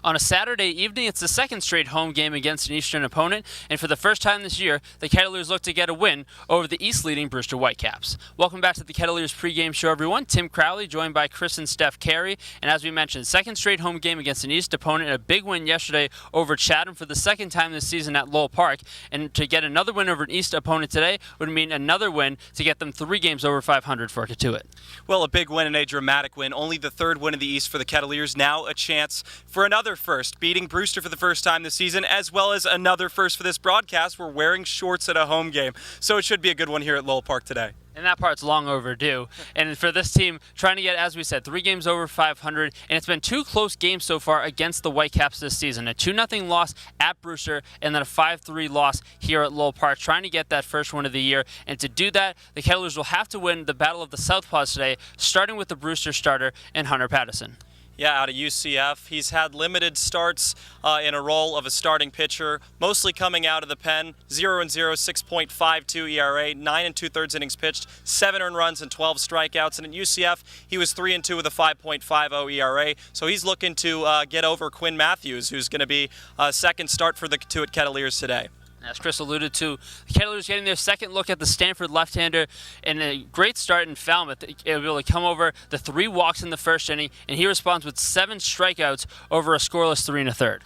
On a Saturday evening, it's the second straight home game against an Eastern opponent, and for the first time this year, the Kettleers look to get a win over the East-leading Brewster Whitecaps. Welcome back to the Kettleers pregame show, everyone. Tim Crowley, joined by Chris and Steph Carey, and as we mentioned, second straight home game against an East opponent, and a big win yesterday over Chatham for the second time this season at Lowell Park, and to get another win over an East opponent today would mean another win to get them 3 games over 500 for Cotuit. Well, a big win and a dramatic win. Only the third win in the East for the Kettleers. Now a chance for another first, beating Brewster for the first time this season, as well as another first for this broadcast. We're wearing shorts at a home game, so it should be a good one here at Lowell Park today. And that part's long overdue. And for this team, trying to get, as we said, 3 games over 500, and it's been 2 close games so far against the Whitecaps this season. A 2-0 loss at Brewster, and then a 5-3 loss here at Lowell Park, trying to get that first win of the year. And to do that, the Kettleers will have to win the Battle of the Southpaws today, starting with the Brewster starter and Hunter Patterson. Yeah, out of UCF. He's had limited starts in a role of a starting pitcher, mostly coming out of the pen. 0-0, 6.52 ERA, 9 2/3 innings pitched, 7 earned runs and 12 strikeouts. And at UCF, he was 3-2 with a 5.50 ERA. So he's looking to get over Quinn Matthews, who's going to be a second start for the Cotuit Kettleers today. As Chris alluded to, the Kettleers getting their second look at the Stanford left-hander, and a great start in Falmouth. Able to come over the 3 walks in the first inning, and he responds with 7 strikeouts over a scoreless 3 1/3.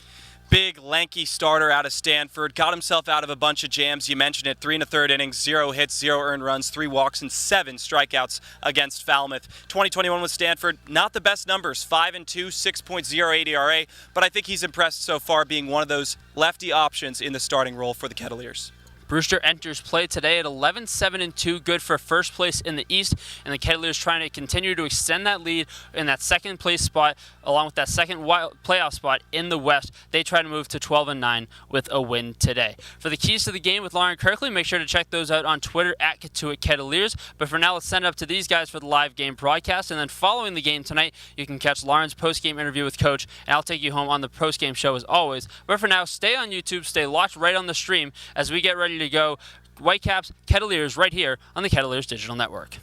Big, lanky starter out of Stanford. Got himself out of a bunch of jams. You mentioned it, 3 1/3 innings, 0 hits, 0 earned runs, 3 walks, and 7 strikeouts against Falmouth. 2021 with Stanford, not the best numbers, 5-2, 6.08 ERA, but I think he's impressed so far, being one of those lefty options in the starting role for the Kettleers. Brewster enters play today at 11-7-2, good for first place in the East, and the Kettleers trying to continue to extend that lead in that second place spot, along with that second playoff spot in the West. They try to move to 12-9 with a win today. For the keys to the game with Lauren Kirkley, make sure to check those out on Twitter at Cotuit Kettleers. But for now, let's send it up to these guys for the live game broadcast, and then following the game tonight, you can catch Lauren's post-game interview with Coach, and I'll take you home on the post-game show as always. But for now, stay on YouTube, stay locked right on the stream as we get ready to go. Whitecaps, Kettleers right here on the Kettleers Digital Network.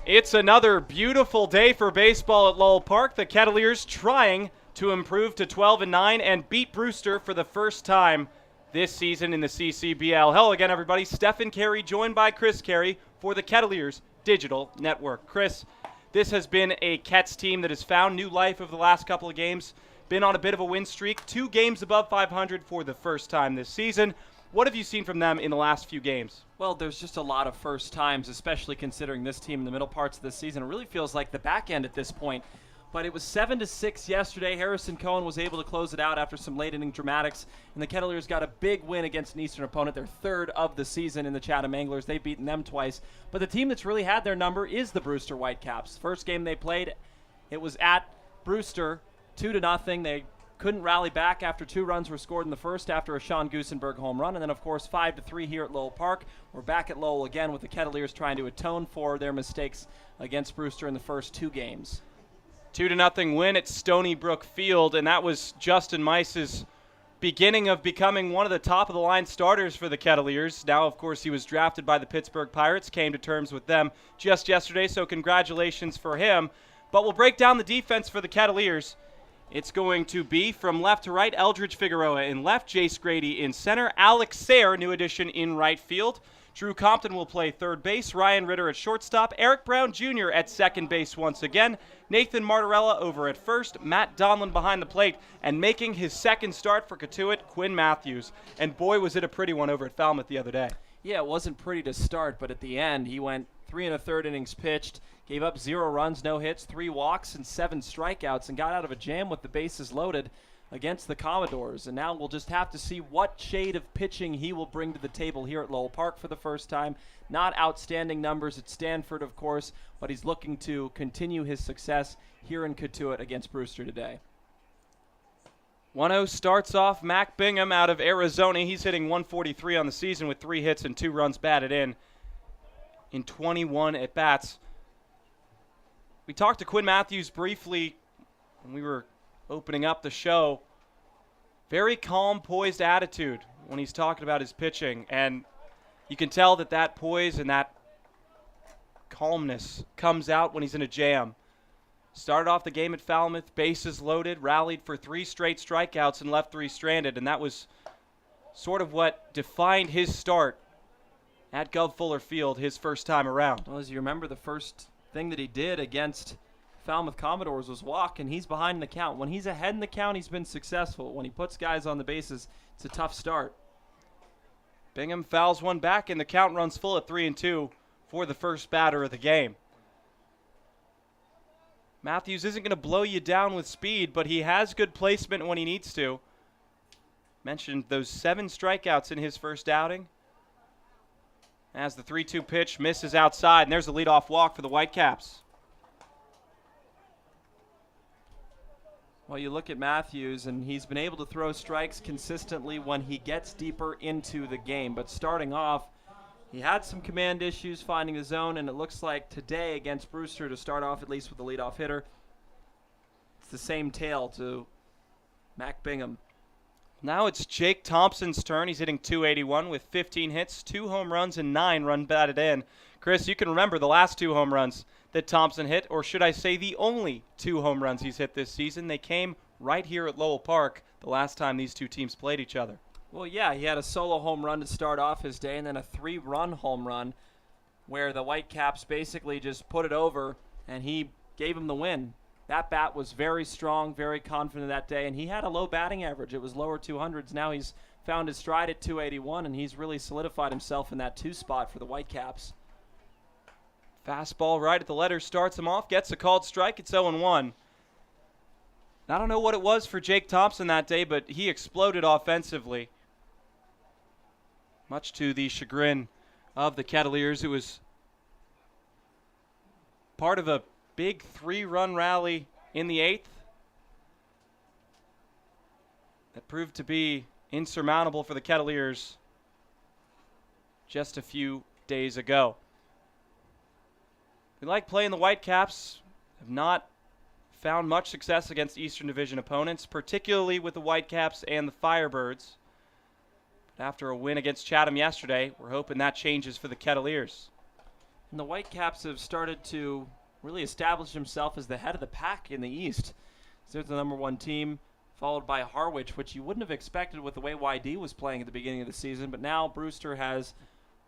It's another beautiful day for baseball at Lowell Park. The Kettleers trying to improve to 12-9 and beat Brewster for the first time this season in the CCBL. Hello again, everybody. Stephen Carey joined by Chris Carey for the Kettleers Digital Network. Chris, this has been a Ketts team that has found new life over the last couple of games, been on a bit of a win streak, 2 games above 500 for the first time this season. What have you seen from them in the last few games? Well, there's just a lot of first times, especially considering this team in the middle parts of the season. It really feels like the back end at this point. But it was 7-6 yesterday. Harrison Cohen was able to close it out after some late inning dramatics, and the Kettleers got a big win against an Eastern opponent, their third of the season in the Chatham Anglers. They've beaten them twice. But the team that's really had their number is the Brewster Whitecaps. First game they played, it was at Brewster, 2-0. They couldn't rally back after 2 runs were scored in the first after a Sean Goosenberg home run. And then, of course, 5-3 here at Lowell Park. We're back at Lowell again with the Kettleers trying to atone for their mistakes against Brewster in the first 2 games. 2-0 win at Stony Brook Field, and that was Justin Meiss's beginning of becoming one of the top-of-the-line starters for the Kettleers. Now, of course, he was drafted by the Pittsburgh Pirates, came to terms with them just yesterday, so congratulations for him. But we'll break down the defense for the Kettleers. It's going to be from left to right, Eldridge Figueroa in left, Jace Grady in center, Alex Sayre, new addition in right field. Drew Compton will play third base, Ryan Ritter at shortstop, Eric Brown Jr. at second base once again, Nathan Martarella over at first, Matt Donlin behind the plate, and making his second start for Cotuit, Quinn Matthews. And boy, was it a pretty one over at Falmouth the other day. Yeah, it wasn't pretty to start, but at the end, he went 3 1/3 innings pitched, gave up 0 runs, no hits, 3 walks, and 7 strikeouts, and got out of a jam with the bases loaded against the Commodores. And now we'll just have to see what shade of pitching he will bring to the table here at Lowell Park for the first time. Not outstanding numbers at Stanford, of course, but he's looking to continue his success here in Cotuit against Brewster today. 1-0 starts off Mac Bingham out of Arizona. He's hitting 143 on the season with 3 hits and 2 runs batted in 21 at-bats. We talked to Quinn Matthews briefly when we were opening up the show. Very calm, poised attitude when he's talking about his pitching, and you can tell that that poise and that calmness comes out when he's in a jam. Started off the game at Falmouth, bases loaded, rallied for 3 straight strikeouts and left 3 stranded, and that was sort of what defined his start at Gov Fuller Field his first time around. Well, as you remember, the first thing that he did against Falmouth Commodores was walk, and he's behind in the count. When he's ahead in the count, he's been successful. When he puts guys on the bases, it's a tough start. Bingham fouls one back, and the count runs full at 3-2 for the first batter of the game. Matthews isn't going to blow you down with speed, but he has good placement when he needs to. Mentioned those 7 strikeouts in his first outing. As the 3-2 pitch misses outside, and there's a leadoff walk for the Whitecaps. Well, you look at Matthews, and he's been able to throw strikes consistently when he gets deeper into the game. But starting off, he had some command issues finding the zone, and it looks like today against Brewster, to start off at least with the leadoff hitter, it's the same tale to Mac Bingham. Now it's Jake Thompson's turn. He's hitting .281 with 15 hits, 2 home runs, and 9 run batted in. Chris, you can remember the last 2 home runs that Thompson hit, or should I say the only 2 home runs he's hit this season. They came right here at Lowell Park the last time these 2 teams played each other. Well, yeah, he had a solo home run to start off his day, and then a 3-run home run where the Whitecaps basically just put it over, and he gave him the win. That bat was very strong, very confident that day, and he had a low batting average. It was lower 200s. Now he's found his stride at .281, and he's really solidified himself in that 2 spot for the Whitecaps. Fastball right at the letter starts him off, gets a called strike. It's 0-1. I don't know what it was for Jake Thompson that day, but he exploded offensively. Much to the chagrin of the Kettleers. It was part of a big 3-run rally in the 8th that proved to be insurmountable for the Kettleers just a few days ago. We like playing the Whitecaps, have not found much success against Eastern Division opponents, particularly with the Whitecaps and the Firebirds. But after a win against Chatham yesterday, we're hoping that changes for the Kettleers. And the Whitecaps have started to really establish themselves as the head of the pack in the East. So they're the number 1 team, followed by Harwich, which you wouldn't have expected with the way YD was playing at the beginning of the season. But now Brewster has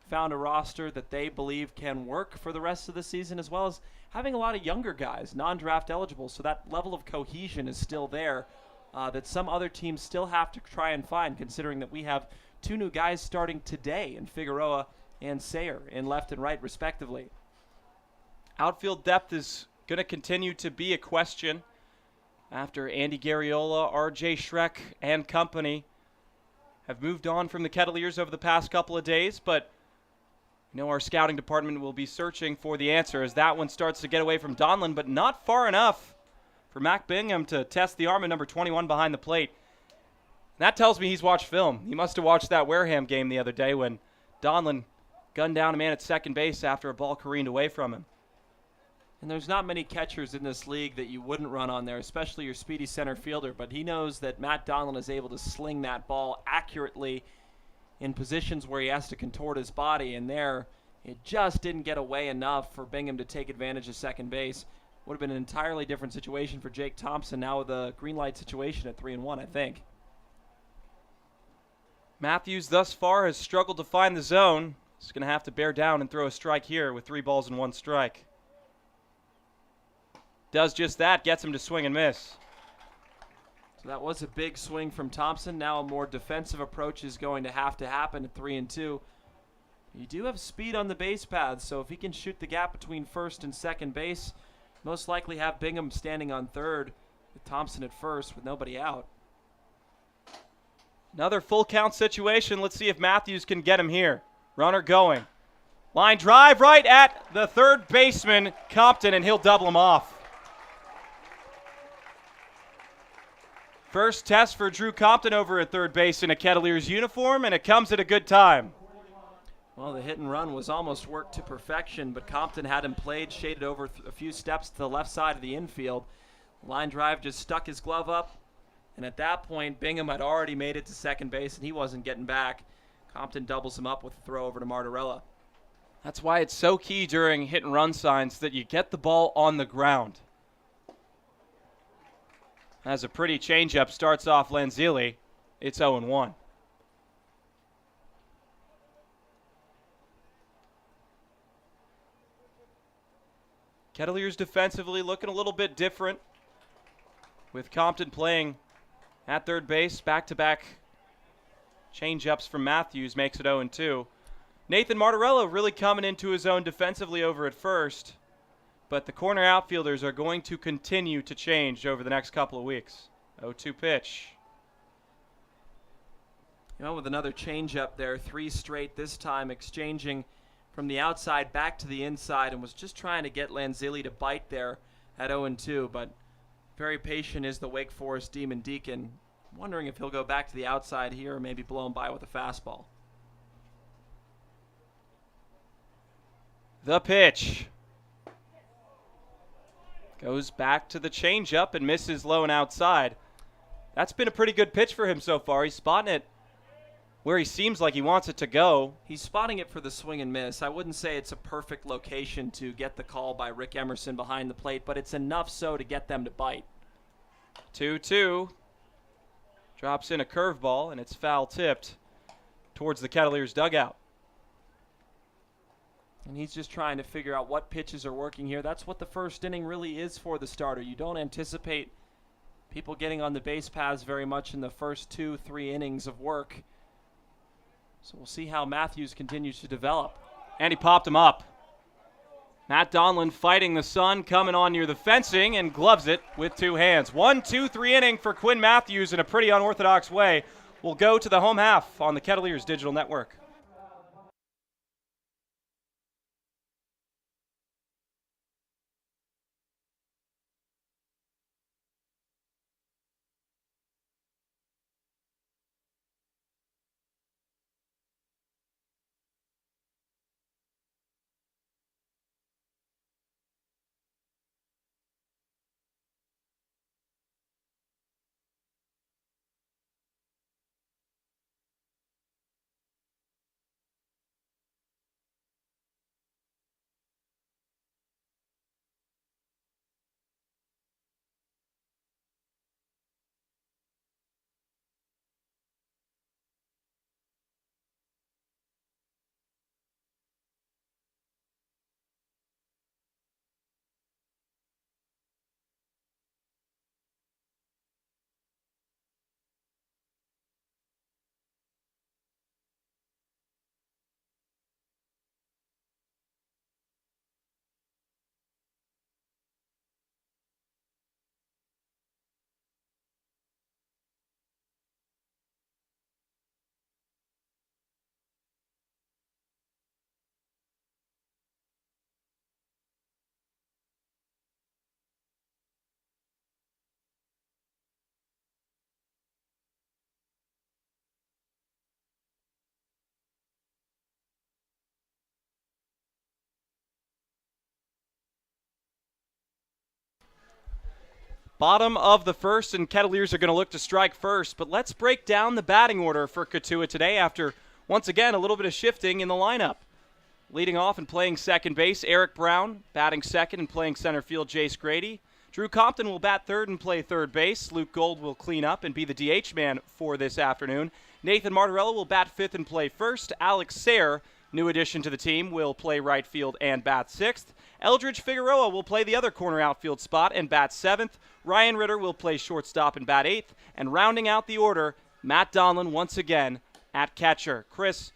found a roster that they believe can work for the rest of the season, as well as having a lot of younger guys, non-draft eligible. So that level of cohesion is still there that some other teams still have to try and find, considering that we have 2 new guys starting today in Figueroa and Sayre in left and right, respectively. Outfield depth is going to continue to be a question after Andy Garriola, RJ Schreck, and company have moved on from the Kettleers over the past couple of days, but our scouting department will be searching for the answer as that one starts to get away from Donlan, but not far enough for Mac Bingham to test the arm of number 21 behind the plate. That tells me he's watched film. He must have watched that Wareham game the other day when Donlan gunned down a man at second base after a ball careened away from him. And there's not many catchers in this league that you wouldn't run on there, especially your speedy center fielder, but he knows that Matt Donlan is able to sling that ball accurately in positions where he has to contort his body, and there it just didn't get away enough for Bingham to take advantage of second base. Would have been an entirely different situation for Jake Thompson now with a green light situation at 3-1, I think. Matthews thus far has struggled to find the zone. He's going to have to bear down and throw a strike here with 3 balls and 1 strike. Does just that, gets him to swing and miss. So that was a big swing from Thompson. Now a more defensive approach is going to happen at 3-2. You do have speed on the base paths, so if he can shoot the gap between first and second base, most likely have Bingham standing on third with Thompson at first with nobody out. Another full count situation. Let's see if Matthews can get him here. Runner going. Line drive right at the third baseman, Compton, and he'll double him off. First test for Drew Compton over at third base in a Kettleers uniform, and it comes at a good time. Well, the hit and run was almost worked to perfection, but Compton had him played, shaded over a few steps to the left side of the infield. Line drive just stuck his glove up, and at that point, Bingham had already made it to second base, and he wasn't getting back. Compton doubles him up with a throw over to Martarella. That's why it's so key during hit and run signs that you get the ball on the ground. As a pretty changeup starts off Lanzilli, it's 0-1. Kettleers defensively looking a little bit different with Compton playing at third base. Back-to-back changeups from Matthews makes it 0-2. Nathan Martarella really coming into his own defensively over at first. But the corner outfielders are going to continue to change over the next couple of weeks. 0-2 pitch. With another changeup there, 3 straight this time, exchanging from the outside back to the inside, and was just trying to get Lanzilli to bite there at 0-2. But very patient is the Wake Forest Demon Deacon. Wondering if he'll go back to the outside here or maybe blow him by with a fastball. The pitch. Goes back to the changeup and misses low and outside. That's been a pretty good pitch for him so far. He's spotting it where he seems like he wants it to go. He's spotting it for the swing and miss. I wouldn't say it's a perfect location to get the call by Rick Emerson behind the plate, but it's enough so to get them to bite. 2-2. Drops in a curveball, and it's foul tipped towards the Kettleers dugout. And he's just trying to figure out what pitches are working here. That's what the first inning really is for the starter. You don't anticipate people getting on the base paths very much in the first 2-3 innings of work. So we'll see how Matthews continues to develop. And he popped him up. Matt Donlan fighting the sun, coming on near the fencing, and gloves it with 2 hands. 1-2-3 inning for Quinn Matthews in a pretty unorthodox way. We'll go to the home half on the Kettleers Digital Network. Bottom of the first, and Kettleers are going to look to strike first. But let's break down the batting order for Cotuit today after, once again, a little bit of shifting in the lineup. Leading off and playing second base, Eric Brown. Batting second and playing center field, Jace Grady. Drew Compton will bat third and play third base. Luke Gold will clean up and be the DH man for this afternoon. Nathan Martarella will bat fifth and play first. Alex Sayre, new addition to the team, will play right field and bat sixth. Eldridge Figueroa will play the other corner outfield spot and bat seventh. Ryan Ritter will play shortstop and bat eighth. And rounding out the order, Matt Donlin once again at catcher. Chris,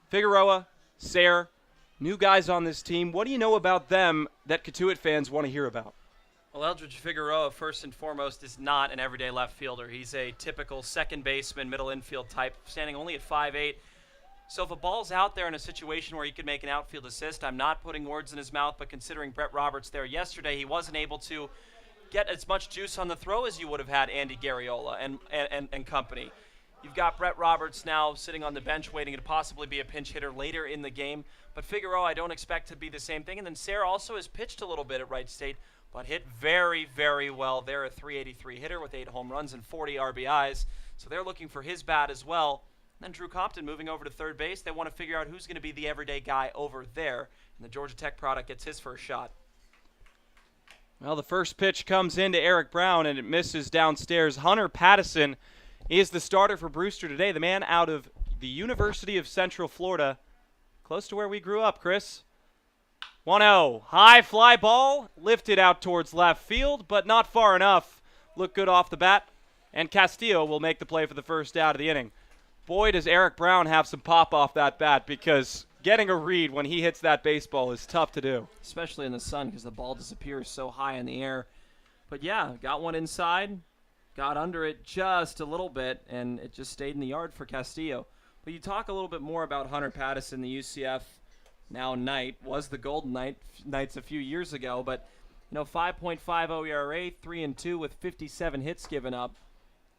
Figueroa, Sayre, new guys on this team. What do you know about them that Cotuit fans want to hear about? Well, Eldridge Figueroa, first and foremost, is not an everyday left fielder. He's a typical second baseman, middle infield type, standing only at 5'8". So if a ball's out there in a situation where he could make an outfield assist, I'm not putting words in his mouth, but considering Brett Roberts there yesterday, he wasn't able to get as much juice on the throw as you would have had Andy Garriola and company. You've got Brett Roberts now sitting on the bench waiting to possibly be a pinch hitter later in the game. But Figueroa, I don't expect to be the same thing. And then Sayre also has pitched a little bit at Wright State, but hit very, very well. They're a .383 hitter with 8 home runs and 40 RBIs. So they're looking for his bat as well. And then Drew Compton moving over to third base. They want to figure out who's going to be the everyday guy over there. And the Georgia Tech product gets his first shot. Well, the first pitch comes into Eric Brown, and it misses downstairs. Hunter Pattison is the starter for Brewster today, the man out of the University of Central Florida, close to where we grew up, Chris. 1-0. High fly ball, lifted out towards left field, but not far enough. Looked good off the bat, and Castillo will make the play for the first out of the inning. Boy, does Eric Brown have some pop off that bat, because getting a read when he hits that baseball is tough to do. Especially in the sun, because the ball disappears so high in the air. But yeah, got one inside. Got under it just a little bit, and it just stayed in the yard for Castillo. But you talk a little bit more about Hunter Pattison, the UCF now Knight, was the Golden Knights a few years ago, but 5.50 ERA, 3-2 with 57 hits given up,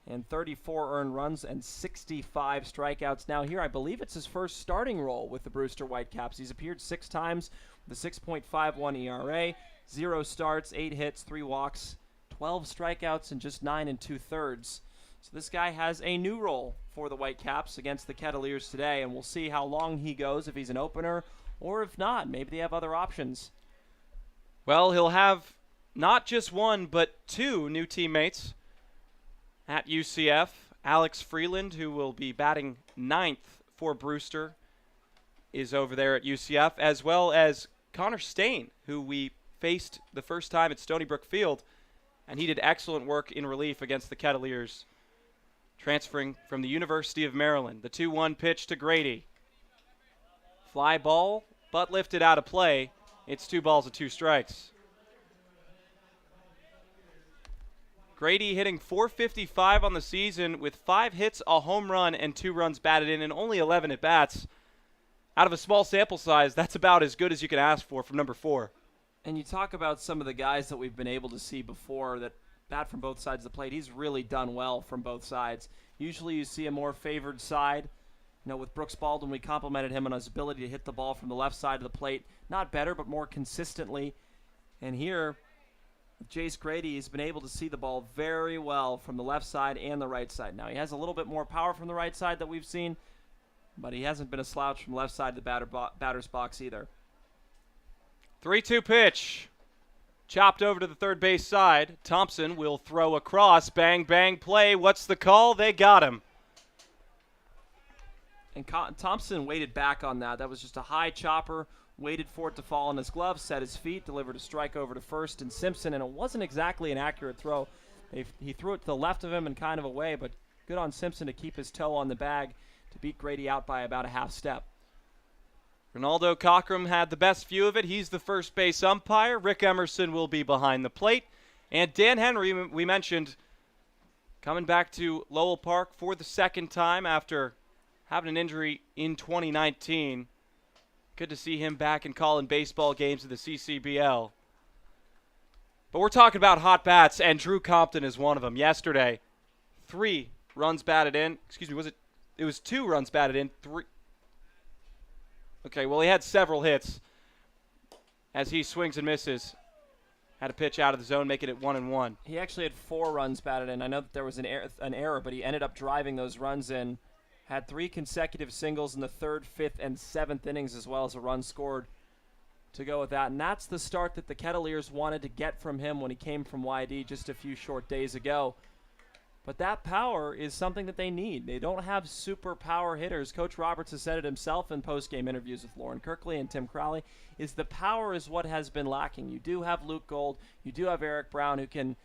and 34 earned runs and 65 strikeouts. Now here, I believe it's his first starting role with the Brewster Whitecaps. He's appeared 6 times with a 6.51 ERA, 0 starts, 8 hits, 3 walks, 12 strikeouts, and just 9 2/3. So this guy has a new role for the Whitecaps against the Kettleers today, and we'll see how long he goes, if he's an opener, or if not. Maybe they have other options. Well, he'll have not just one, but 2 new teammates at UCF. Alex Freeland, who will be batting 9th for Brewster, is over there at UCF, as well as Connor Stain, who we faced the first time at Stony Brook Field, and he did excellent work in relief against the Kettleers, transferring from the University of Maryland. The 2-1 pitch to Grady. Fly ball, but lifted out of play. It's 2 balls and 2 strikes. Grady hitting .455 on the season with 5 hits, a home run, and 2 runs batted in, and only 11 at-bats. Out of a small sample size, that's about as good as you can ask for from number 4. And you talk about some of the guys that we've been able to see before that bat from both sides of the plate. He's really done well from both sides. Usually you see a more favored side. With Brooks Baldwin, we complimented him on his ability to hit the ball from the left side of the plate. Not better, but more consistently. And here, Jace Grady has been able to see the ball very well from the left side and the right side. Now, he has a little bit more power from the right side that we've seen, but he hasn't been a slouch from the left side of the batter's box either. 3-2 pitch. Chopped over to the third base side. Thompson will throw across. Bang, bang, play. What's the call? They got him. And Thompson waited back on that. That was just a high chopper. Waited for it to fall on his glove, set his feet, delivered a strike over to first and Simpson, and it wasn't exactly an accurate throw. He threw it to the left of him and kind of away, but good on Simpson to keep his toe on the bag to beat Grady out by about a half step. Ronaldo Cockrum had the best view of it. He's the first base umpire. Rick Emerson will be behind the plate. And Dan Henry, we mentioned, coming back to Lowell Park for the second time after having an injury in 2019. Good to see him back and calling baseball games in the CCBL. But we're talking about hot bats, and Drew Compton is one of them. Yesterday, 3 runs batted in. It was 2 runs batted in. 3. Okay, well, he had several hits as he swings and misses. had a pitch out of the zone, making it 1-1. He actually had 4 runs batted in. I know that there was an error, but he ended up driving those runs in. Had 3 consecutive singles in the 3rd, 5th, and 7th innings, as well as a run scored to go with that. And that's the start that the Kettleers wanted to get from him when he came from YD just a few short days ago. But that power is something that they need. They don't have super power hitters. Coach Roberts has said it himself in post-game interviews with Lauren Kirkley and Tim Crowley, is the power is what has been lacking. You do have Luke Gold. You do have Eric Brown, who can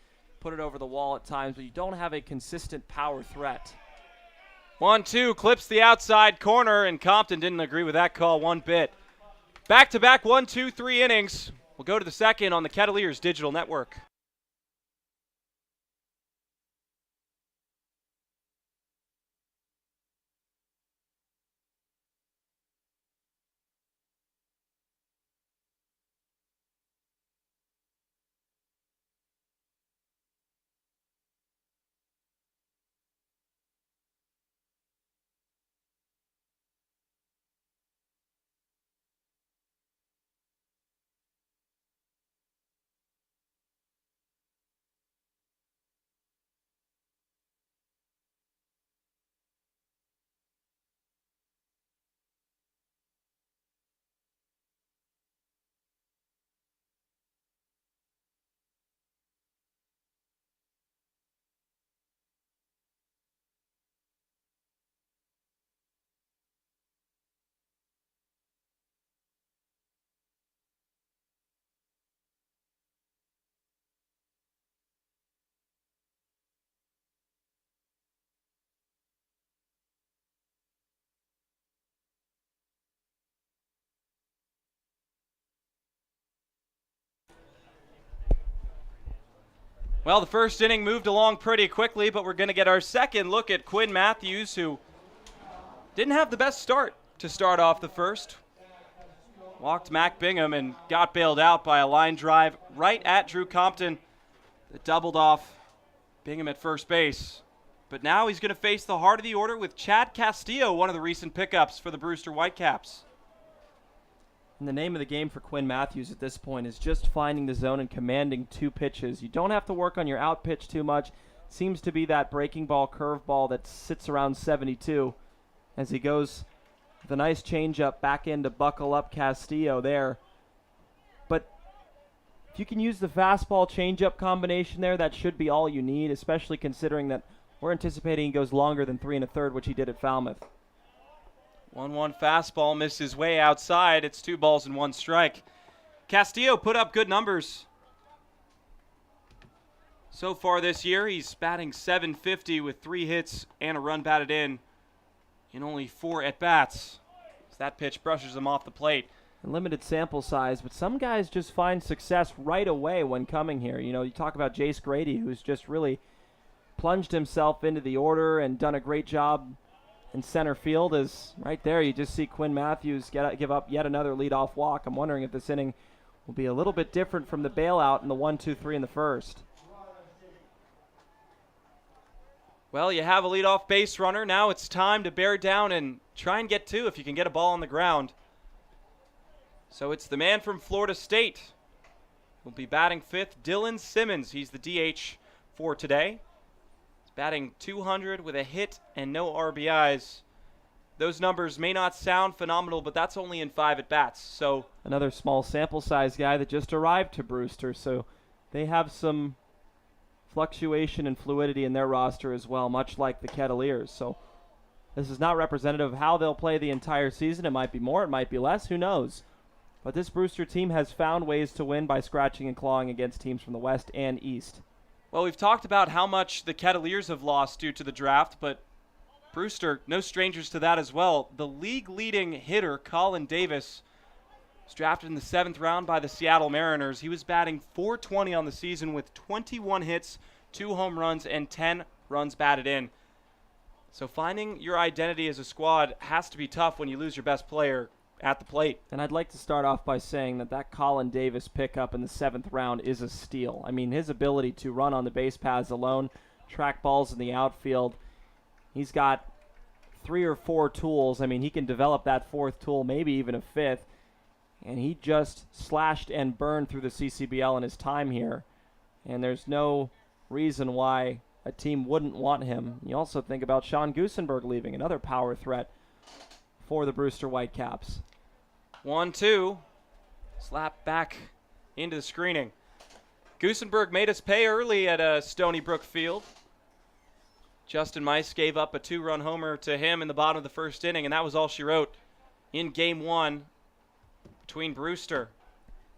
put it over the wall at times, but you don't have a consistent power threat. 1-2, clips the outside corner, and Compton didn't agree with that call one bit. Back-to-back 1-2-3 innings. We'll go to the second on the Kettleers Digital Network. Well, the first inning moved along pretty quickly, but we're going to get our second look at Quinn Matthews, who didn't have the best start to start off the first. Walked Mac Bingham and got bailed out by a line drive right at Drew Compton that doubled off Bingham at first base. But now he's going to face the heart of the order with Chad Castillo, one of the recent pickups for the Brewster Whitecaps. And the name of the game for Quinn Matthews at this point is just finding the zone and commanding 2 pitches. You don't have to work on your out pitch too much. Seems to be that breaking ball, curve ball that sits around 72 as he goes with a nice changeup back in to buckle up Castillo there. But if you can use the fastball changeup combination there, that should be all you need, especially considering that we're anticipating he goes longer than 3 1/3, which he did at Falmouth. 1-1 fastball misses way outside. It's 2 balls and 1 strike. Castillo put up good numbers. So far this year, he's batting .750 with 3 hits and a run batted in only 4 at-bats. So that pitch brushes him off the plate. A limited sample size, but some guys just find success right away when coming here. You know, you talk about Jace Grady, who's just really plunged himself into the order and done a great job in center field. Is right there. You just see Quinn Matthews give up yet another leadoff walk. I'm wondering if this inning will be a little bit different from the bailout in the 1-2-3 in the first. Well, you have a leadoff base runner. Now it's time to bear down and try and get 2 if you can get a ball on the ground. So it's the man from Florida State who'll be batting 5th, Dylan Simmons. He's the DH for today. Batting .200 with a hit and no RBIs. Those numbers may not sound phenomenal, but that's only in 5 at-bats. So another small sample size guy that just arrived to Brewster, so they have some fluctuation and fluidity in their roster as well, much like the Kettleers. So this is not representative of how they'll play the entire season. It might be more, it might be less, who knows? But this Brewster team has found ways to win by scratching and clawing against teams from the West and East. Well, we've talked about how much the Kettleers have lost due to the draft, but Brewster, no strangers to that as well. The league-leading hitter, Colin Davis, was drafted in the 7th round by the Seattle Mariners. He was batting .420 on the season with 21 hits, 2 home runs, and 10 runs batted in. So finding your identity as a squad has to be tough when you lose your best player at the plate. And I'd like to start off by saying that Colin Davis pickup in the 7th round is a steal. I mean, his ability to run on the base paths alone, track balls in the outfield, he's got 3 or 4 tools. I mean, he can develop that 4th tool, maybe even a 5th. and he just slashed and burned through the CCBL in his time here. And there's no reason why a team wouldn't want him. You also think about Sean Gusenberg leaving, another power threat for the Brewster Whitecaps. 1-2. Slap back into the screening. Gusenberg made us pay early at Stony Brook Field. Justin Mice gave up a 2-run homer to him in the bottom of the first inning, and that was all she wrote in Game 1 between Brewster.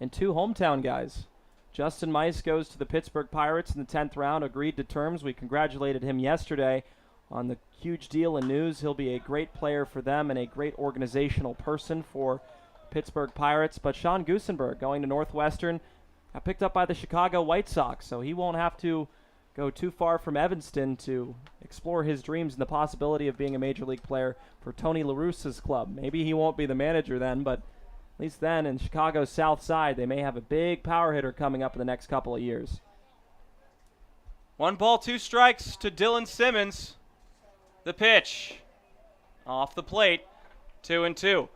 And 2 hometown guys. Justin Mice goes to the Pittsburgh Pirates in the 10th round, agreed to terms. We congratulated him yesterday on the huge deal and news. He'll be a great player for them and a great organizational person for Pittsburgh Pirates. But Sean Gusenberg going to Northwestern, got picked up by the Chicago White Sox, so he won't have to go too far from Evanston to explore his dreams and the possibility of being a major league player for Tony La Russa's club. Maybe he won't be the manager then, but at least then in Chicago's South Side, they may have a big power hitter coming up in the next couple of years. 1 ball, 2 strikes to Dylan Simmons. The pitch off the plate, 2-2.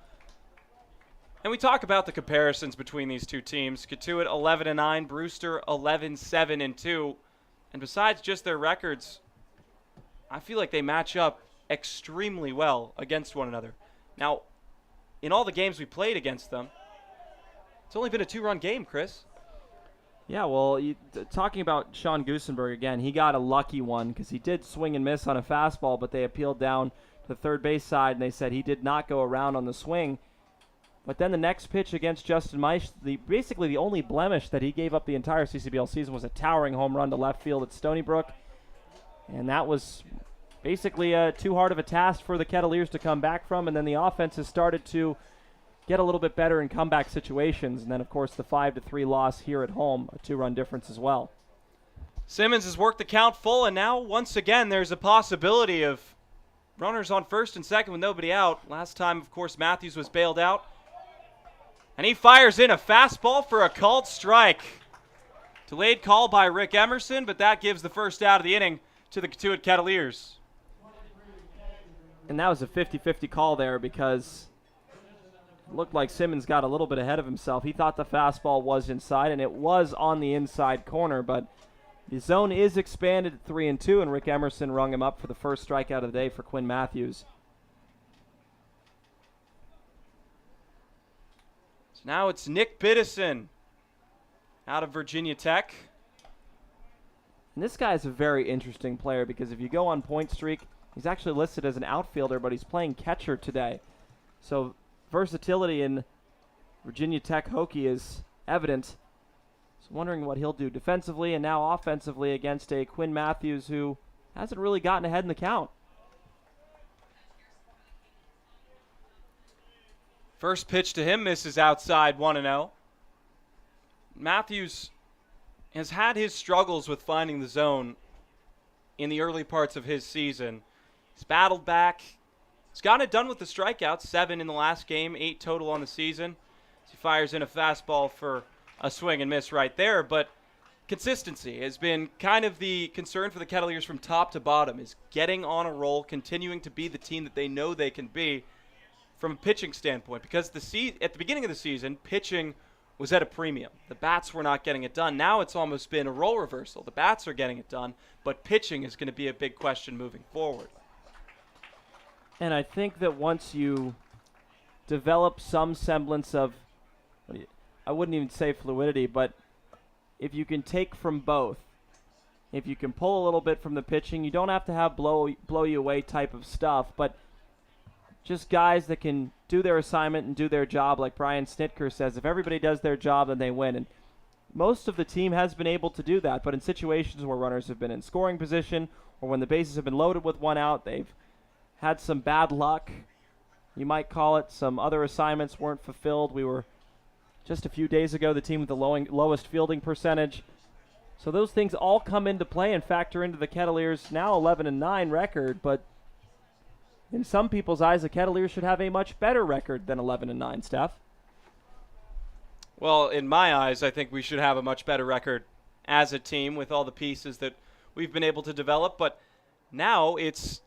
And we talk about the comparisons between these two teams. Cotuit 11-9, Brewster 11-7-2. And besides just their records, I feel like they match up extremely well against one another. Now, in all the games we played against them, it's only been a 2-run game, Chris. Yeah, well, talking about Sean Gusenberg again, he got a lucky one because he did swing and miss on a fastball, but they appealed down to the third base side, and they said he did not go around on the swing. But then the next pitch against Justin Mice, basically the only blemish that he gave up the entire CCBL season was a towering home run to left field at Stony Brook. And that was basically too hard of a task for the Kettleers to come back from. And then the offense has started to get a little bit better in comeback situations. And then, of course, the 5-3 loss here at home, a 2-run difference as well. Simmons has worked the count full, and now once again there's a possibility of runners on first and second with nobody out. Last time, of course, Matthews was bailed out. And he fires in a fastball for a called strike. Delayed call by Rick Emerson, but that gives the first out of the inning to the Cotuit Kettleers. And that was a 50-50 call there because it looked like Simmons got a little bit ahead of himself. He thought the fastball was inside, and it was on the inside corner, but the zone is expanded at 3-2, and Rick Emerson rung him up for the first strikeout of the day for Quinn Matthews. Now it's Nick Bitterson out of Virginia Tech. And this guy is a very interesting player because if you go on point streak, he's actually listed as an outfielder, but he's playing catcher today. So versatility in Virginia Tech hockey is evident. So wondering what he'll do defensively and now offensively against a Quinn Matthews who hasn't really gotten ahead in the count. First pitch to him misses outside, 1-0. Matthews has had his struggles with finding the zone in the early parts of his season. He's battled back. He's gotten it done with the strikeouts, 7 in the last game, 8 total on the season. He fires in a fastball for a swing and miss right there, but consistency has been kind of the concern for the Kettleers from top to bottom, is getting on a roll, continuing to be the team that they know they can be from a pitching standpoint, because at the beginning of the season, pitching was at a premium. The bats were not getting it done. Now it's almost been a role reversal. The bats are getting it done, but pitching is going to be a big question moving forward. And I think that once you develop some semblance of, I wouldn't even say fluidity, but if you can take from both, if you can pull a little bit from the pitching, you don't have to have blow you away type of stuff, but just guys that can do their assignment and do their job, like Brian Snitker says. If everybody does their job, then they win. And most of the team has been able to do that, but in situations where runners have been in scoring position or when the bases have been loaded with one out, they've had some bad luck. You might call it. Some other assignments weren't fulfilled. We were just a few days ago the team with the lowest fielding percentage. So those things all come into play and factor into the Kettleers' now 11-9 record, but in some people's eyes, the Kettleers should have a much better record than 11-9, Steph. Well, in my eyes, I think we should have a much better record as a team with all the pieces that we've been able to develop. But now it's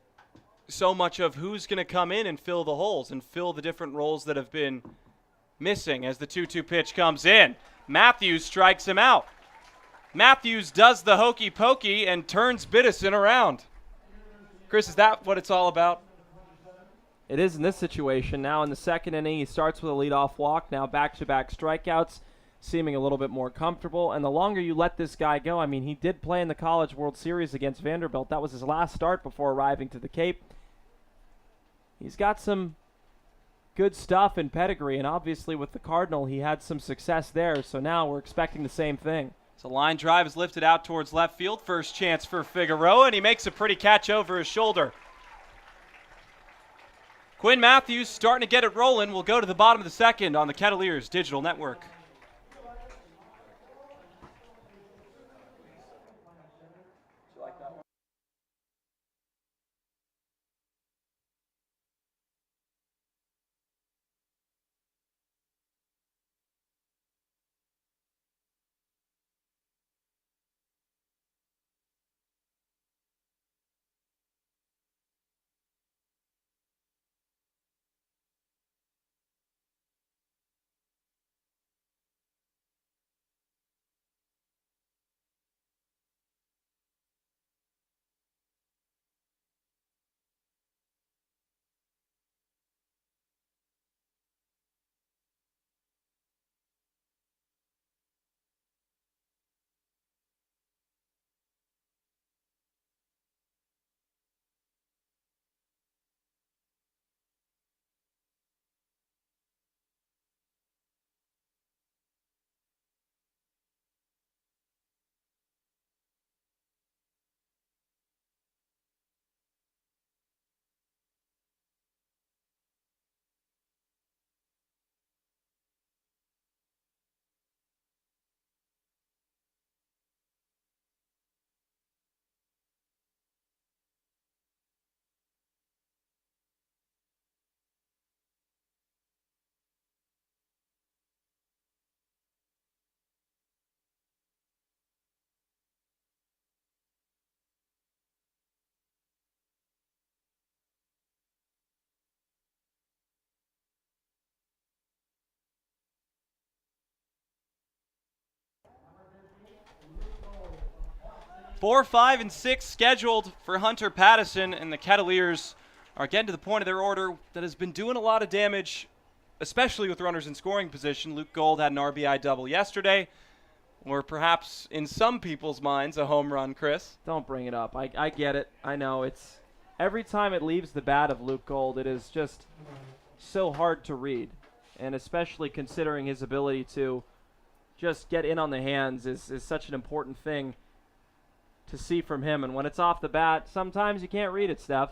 so much of who's going to come in and fill the holes and fill the different roles that have been missing as the 2-2 pitch comes in. Matthews strikes him out. Matthews does the hokey pokey and turns Bitterson around. Chris, is that what it's all about? It is in this situation. Now in the second inning, he starts with a leadoff walk. Now back-to-back strikeouts, seeming a little bit more comfortable. And the longer you let this guy go, I mean, he did play in the College World Series against Vanderbilt. That was his last start before arriving to the Cape. He's got some good stuff in pedigree, and obviously with the Cardinal, he had some success there. So now we're expecting the same thing. So line drive is lifted out towards left field. First chance for Figueroa, and he makes a pretty catch over his shoulder. Quinn Matthews starting to get it rolling. We'll go to the bottom of the second on the Kettleers Digital Network. Four, 5, and 6 scheduled for Hunter Patterson, and the Kettleers are getting to the point of their order that has been doing a lot of damage, especially with runners in scoring position. Luke Gold had an RBI double yesterday, or perhaps in some people's minds a home run, Chris. Don't bring it up. I get it. I know. It's every time it leaves the bat of Luke Gold, it is just so hard to read, and especially considering his ability to just get in on the hands is such an important thing to see from him. And when it's off the bat, sometimes you can't read it, Steph.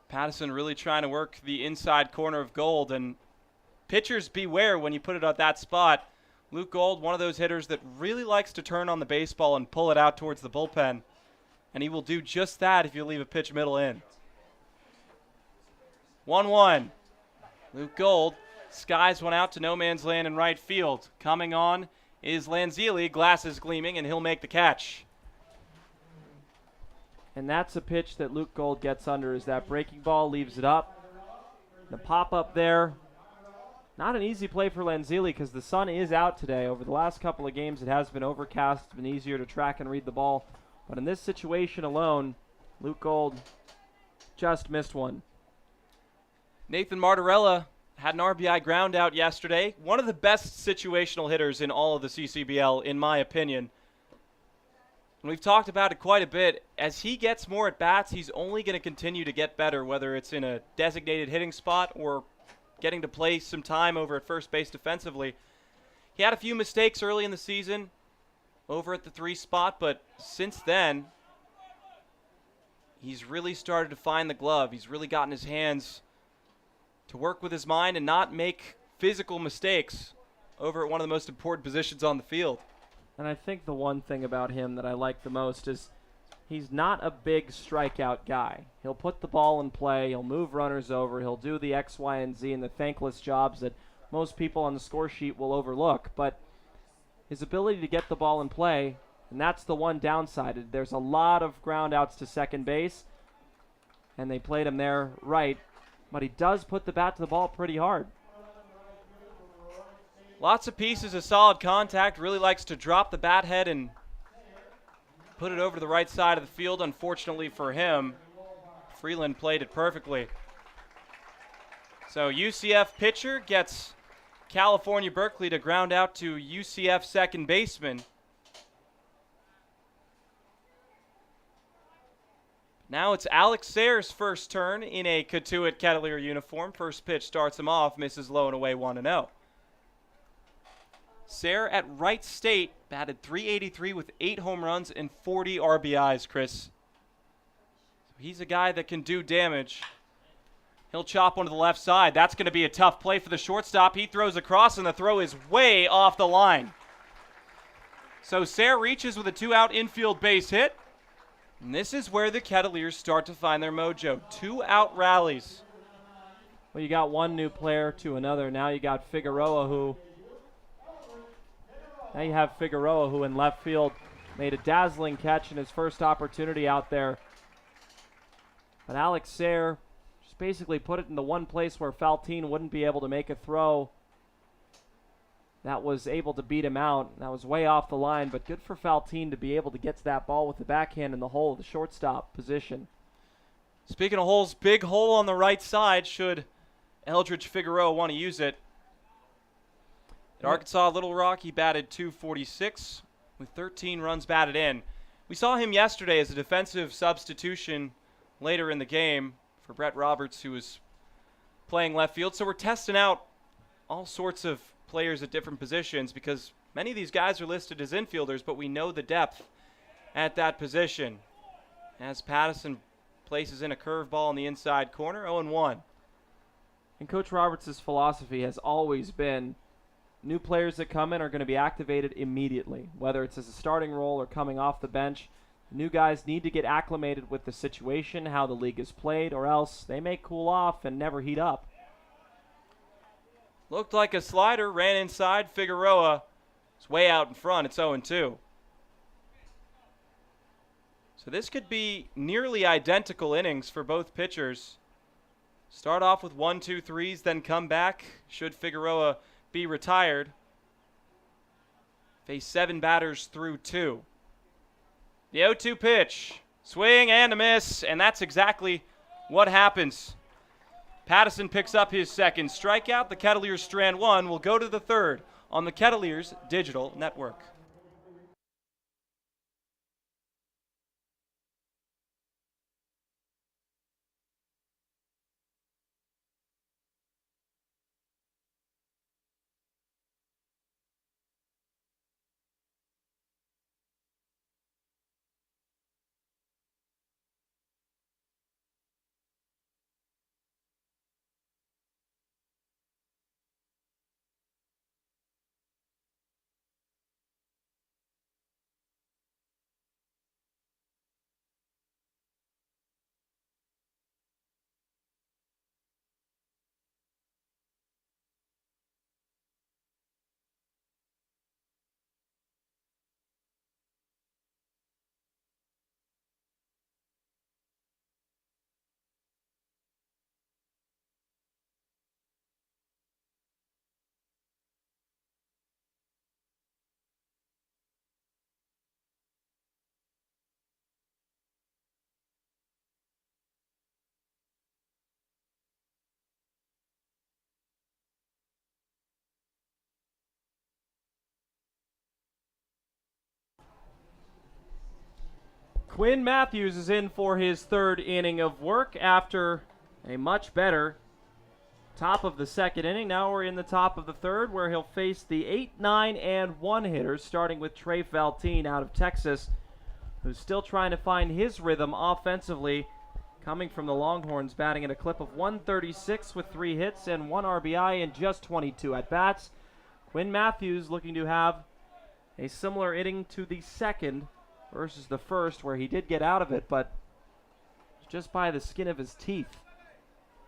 Patterson really trying to work the inside corner of Gold, and pitchers beware when you put it at that spot. Luke Gold, one of those hitters that really likes to turn on the baseball and pull it out towards the bullpen, and he will do just that if you leave a pitch middle in. 1-1. Luke Gold skies one out to no man's land in right field. Coming on is Lanzilli, glasses gleaming, and he'll make the catch. And that's a pitch that Luke Gold gets under, is that breaking ball, leaves it up. The pop-up there, not an easy play for Lanzilli because the sun is out today. Over the last couple of games, it has been overcast. It's been easier to track and read the ball. But in this situation alone, Luke Gold just missed one. Nathan Martarella had an RBI ground out yesterday. One of the best situational hitters in all of the CCBL, in my opinion. And we've talked about it quite a bit. As he gets more at-bats, he's only going to continue to get better, whether it's in a designated hitting spot or getting to play some time over at first base defensively. He had a few mistakes early in the season over at the 3 spot, but since then, he's really started to find the glove. He's really gotten his hands to work with his mind and not make physical mistakes over at one of the most important positions on the field. And I think the one thing about him that I like the most is he's not a big strikeout guy. He'll put the ball in play, he'll move runners over, he'll do the X, Y, and Z and the thankless jobs that most people on the score sheet will overlook. But his ability to get the ball in play, and that's the one downside. There's a lot of ground outs to second base, and they played him there right, but he does put the bat to the ball pretty hard. Lots of pieces of solid contact. Really likes to drop the bat head and put it over to the right side of the field. Unfortunately for him, Freeland played it perfectly. So UCF pitcher gets California Berkeley to ground out to UCF second baseman. Now it's Alex Sayre's first turn in a Cotuit Kettleer uniform. First pitch starts him off, misses low and away 1-0. Sayre at Wright State batted .383 with 8 home runs and 40 RBIs, Chris. So he's a guy that can do damage. He'll chop one to the left side. That's going to be a tough play for the shortstop. He throws across, and the throw is way off the line. So Sayre reaches with a 2-out infield base hit. And this is where the Kettleers start to find their mojo. 2-out rallies. Well, you got one new player to another. Now you got Figueroa, who in left field made a dazzling catch in his first opportunity out there. But Alex Sayre just basically put it in the one place where Faltine wouldn't be able to make a throw. That was able to beat him out. That was way off the line, but good for Faltine to be able to get to that ball with the backhand in the hole of the shortstop position. Speaking of holes, big hole on the right side should Eldridge Figueroa want to use it. At Arkansas Little Rock, he batted .246 with 13 runs batted in. We saw him yesterday as a defensive substitution later in the game for Brett Roberts, who was playing left field. So we're testing out all sorts of players at different positions because many of these guys are listed as infielders, but we know the depth at that position. As Patterson places in a curveball in the inside corner, 0-1. And Coach Roberts' philosophy has always been new players that come in are going to be activated immediately, whether it's as a starting role or coming off the bench. New guys need to get acclimated with the situation, how the league is played, or else they may cool off and never heat up. Looked like a slider, ran inside. Figueroa is way out in front. It's 0-2. So this could be nearly identical innings for both pitchers. Start off with 1-2-3s, then come back. Should Figueroa be retired. Face 7 batters through 2. The 0-2 pitch. Swing and a miss, and that's exactly what happens. Patterson picks up his second strikeout. The Kettleers strand one will go to the third on the Kettleers Digital Network. Quinn Matthews is in for his third inning of work after a much better top of the second inning. Now we're in the top of the third, where he'll face the 8, 9, and 1 hitters, starting with Trey Faltine out of Texas, who's still trying to find his rhythm offensively, coming from the Longhorns, batting at a clip of 136 with 3 hits and 1 RBI in just 22 at-bats. Quinn Matthews looking to have a similar inning to the second versus the first, where he did get out of it, but just by the skin of his teeth.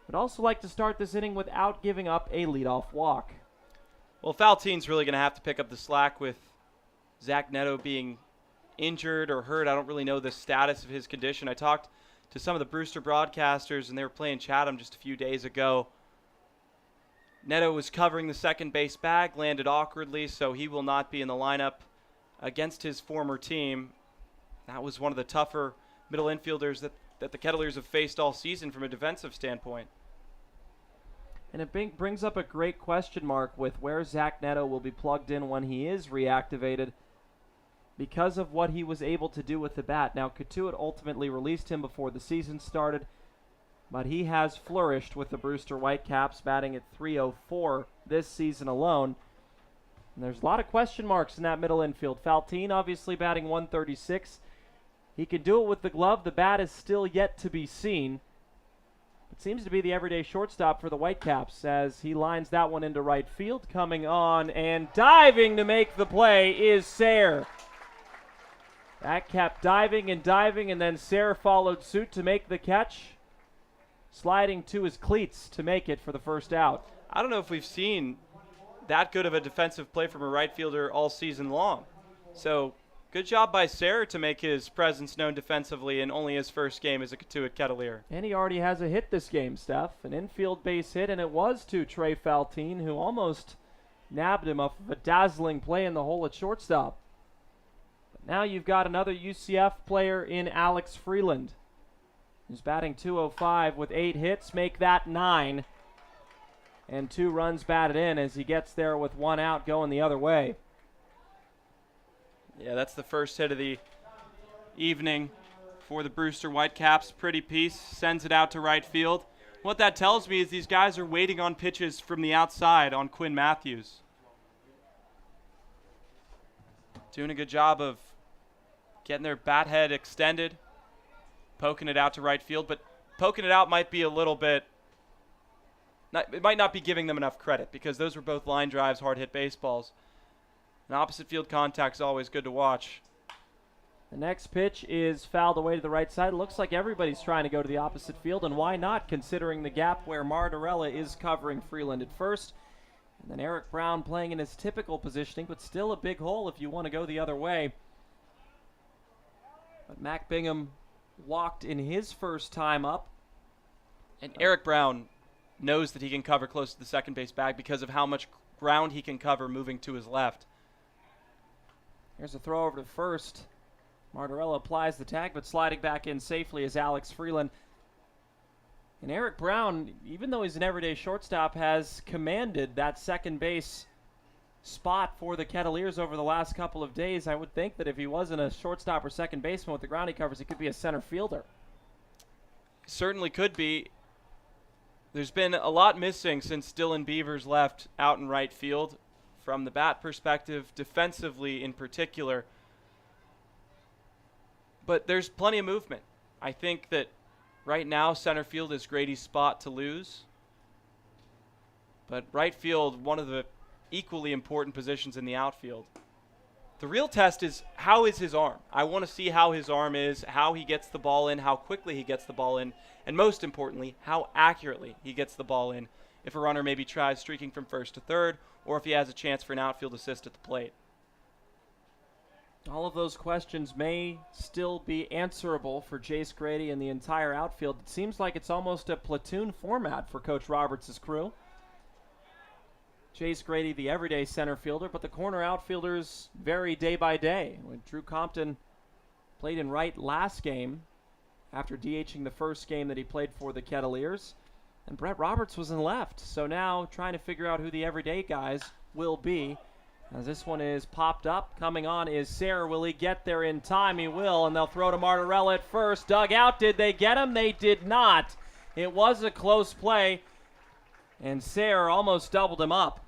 Would also like to start this inning without giving up a leadoff walk. Well, Faltine's really going to have to pick up the slack with Zach Neto being injured or hurt. I don't really know the status of his condition. I talked to some of the Brewster broadcasters, and they were playing Chatham just a few days ago. Neto was covering the second base bag, landed awkwardly, so he will not be in the lineup against his former team. That was one of the tougher middle infielders that the Kettleers have faced all season from a defensive standpoint. And it brings up a great question mark with where Zach Neto will be plugged in when he is reactivated because of what he was able to do with the bat. Now, Cotuit ultimately released him before the season started, but he has flourished with the Brewster Whitecaps, batting at .304 this season alone. And there's a lot of question marks in that middle infield. Faltine obviously batting .136. He can do it with the glove. The bat is still yet to be seen. It seems to be the everyday shortstop for the Whitecaps as he lines that one into right field. Coming on and diving to make the play is Sayre. That kept diving, and then Sayre followed suit to make the catch, sliding to his cleats to make it for the first out. I don't know if we've seen that good of a defensive play from a right fielder all season long. So good job by Sayre to make his presence known defensively in only his first game as a Cotuit Kettleer. And he already has a hit this game, Steph. An infield base hit, and it was to Trey Faltine, who almost nabbed him off of a dazzling play in the hole at shortstop. But now you've got another UCF player in Alex Freeland, who's batting .205 with 8 hits, make that 9. And 2 runs batted in as he gets there with 1 out going the other way. Yeah, that's the first hit of the evening for the Brewster Whitecaps. Pretty piece, sends it out to right field. What that tells me is these guys are waiting on pitches from the outside on Quinn Matthews. Doing a good job of getting their bat head extended, poking it out to right field, but poking it out might be a little bit, it might not be giving them enough credit because those were both line drives, hard hit baseballs. An opposite field contact is always good to watch. The next pitch is fouled away to the right side. It looks like everybody's trying to go to the opposite field, and why not, considering the gap where Martarella is covering Freeland at first. And then Eric Brown playing in his typical positioning, but still a big hole if you want to go the other way. But Mac Bingham walked in his first time up. And Eric Brown knows that he can cover close to the second base bag because of how much ground he can cover moving to his left. Here's a throw over to first. Martarella applies the tag, but sliding back in safely is Alex Freeland. And Eric Brown, even though he's an everyday shortstop, has commanded that second base spot for the Kettleers over the last couple of days. I would think that if he wasn't a shortstop or second baseman with the ground he covers, he could be a center fielder. Certainly could be. There's been a lot missing since Dylan Beavers left out in right field from the bat perspective, defensively in particular. But there's plenty of movement. I think that right now center field is Grady's spot to lose. But right field, one of the equally important positions in the outfield. The real test is how is his arm? I want to see how his arm is, how he gets the ball in, how quickly he gets the ball in, and most importantly, how accurately he gets the ball in if a runner maybe tries streaking from first to third or if he has a chance for an outfield assist at the plate. All of those questions may still be answerable for Jace Grady and the entire outfield. It seems like it's almost a platoon format for Coach Roberts' crew. Jace Grady, the everyday center fielder, but the corner outfielders vary day by day. When Drew Compton played in right last game after DHing the first game that he played for the Kettleers, and Brett Roberts was in left. So now trying to figure out who the everyday guys will be. As this one is popped up, coming on is Sayre. Will he get there in time? He will, and they'll throw to Martarella at first. Dug out. Did they get him? They did not. It was a close play, and Sayre almost doubled him up.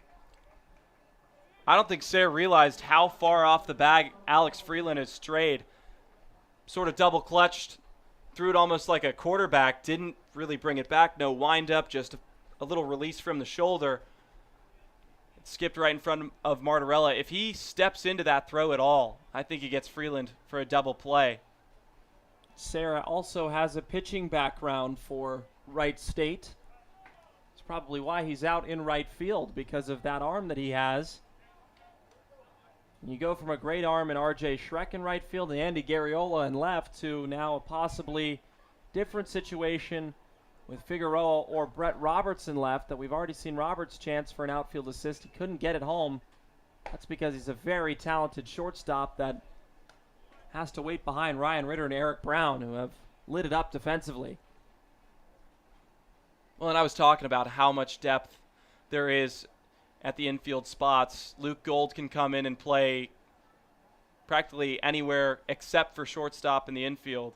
I don't think Sayre realized how far off the bag Alex Freeland has strayed. Sort of double clutched, threw it almost like a quarterback, didn't really bring it back. No wind up, just a little release from the shoulder. It skipped right in front of Martarella. If he steps into that throw at all, I think he gets Freeland for a double play. Sayre also has a pitching background for Wright State. It's probably why he's out in right field, because of that arm that he has. You go from a great arm in R.J. Schreck in right field and Andy Garriola in left to now a possibly different situation with Figueroa or Brett Robertson left, that we've already seen Roberts' chance for an outfield assist. He couldn't get it home. That's because he's a very talented shortstop that has to wait behind Ryan Ritter and Eric Brown, who have lit it up defensively. Well, and I was talking about how much depth there is at the infield spots. Luke Gold can come in and play practically anywhere except for shortstop in the infield.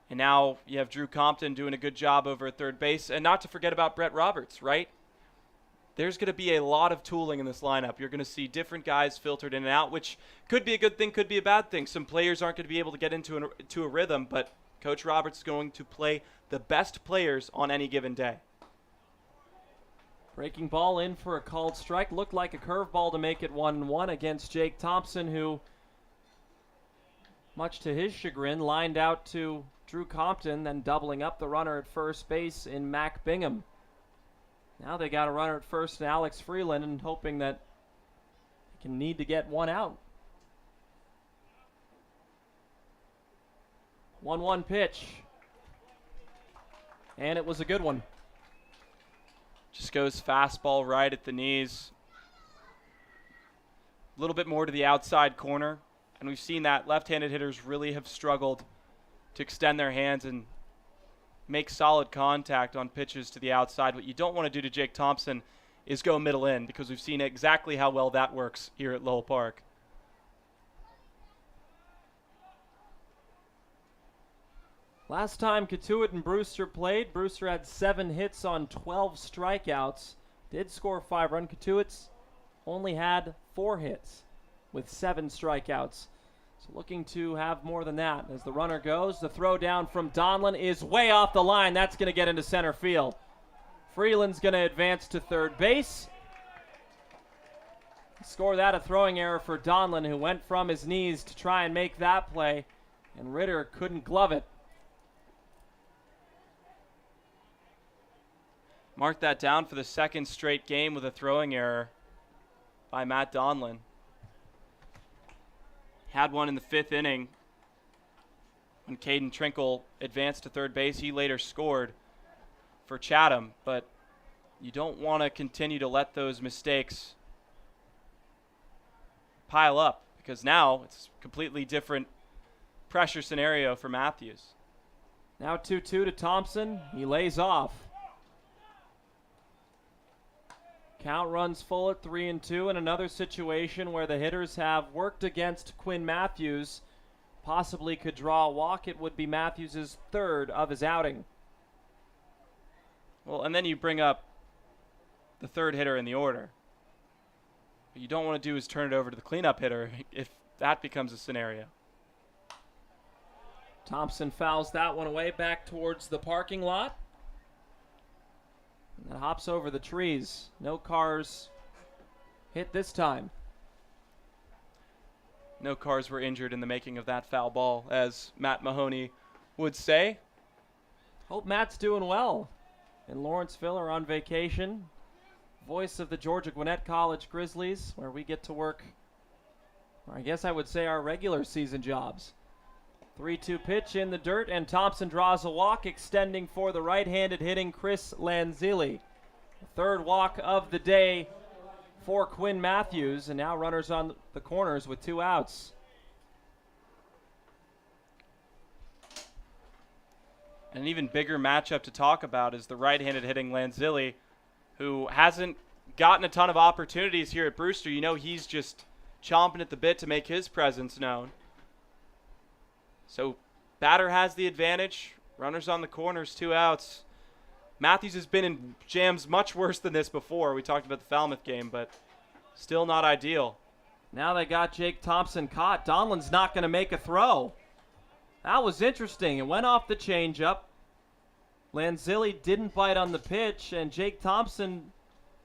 And now you have Drew Compton doing a good job over at third base. And not to forget about Brett Roberts, right? There's going to be a lot of tooling in this lineup. You're going to see different guys filtered in and out, which could be a good thing, could be a bad thing. Some players aren't going to be able to get into a rhythm, but Coach Roberts is going to play the best players on any given day. Breaking ball in for a called strike. Looked like a curveball to make it 1-1 against Jake Thompson, who, much to his chagrin, lined out to Drew Compton, then doubling up the runner at first base in Mac Bingham. Now they got a runner at first in Alex Freeland, and hoping that he can need to get one out. 1-1 pitch. And it was a good one. Just goes fastball right at the knees. A little bit more to the outside corner. And we've seen that left-handed hitters really have struggled to extend their hands and make solid contact on pitches to the outside. What you don't want to do to Jake Thompson is go middle in, because we've seen exactly how well that works here at Lowell Park. Last time Cotuit and Brewster played, Brewster had 7 hits on 12 strikeouts. Did score 5 runs. Cotuit's only had 4 hits with 7 strikeouts. So looking to have more than that. As the runner goes, the throw down from Donlin is way off the line. That's going to get into center field. Freeland's going to advance to third base. Score that, a throwing error for Donlin, who went from his knees to try and make that play, and Ritter couldn't glove it. Mark that down for the second straight game with a throwing error by Matt Donlin. Had one in the 5th inning when Caden Trinkle advanced to third base. He later scored for Chatham, but you don't want to continue to let those mistakes pile up, because now it's a completely different pressure scenario for Matthews. Now 2-2 to Thompson. He lays off. Count runs full at 3-2 in another situation where the hitters have worked against Quinn Matthews. Possibly could draw a walk. It would be Matthews' 3rd of his outing. Well, and then you bring up the 3rd hitter in the order. What you don't want to do is turn it over to the cleanup hitter if that becomes a scenario. Thompson fouls that one away back towards the parking lot. And that hops over the trees. No cars hit this time. No cars were injured in the making of that foul ball, as Matt Mahoney would say. Hope Matt's doing well in Lawrenceville or on vacation. Voice of the Georgia Gwinnett College Grizzlies, where we get to work, or I guess I would say, our regular season jobs. 3-2 pitch in the dirt, and Thompson draws a walk, extending for the right-handed hitting Chris Lanzilli. The 3rd walk of the day for Quinn Matthews, and now runners on the corners with 2 outs. An even bigger matchup to talk about is the right-handed hitting Lanzilli, who hasn't gotten a ton of opportunities here at Brewster. You know, he's just chomping at the bit to make his presence known. So batter has the advantage. Runners on the corners, 2 outs. Matthews has been in jams much worse than this before. We talked about the Falmouth game, but still not ideal. Now they got Jake Thompson caught. Donlin's not going to make a throw. That was interesting. It went off the changeup. Lanzilli didn't bite on the pitch, and Jake Thompson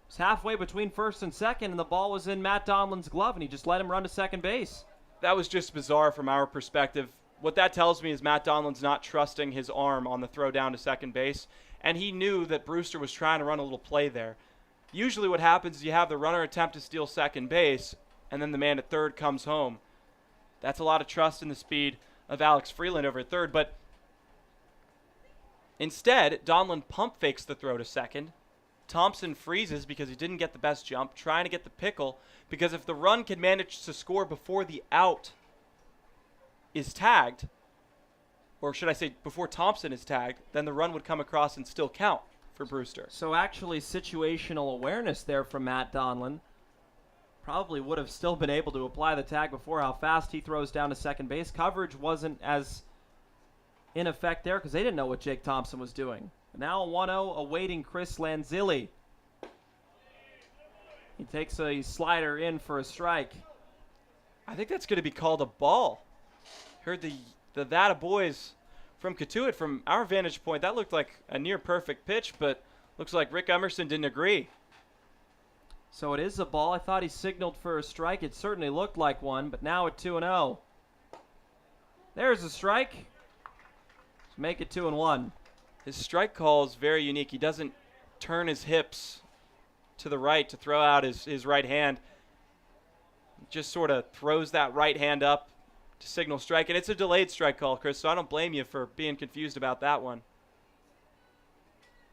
was halfway between first and second, and the ball was in Matt Donlin's glove, and he just let him run to second base. That was just bizarre from our perspective. What that tells me is Matt Donlin's not trusting his arm on the throw down to second base, and he knew that Brewster was trying to run a little play there. Usually what happens is you have the runner attempt to steal second base, and then the man at third comes home. That's a lot of trust in the speed of Alex Freeland over at third, but Instead, Donlin pump fakes the throw to second. Thompson freezes because he didn't get the best jump, trying to get the pickle, because if the run can manage to score before the out is tagged, or should I say before Thompson is tagged, then the run would come across and still count for Brewster. So actually situational awareness there from Matt Donlin. Probably would have still been able to apply the tag before how fast he throws down to second base. Coverage wasn't as in effect there because they didn't know what Jake Thompson was doing. Now 1-0 awaiting Chris Lanzilli. He takes a slider in for a strike. I think that's going to be called a ball. Heard the That boys from Cotuit, from our vantage point, that looked like a near perfect pitch, but looks like Rick Emerson didn't agree. So it is a ball. I thought he signaled for a strike. It certainly looked like one, but now at 2-0. There's a strike. Let's make it 2-1. His strike call is very unique. He doesn't turn his hips to the right to throw out his right hand. He just sort of throws that right hand up to signal strike. And it's a delayed strike call, Chris, so I don't blame you for being confused about that one.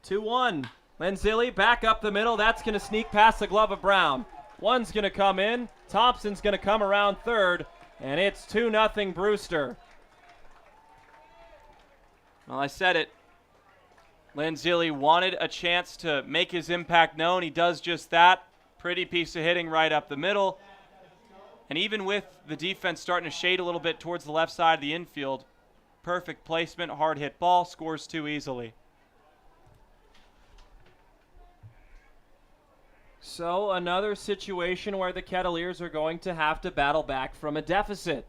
2-1. Lanzilli back up the middle. That's going to sneak past the glove of Brown. One's going to come in. Thompson's going to come around third. And it's 2-0 Brewster. Well, I said it. Lanzilli wanted a chance to make his impact known. He does just that. Pretty piece of hitting right up the middle. And even with the defense starting to shade a little bit towards the left side of the infield, perfect placement, hard hit ball, scores 2 easily. So another situation where the Kettleers are going to have to battle back from a deficit.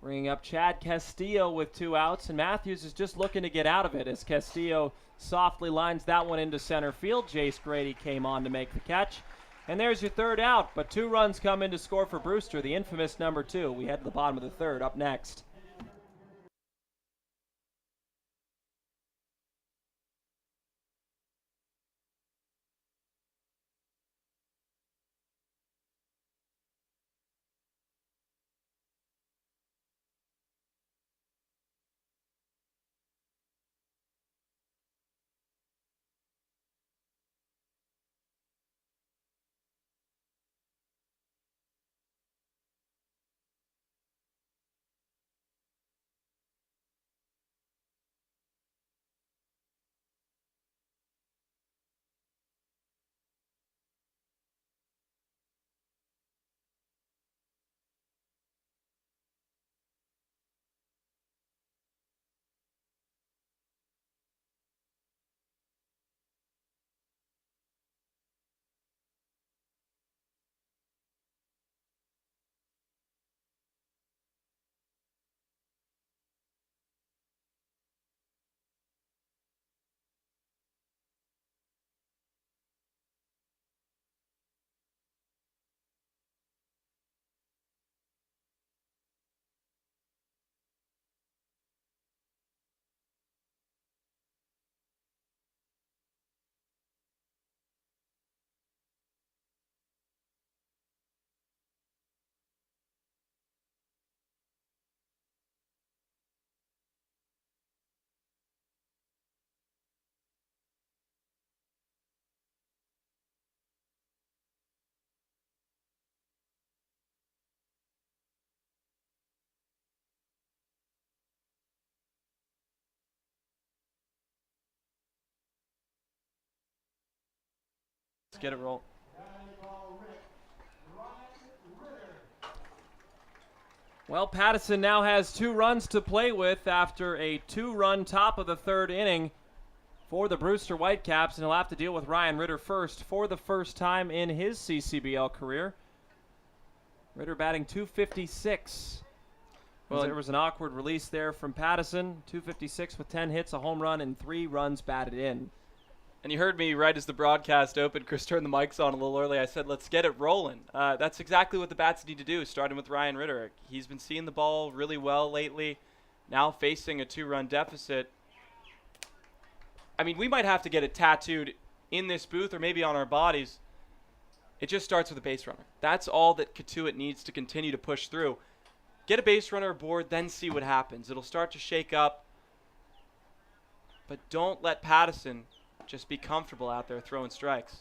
Bringing up Chad Castillo with 2 outs, and Matthews is just looking to get out of it as Castillo softly lines that one into center field. Jace Grady came on to make the catch. And there's your 3rd out, but 2 runs come in to score for Brewster, the infamous number 2. We head to the bottom of the 3rd, up next. Let's get it rolled. Well, Pattison now has 2 runs to play with after a 2-run top of the 3rd inning for the Brewster Whitecaps, and he'll have to deal with Ryan Ritter first for the first time in his CCBL career. Ritter batting .256. Well, there was an awkward release there from Pattison. .256 with 10 hits, a home run, and 3 runs batted in. And you heard me right as the broadcast opened. Chris turned the mics on a little early. I said, let's get it rolling. That's exactly what the Bats need to do, starting with Ryan Ritter. He's been seeing the ball really well lately, now facing a 2-run deficit. I mean, we might have to get it tattooed in this booth or maybe on our bodies. It just starts with a base runner. That's all that Cotuit needs to continue to push through. Get a base runner aboard, then see what happens. It'll start to shake up. but don't let Patterson just be comfortable out there throwing strikes.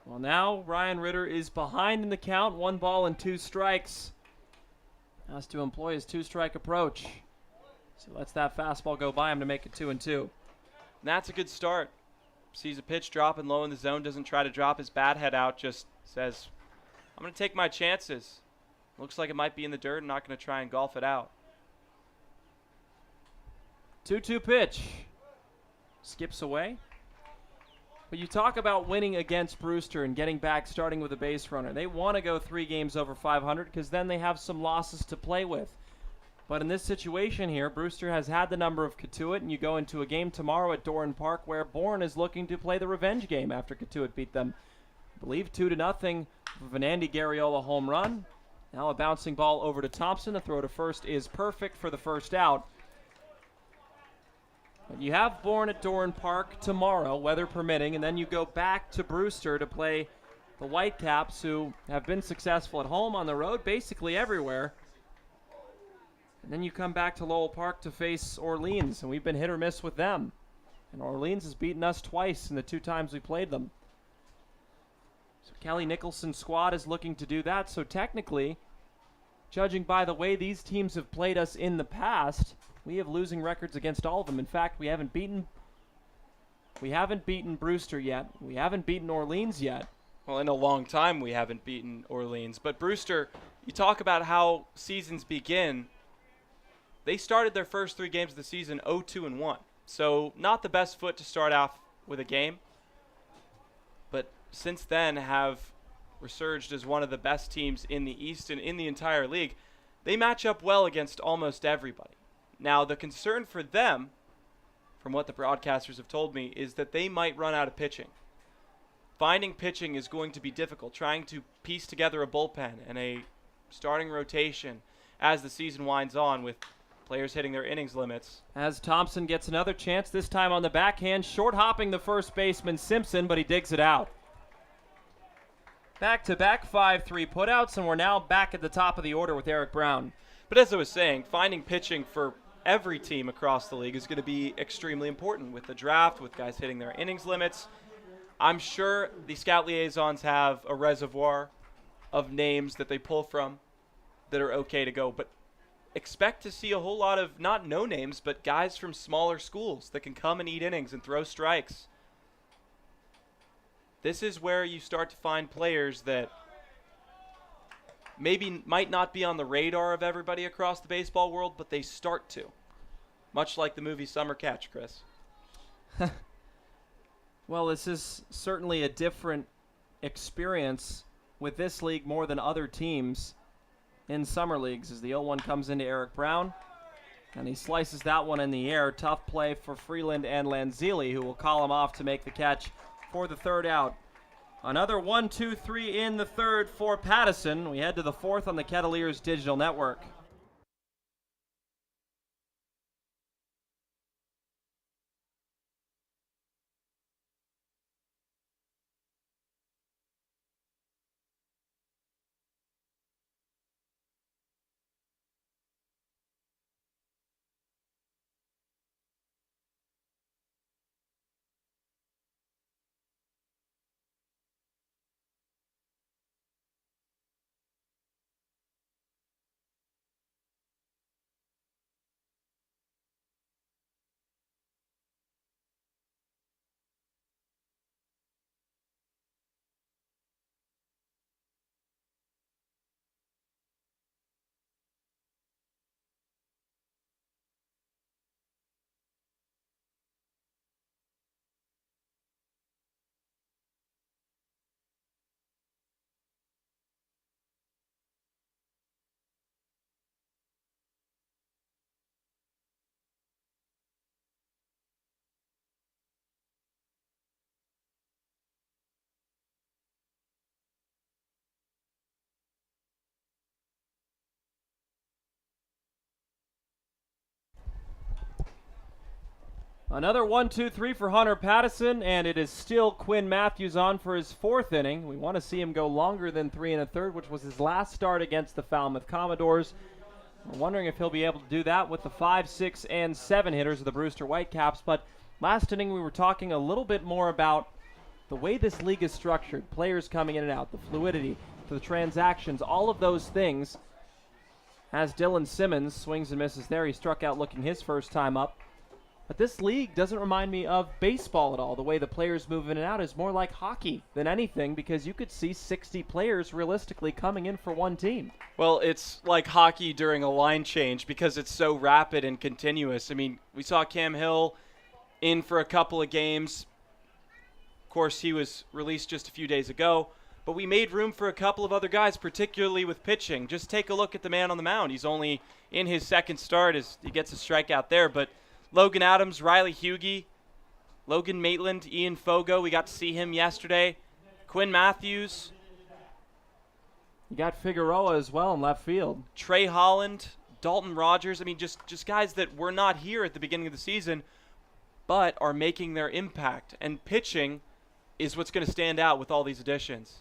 Well, now Ryan Ritter is behind in the count, 1 ball and 2 strikes. Has to employ his 2-strike approach. So lets that fastball go by him to make it 2-2. And that's a good start. Sees a pitch dropping low in the zone, doesn't try to drop his bat head out, just says, I'm going to take my chances. Looks like it might be in the dirt and not going to try and golf it out. 2-2 pitch. Skips away. But you talk about winning against Brewster and getting back starting with a base runner. They want to go 3 games over 500 because then they have some losses to play with. But in this situation here, Brewster has had the number of Cotuit, and you go into a game tomorrow at Doran Park where Bourne is looking to play the revenge game after Cotuit beat them, I believe, 2-0 with an Andy Garriola home run. Now a bouncing ball over to Thompson. The throw to first is perfect for the first out. But you have Bourne at Doran Park tomorrow, weather permitting, and then you go back to Brewster to play the Whitecaps, who have been successful at home, on the road, basically everywhere. And then you come back to Lowell Park to face Orleans, and we've been hit or miss with them. And Orleans has beaten us twice in the 2 times we played them. So Kelly Nicholson's squad is looking to do that. So technically, judging by the way these teams have played us in the past, we have losing records against all of them. In fact, we haven't beaten Brewster yet. We haven't beaten Orleans yet. Well, in a long time we haven't beaten Orleans. But Brewster, you talk about how seasons begin. They started their first 3 games of the season 0-2-1. So not the best foot to start off with a game. But since then have resurged as one of the best teams in the East and in the entire league. They match up well against almost everybody. Now, the concern for them, from what the broadcasters have told me, is that they might run out of pitching. Finding pitching is going to be difficult. Trying to piece together a bullpen and a starting rotation as the season winds on with players hitting their innings limits. As Thompson gets another chance, this time on the backhand, short hopping the first baseman Simpson, but he digs it out. Back-to-back 5-3 putouts, and we're now back at the top of the order with Eric Brown. But as I was saying, finding pitching for every team across the league is going to be extremely important with the draft, with guys hitting their innings limits. I'm sure the scout liaisons have a reservoir of names that they pull from that are okay to go, but expect to see a whole lot of not no names, but guys from smaller schools that can come and eat innings and throw strikes. This is where you start to find players that maybe might not be on the radar of everybody across the baseball world, but they start to. Much like the movie Summer Catch, Chris. Well, this is certainly a different experience with this league more than other teams in summer leagues, as the 0-1 comes into Eric Brown, and he slices that one in the air. Tough play for Freeland and Lanzilli, who will call him off to make the catch for the third out. Another 1-2-3 in the third for Pattison. We head to the fourth on the Kettleers Digital Network. Another 1-2-3 for Hunter Pattison, and it is still Quinn Matthews on for his 4th inning. We want to see him go longer than 3 1/3, which was his last start against the Falmouth Commodores. We're wondering if he'll be able to do that with the 5, 6, and 7 hitters of the Brewster Whitecaps. But last inning we were talking a little bit more about the way this league is structured, players coming in and out, the fluidity, the transactions, all of those things. As Dylan Simmons swings and misses there, he struck out looking his first time up. But this league doesn't remind me of baseball at all. The way the players move in and out is more like hockey than anything, because you could see 60 players realistically coming in for one team. Well, it's like hockey during a line change because it's so rapid and continuous. I mean, we saw Cam Hill in for a couple of games. Of course, he was released just a few days ago. But we made room for a couple of other guys, particularly with pitching. Just take a look at the man on the mound. He's only in his 2nd start as he gets a strikeout there. But Logan Adams, Riley Hughey, Logan Maitland, Ian Fogo, we got to see him yesterday. Quinn Matthews. You got Figueroa as well in left field. Trey Holland, Dalton Rogers. I mean, just guys that were not here at the beginning of the season, but are making their impact. And pitching is what's going to stand out with all these additions.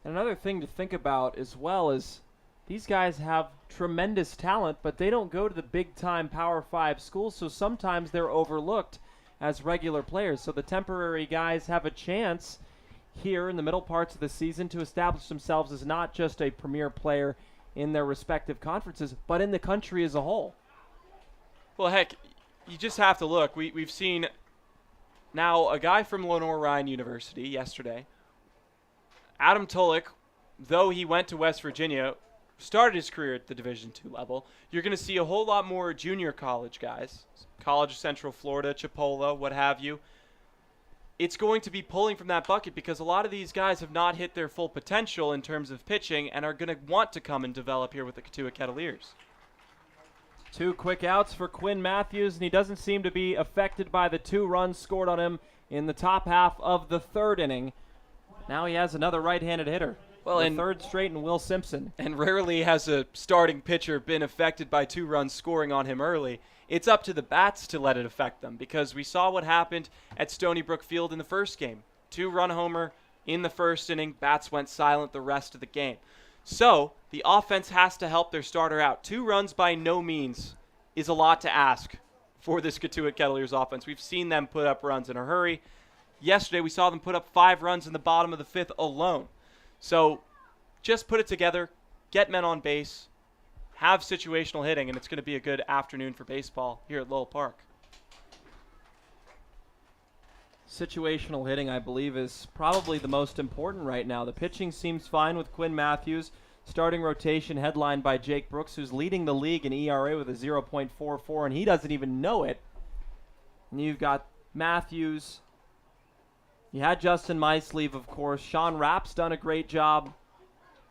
And another thing to think about as well is these guys have tremendous talent, but they don't go to the big-time Power 5 schools, so sometimes they're overlooked as regular players. So the temporary guys have a chance here in the middle parts of the season to establish themselves as not just a premier player in their respective conferences, but in the country as a whole. Well, heck, you just have to look. We've seen now a guy from Lenore Ryan University yesterday, Adam Tulloch, though he went to West Virginia, started his career at the Division II level. You're going to see a whole lot more junior college guys, College of Central Florida, Chipola, what have you. It's going to be pulling from that bucket because a lot of these guys have not hit their full potential in terms of pitching and are going to want to come and develop here with the Cotuit Kettleers. 2 quick outs for Quinn Matthews, and he doesn't seem to be affected by the 2 runs scored on him in the top half of the 3rd inning. Now he has another right-handed hitter. Well, and 3rd straight and Will Simpson. And rarely has a starting pitcher been affected by 2 runs scoring on him early. It's up to the bats to let it affect them because we saw what happened at Stony Brook Field in the first game. 2-run homer in the 1st inning. Bats went silent the rest of the game. So the offense has to help their starter out. 2 runs by no means is a lot to ask for this Cotuit Kettleers offense. We've seen them put up runs in a hurry. Yesterday we saw them put up 5 runs in the bottom of the 5th alone. So just put it together, get men on base, have situational hitting, and it's going to be a good afternoon for baseball here at Lowell Park. Situational hitting, I believe, is probably the most important right now. The pitching seems fine with Quinn Matthews. Starting rotation headlined by Jake Brooks, who's leading the league in ERA with a 0.44, and he doesn't even know it. And you've got Matthews. You had Justin Meisleeve, of course. Sean Rapp's done a great job.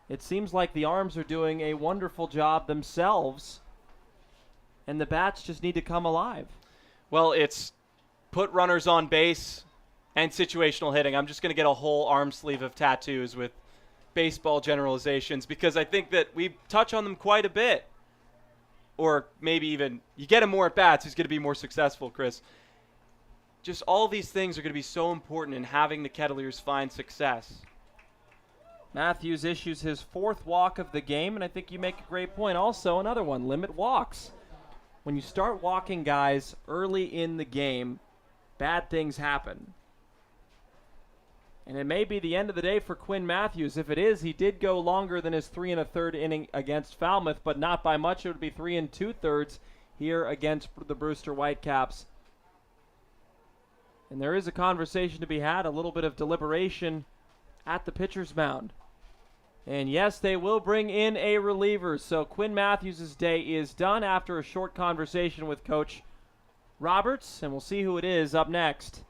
It seems like the arms are doing a wonderful job themselves, and the bats just need to come alive. Well, it's put runners on base and situational hitting. I'm just going to get a whole arm sleeve of tattoos with baseball generalizations because I think that we touch on them quite a bit. Or maybe even you get him more at bats, he's going to be more successful, Chris. Just all these things are going to be so important in having the Kettleers find success. Matthews issues his 4th walk of the game, and I think you make a great point. Also, another one, limit walks. When you start walking guys early in the game, bad things happen. And it may be the end of the day for Quinn Matthews. If it is, he did go longer than his 3 1/3 inning against Falmouth, but not by much. It would be 3 2/3 here against the Brewster Whitecaps. And there is a conversation to be had, a little bit of deliberation at the pitcher's mound. And yes, they will bring in a reliever. So Quinn Matthews' day is done after a short conversation with Coach Roberts, and we'll see who it is up next.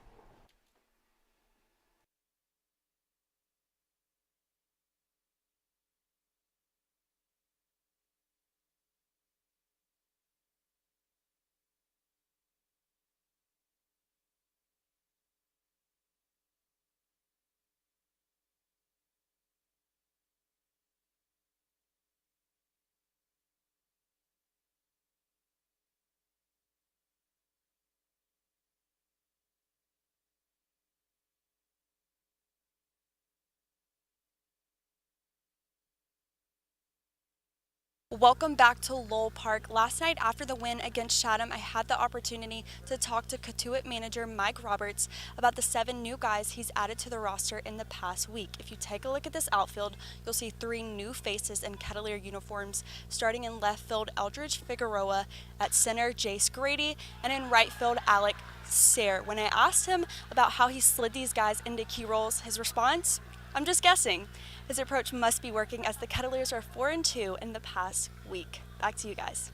Welcome back to Lowell Park. Last night after the win against Chatham, I had the opportunity to talk to Cotuit manager Mike Roberts about the 7 new guys he's added to the roster in the past week. If you take a look at this outfield, you'll see 3 new faces in Kettleer uniforms. Starting in left field, Eldridge Figueroa, at center, Jace Grady, and in right field, Alec Sayre. When I asked him about how he slid these guys into key roles, his response? I'm just guessing. His approach must be working as the Kettleers are 4-2 in the past week. Back to you guys.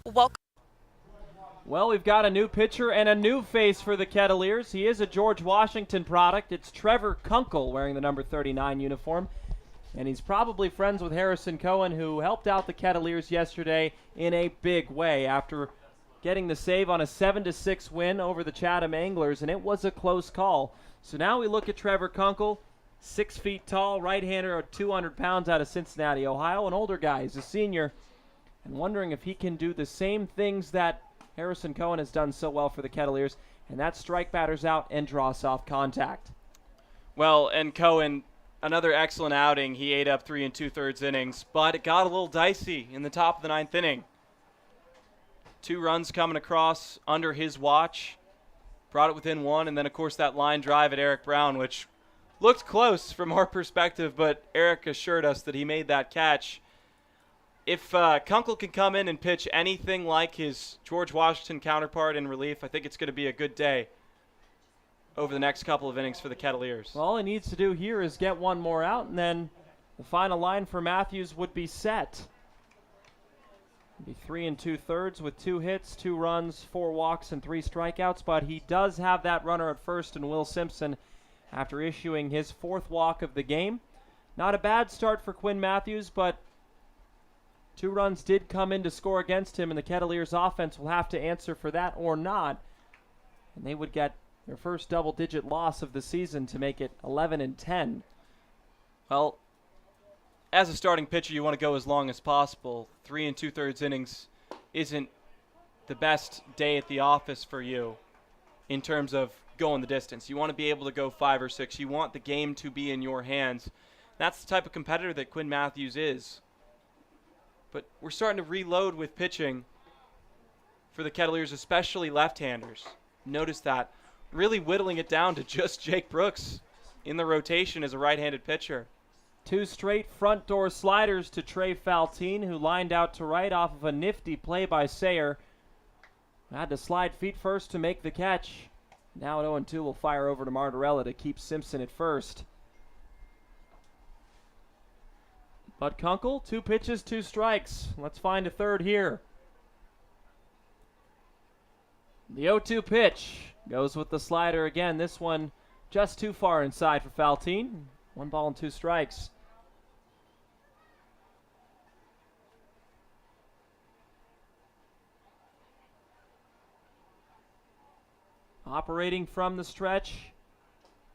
Welcome. Well, we've got a new pitcher and a new face for the Kettleers. He is a George Washington product. It's Trevor Kunkel wearing the number 39 uniform. And he's probably friends with Harrison Cohen, who helped out the Kettleers yesterday in a big way after getting the save on a 7-6 win over the Chatham Anglers, and it was a close call. So now we look at Trevor Kunkel. 6 feet tall, right-hander, 200 pounds, out of Cincinnati, Ohio. An older guy. He's a senior. And wondering if he can do the same things that Harrison Cohen has done so well for the Kettleers, and that's strike batters out and draw soft contact. Well, and Cohen, another excellent outing. He ate up 3 2/3 innings, but it got a little dicey in the top of the 9th inning. 2 runs coming across under his watch. Brought it within 1, and then, of course, that line drive at Eric Brown, which looked close from our perspective, but Eric assured us that he made that catch. If Kunkel can come in and pitch anything like his George Washington counterpart in relief, I think it's going to be a good day over the next couple of innings for the Kettleers. Well, all he needs to do here is get 1 more out, and then the final line for Matthews would be set. It'd be 3 2/3 with 2 hits, 2 runs, 4 walks, and 3 strikeouts, but he does have that runner at first in Will Simpson after issuing his 4th walk of the game. Not a bad start for Quinn Matthews, but 2 runs did come in to score against him, and the Kettleers offense will have to answer for that or not. And they would get their first double-digit loss of the season to make it 11-10. Well, as a starting pitcher, you want to go as long as possible. 3 2/3 innings isn't the best day at the office for you in terms of going the distance. You want to be able to go 5 or 6. You want the game to be in your hands. That's the type of competitor that Quinn Matthews is. But we're starting to reload with pitching for the Kettleers, especially left-handers. Notice that. Really whittling it down to just Jake Brooks in the rotation as a right-handed pitcher. 2 straight front door sliders to Trey Faltine, who lined out to right off of a nifty play by Sayre. Had to slide feet first to make the catch. Now at 0-2 will fire over to Martarella to keep Simpson at first. But Kunkel, 2 pitches, 2 strikes. Let's find a third here. The 0-2 pitch goes with the slider again. This one just too far inside for Faltine. 1 ball and 2 strikes. Operating from the stretch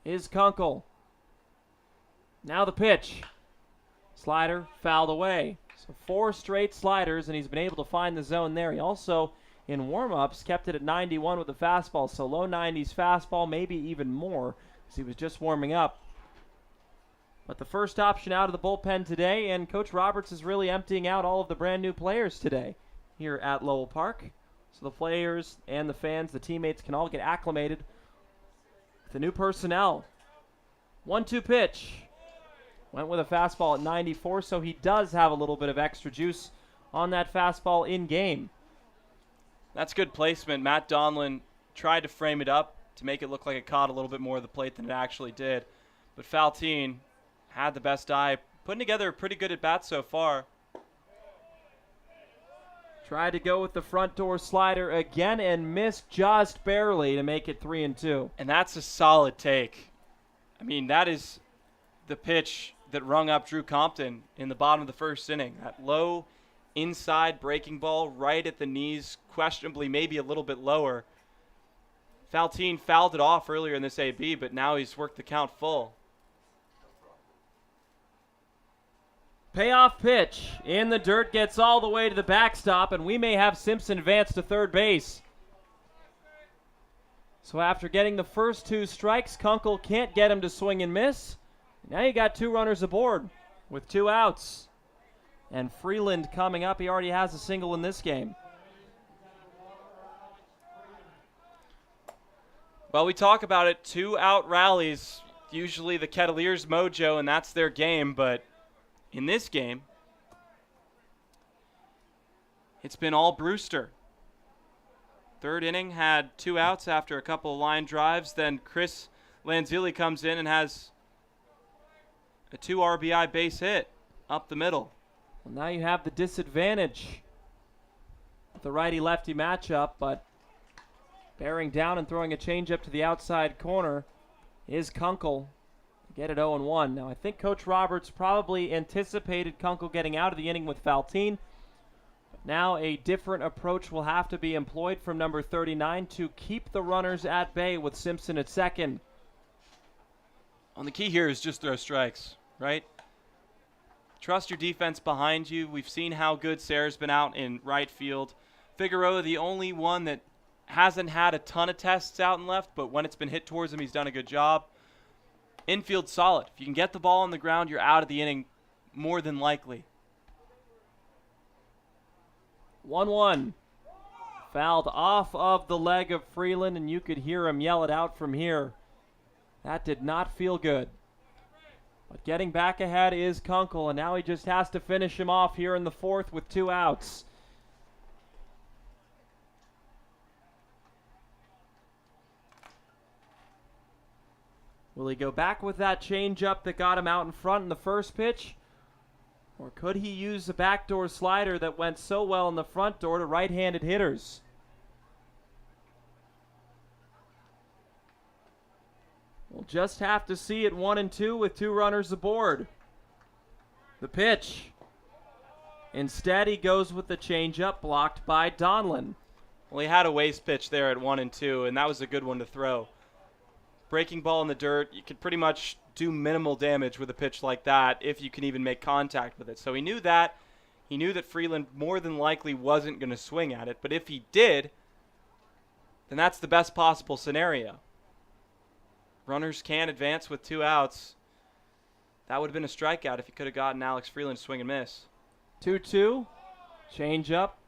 is Kunkel. Now the pitch. Slider fouled away. So 4 straight sliders, and he's been able to find the zone there. He also, in warm-ups, kept it at 91 with the fastball. So low 90s fastball, maybe even more, because he was just warming up. But the first option out of the bullpen today, and Coach Roberts is really emptying out all of the brand new players today here at Lowell Park. So the players and the fans, the teammates can all get acclimated with the new personnel. 1-2 pitch. Went with a fastball at 94, so he does have a little bit of extra juice on that fastball in game. That's good placement. Matt Donlin tried to frame it up to make it look like it caught a little bit more of the plate than it actually did. But Faltine had the best eye, putting together a pretty good at-bat so far. Tried to go with the front door slider again and missed just barely to make it 3-2. And that's a solid take. I mean, that is the pitch that rung up Drew Compton in the bottom of the first inning. That low inside breaking ball right at the knees, questionably maybe a little bit lower. Faltine fouled it off earlier in this AB, but now he's worked the count full. Payoff pitch in the dirt, gets all the way to the backstop, and we may have Simpson advance to third base. So after getting the first 2 strikes, Kunkel can't get him to swing and miss. Now you got 2 runners aboard with 2 outs. And Freeland coming up. He already has a single in this game. Well, we talk about it, 2-out rallies, usually the Kettleers mojo, and that's their game. But in this game, it's been all Brewster. Third inning had 2 outs after a couple of line drives. Then Chris Lanzilli comes in and has a 2 RBI base hit up the middle. Well, now you have the disadvantage of the righty-lefty matchup, but bearing down and throwing a changeup to the outside corner is Kunkel. Get it 0-1. Now, I think Coach Roberts probably anticipated Kunkel getting out of the inning with Valtine. Now a different approach will have to be employed from number 39 to keep the runners at bay with Simpson at second. Well, the key here is just throw strikes, right? Trust your defense behind you. We've seen how good Sayre's been out in right field. Figueroa, the only one that hasn't had a ton of tests out and left, but when it's been hit towards him, he's done a good job. Infield solid. If you can get the ball on the ground, you're out of the inning more than likely. 1-1. Fouled off of the leg of Freeland, and you could hear him yell it out from here. That did not feel good. But getting back ahead is Kunkel, and now he just has to finish him off here in the fourth with 2 outs. Will he go back with that changeup that got him out in front in the first pitch? Or could he use the backdoor slider that went so well in the front door to right-handed hitters? We'll just have to see it 1-2 with 2 runners aboard. The pitch. Instead, he goes with the changeup blocked by Donlin. Well, he had a waste pitch there at 1-2, and that was a good one to throw. Breaking ball in the dirt, you could pretty much do minimal damage with a pitch like that if you can even make contact with it. So he knew that. He knew that Freeland more than likely wasn't going to swing at it, but if he did, then that's the best possible scenario. Runners can advance with 2 outs. That would have been a strikeout if he could have gotten Alex Freeland swing and miss. 2-2. Change up.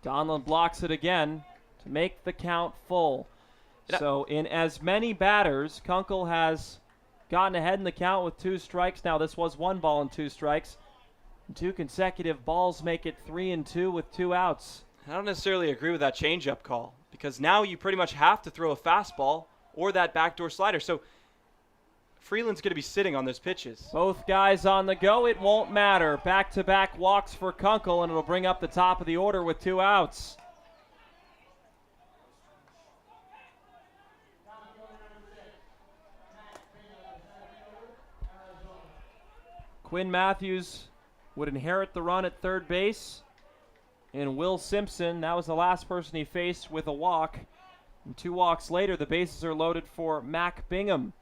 Donlin blocks it again to make the count full. So in as many batters, Kunkel has gotten ahead in the count with 2 strikes. Now this was 1 ball and 2 strikes. And 2 consecutive balls make it 3-2 with 2 outs. I don't necessarily agree with that changeup call because now you pretty much have to throw a fastball or that backdoor slider. So Freeland's going to be sitting on those pitches. Both guys on the go. It won't matter. Back-to-back walks for Kunkel, and it'll bring up the top of the order with 2 outs. Quinn Matthews would inherit the run at third base. And Will Simpson, that was the last person he faced with a walk. And 2 walks later, the bases are loaded for Mac Bingham,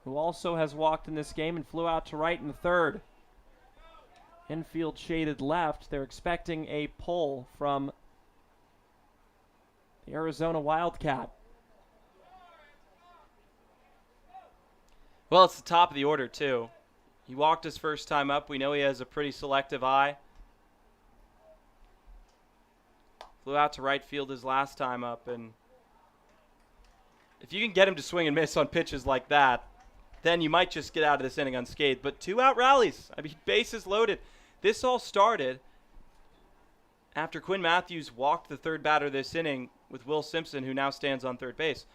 who also has walked in this game and flew out to right in the third. Infield shaded left. They're expecting a pull from the Arizona Wildcat. Well, it's the top of the order, too. He walked his first time up. We know he has a pretty selective eye. Flew out to right field his last time up, and if you can get him to swing and miss on pitches like that, then you might just get out of this inning unscathed. But 2-out rallies. I mean, bases loaded. This all started after Quinn Matthews walked the third batter this inning with Will Simpson, who now stands on third base.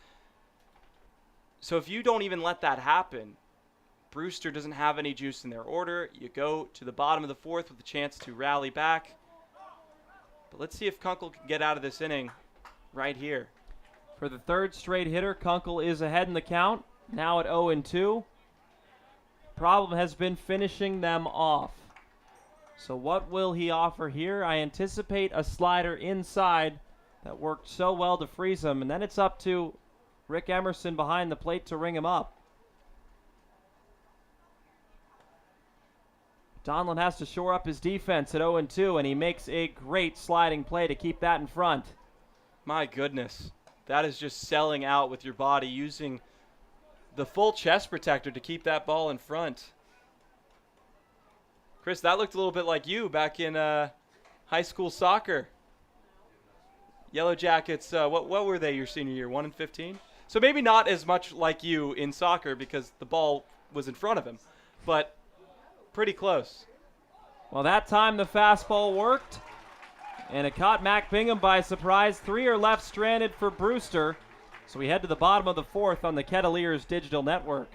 So if you don't even let that happen, Brewster doesn't have any juice in their order. You go to the bottom of the fourth with a chance to rally back. But let's see if Kunkel can get out of this inning right here. For the third straight hitter, Kunkel is ahead in the count, now at 0-2. Problem has been finishing them off. So what will he offer here? I anticipate a slider inside that worked so well to freeze him, and then it's up to Rick Emerson behind the plate to ring him up. Donlin has to shore up his defense at 0-2, and he makes a great sliding play to keep that in front. My goodness. That is just selling out with your body, using the full chest protector to keep that ball in front. Chris, that looked a little bit like you back in high school soccer. Yellow Jackets, what were they your senior year, 1-15? So maybe not as much like you in soccer because the ball was in front of him, but pretty close. Well, that time the fastball worked, and it caught Mac Bingham by surprise. 3 are left stranded for Brewster. So we head to the bottom of the 4th on the Kettleers digital network.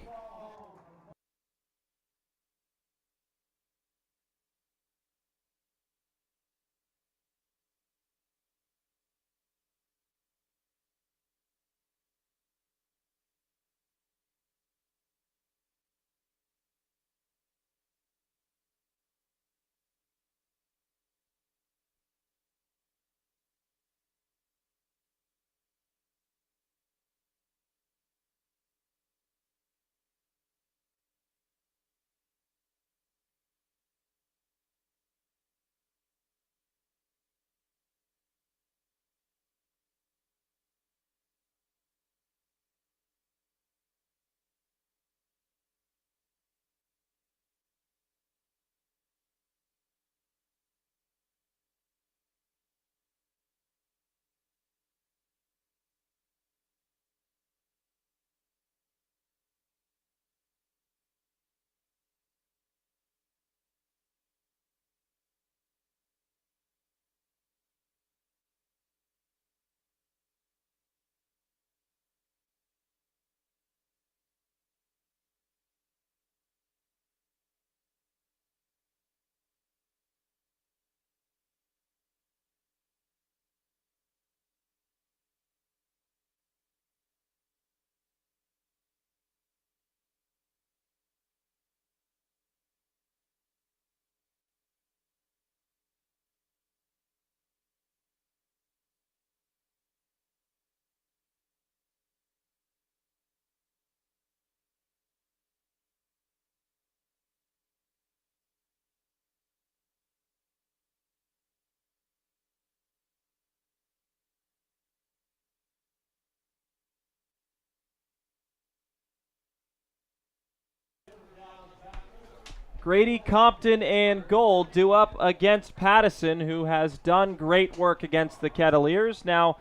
Grady, Compton, and Gold due up against Pattison, who has done great work against the Kettleers. Now,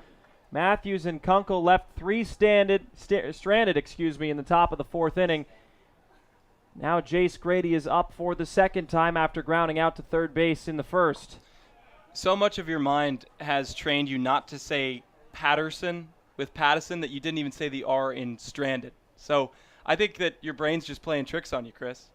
Matthews and Kunkel left 3 stranded, in the top of the 4th inning. Now Jace Grady is up for the 2nd time after grounding out to 3rd base in the 1st. So much of your mind has trained you not to say Patterson with Pattison that you didn't even say the R in stranded. So I think that your brain's just playing tricks on you, Chris.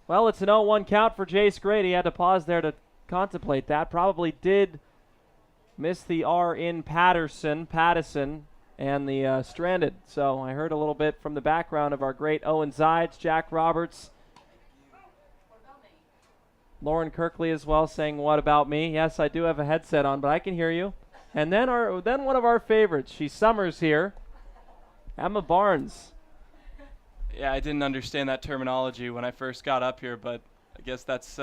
Well, it's an 0-1 count for Jace Grady. Had to pause there to contemplate that. Probably did miss the R in Pattison, and the stranded. So I heard a little bit from the background of our great Owen Zides, Jack Roberts, Lauren Kirkley as well, saying, "What about me?" Yes, I do have a headset on, but I can hear you. And then one of our favorites. She summers here, Emma Barnes. Yeah, I didn't understand that terminology when I first got up here, but I guess that's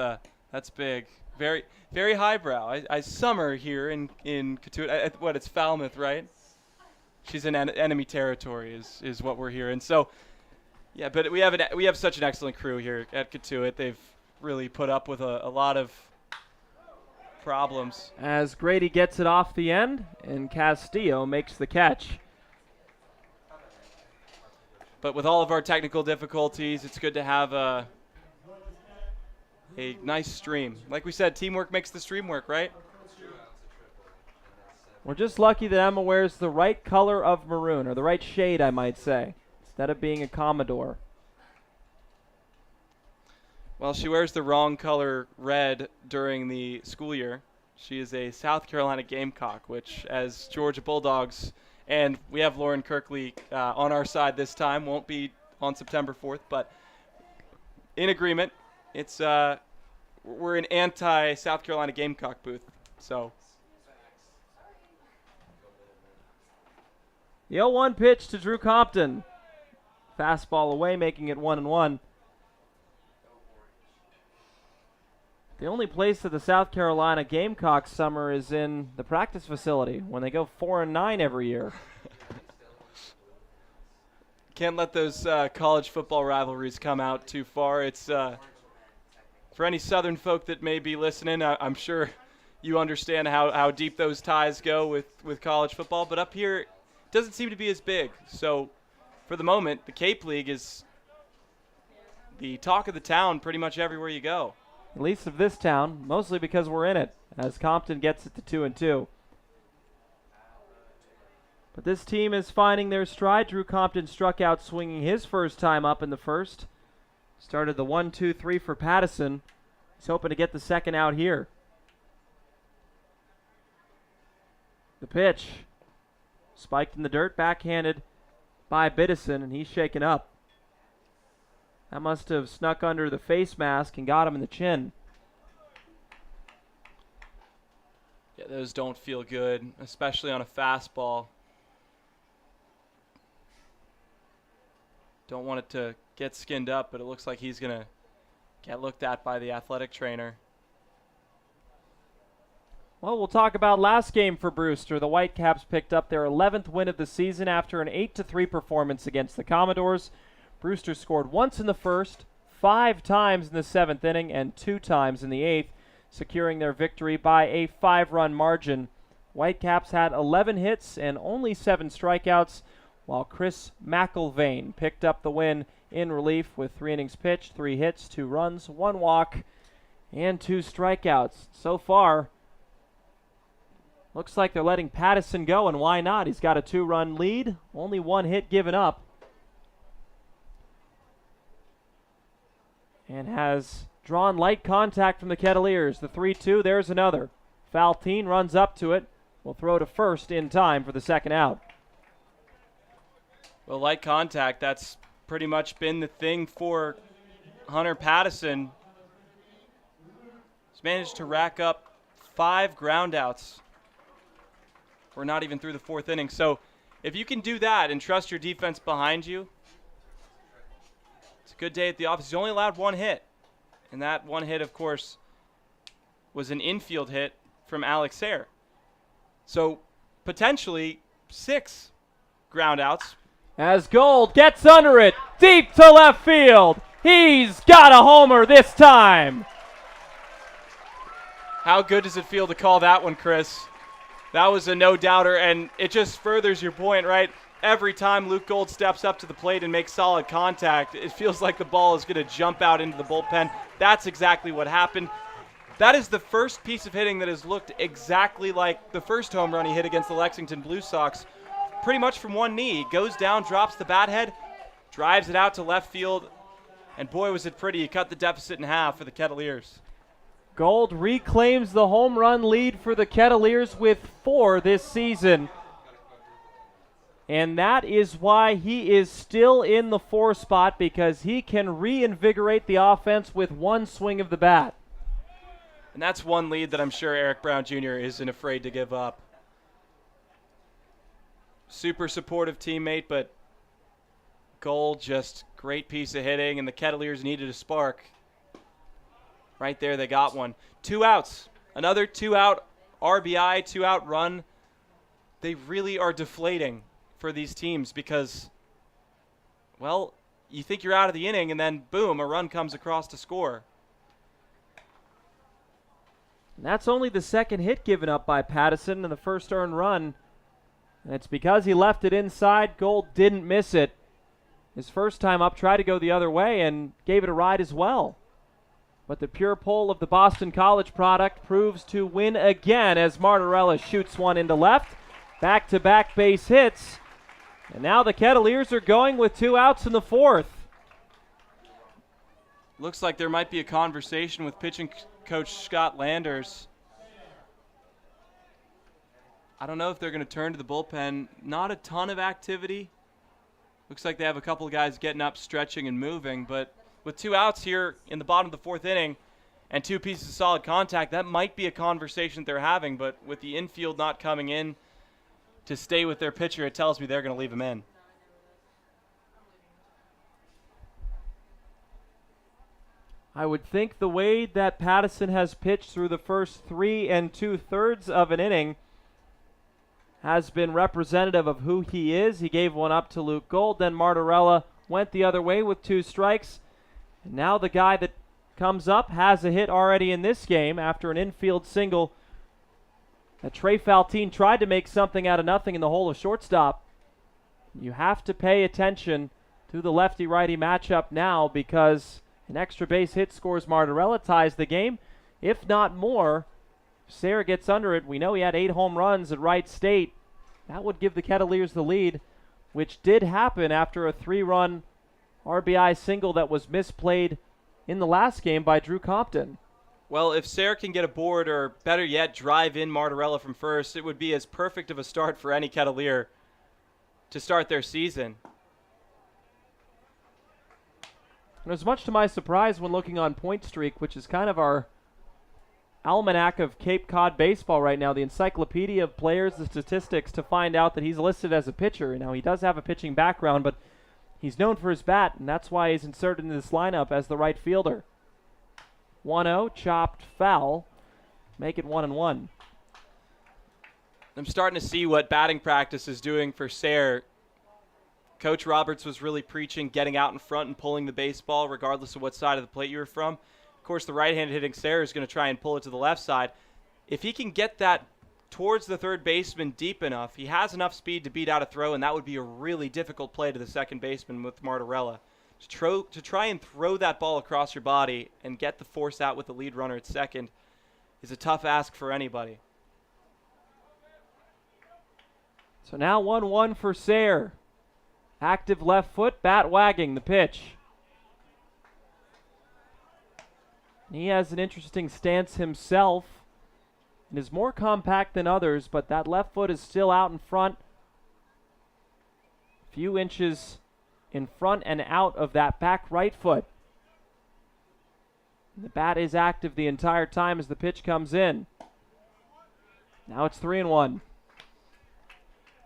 big. Very, very highbrow. I summer here in Cotuit. It's Falmouth, right? She's in enemy territory is what we're hearing. So, yeah, but we have such an excellent crew here at Cotuit. They've really put up with a lot of problems. As Grady gets it off the end, and Castillo makes the catch. But with all of our technical difficulties, it's good to have a nice stream. Like we said, teamwork makes the stream work, right? We're just lucky that Emma wears the right color of maroon, or the right shade, I might say, instead of being a Commodore. Well, she wears the wrong color red during the school year. She is a South Carolina Gamecock, which, as Georgia Bulldogs, and we have Lauren Kirkley on our side this time, won't be on September 4th, but in agreement. It's we're an anti-South Carolina Gamecock booth, so. The 0-1 pitch to Drew Compton. Fastball away, making it 1-1. The only place that the South Carolina Gamecocks summer is in the practice facility when they go 4-9 every year. Can't let those college football rivalries come out too far. It's for any Southern folk that may be listening, I'm sure you understand how deep those ties go with college football. But up here, it doesn't seem to be as big. So for the moment, the Cape League is the talk of the town pretty much everywhere you go. At least of this town, mostly because we're in it, as Compton gets it to 2-2. But this team is finding their stride. Drew Compton struck out swinging his first time up in the first. Started the 1-2-3 for Pattison. He's hoping to get the second out here. The pitch. Spiked in the dirt, backhanded by Bitterson, and he's shaken up. That must have snuck under the face mask and got him in the chin. Yeah, those don't feel good, especially on a fastball. Don't want it to get skinned up, but it looks like he's going to get looked at by the athletic trainer. Well, we'll talk about last game for Brewster. The Whitecaps picked up their 11th win of the season after an 8-3 performance against the Commodores. Brewster scored once in the first, 5 times in the 7th inning, and 2 times in the 8th, securing their victory by a 5-run margin. Whitecaps had 11 hits and only 7 strikeouts, while Chris McIlvain picked up the win in relief with 3 innings pitched, 3 hits, 2 runs, 1 walk, and 2 strikeouts. So far, looks like they're letting Pattison go, and why not? He's got a 2-run lead, only 1 hit given up, and has drawn light contact from the Kettleers. The 3-2, there's another. Faltine runs up to it, will throw to first in time for the second out. Well, light contact, that's pretty much been the thing for Hunter Pattison. He's managed to rack up 5 groundouts. We're not even through the 4th inning. So if you can do that and trust your defense behind you, it's a good day at the office. He's only allowed 1 hit. And that 1 hit, of course, was an infield hit from Alex Sayre. So potentially 6 groundouts. As Gold gets under it, deep to left field. He's got a homer this time. How good does it feel to call that one, Chris? That was a no-doubter, and it just furthers your point, right? Every time Luke Gold steps up to the plate and makes solid contact, it feels like the ball is going to jump out into the bullpen. That's exactly what happened. That is the first piece of hitting that has looked exactly like the first home run he hit against the Lexington Blue Sox. Pretty much from one knee. Goes down, drops the bat head, drives it out to left field, and boy was it pretty. He cut the deficit in half for the Kettleers. Gold reclaims the home run lead for the Kettleers with 4 this season. And that is why he is still in the 4 spot, because he can reinvigorate the offense with 1 swing of the bat. And that's one lead that I'm sure Eric Brown Jr. isn't afraid to give up. Super supportive teammate, but Gold, just great piece of hitting, and the Kettleers needed a spark. Right there, they got one. 2 outs. Another 2-out RBI, 2-out run. They really are deflating for these teams because, well, you think you're out of the inning, and then, boom, a run comes across to score. And that's only the 2nd hit given up by Pattison and the first earned run. And it's because he left it inside. Gold didn't miss it. His first time up, tried to go the other way and gave it a ride as well. But the pure pull of the Boston College product proves to win again as Martarella shoots one into left. Back-to-back base hits. And now the Kettleers are going with 2 outs in the 4th. Looks like there might be a conversation with pitching coach Scott Landers. I don't know if they're going to turn to the bullpen. Not a ton of activity. Looks like they have a couple of guys getting up, stretching, and moving. But with 2 outs here in the bottom of the 4th inning and 2 pieces of solid contact, that might be a conversation they're having. But with the infield not coming in to stay with their pitcher, it tells me they're going to leave him in. I would think the way that Pattison has pitched through the first 3 2/3 of an inning, has been representative of who he is. He gave one up to Luke Gold, then Martarella went the other way with 2 strikes. And now the guy that comes up has a hit already in this game after an infield single. Trey Faltine tried to make something out of nothing in the hole of shortstop. You have to pay attention to the lefty-righty matchup now, because an extra base hit scores Martarella, ties the game. If not more, Sayre gets under it. We know he had 8 home runs at Wright State. That would give the Kettleers the lead, which did happen after a 3-run RBI single that was misplayed in the last game by Drew Compton. Well, if Sayre can get aboard, or better yet, drive in Martarella from first, it would be as perfect of a start for any Kettleer to start their season. And it was much to my surprise when looking on Point Streak, which is kind of our almanac of Cape Cod baseball right now, the encyclopedia of players, the statistics, to find out that he's listed as a pitcher. Now, he does have a pitching background, but he's known for his bat, and that's why he's inserted in this lineup as the right fielder. 1-0, chopped foul, make it 1-1. I'm starting to see what batting practice is doing for Sayre. Coach Roberts was really preaching getting out in front and pulling the baseball regardless of what side of the plate you were from. Of course, the right-handed hitting Sayre is going to try and pull it to the left side. If he can get that towards the third baseman deep enough, he has enough speed to beat out a throw, and that would be a really difficult play to the second baseman with Martarella. To try and throw that ball across your body and get the force out with the lead runner at second is a tough ask for anybody. So now 1-1 for Sayre. Active left foot, bat wagging the pitch. He has an interesting stance himself and is more compact than others, but that left foot is still out in front. A few inches in front and out of that back right foot. The bat is active the entire time as the pitch comes in. Now it's 3-1.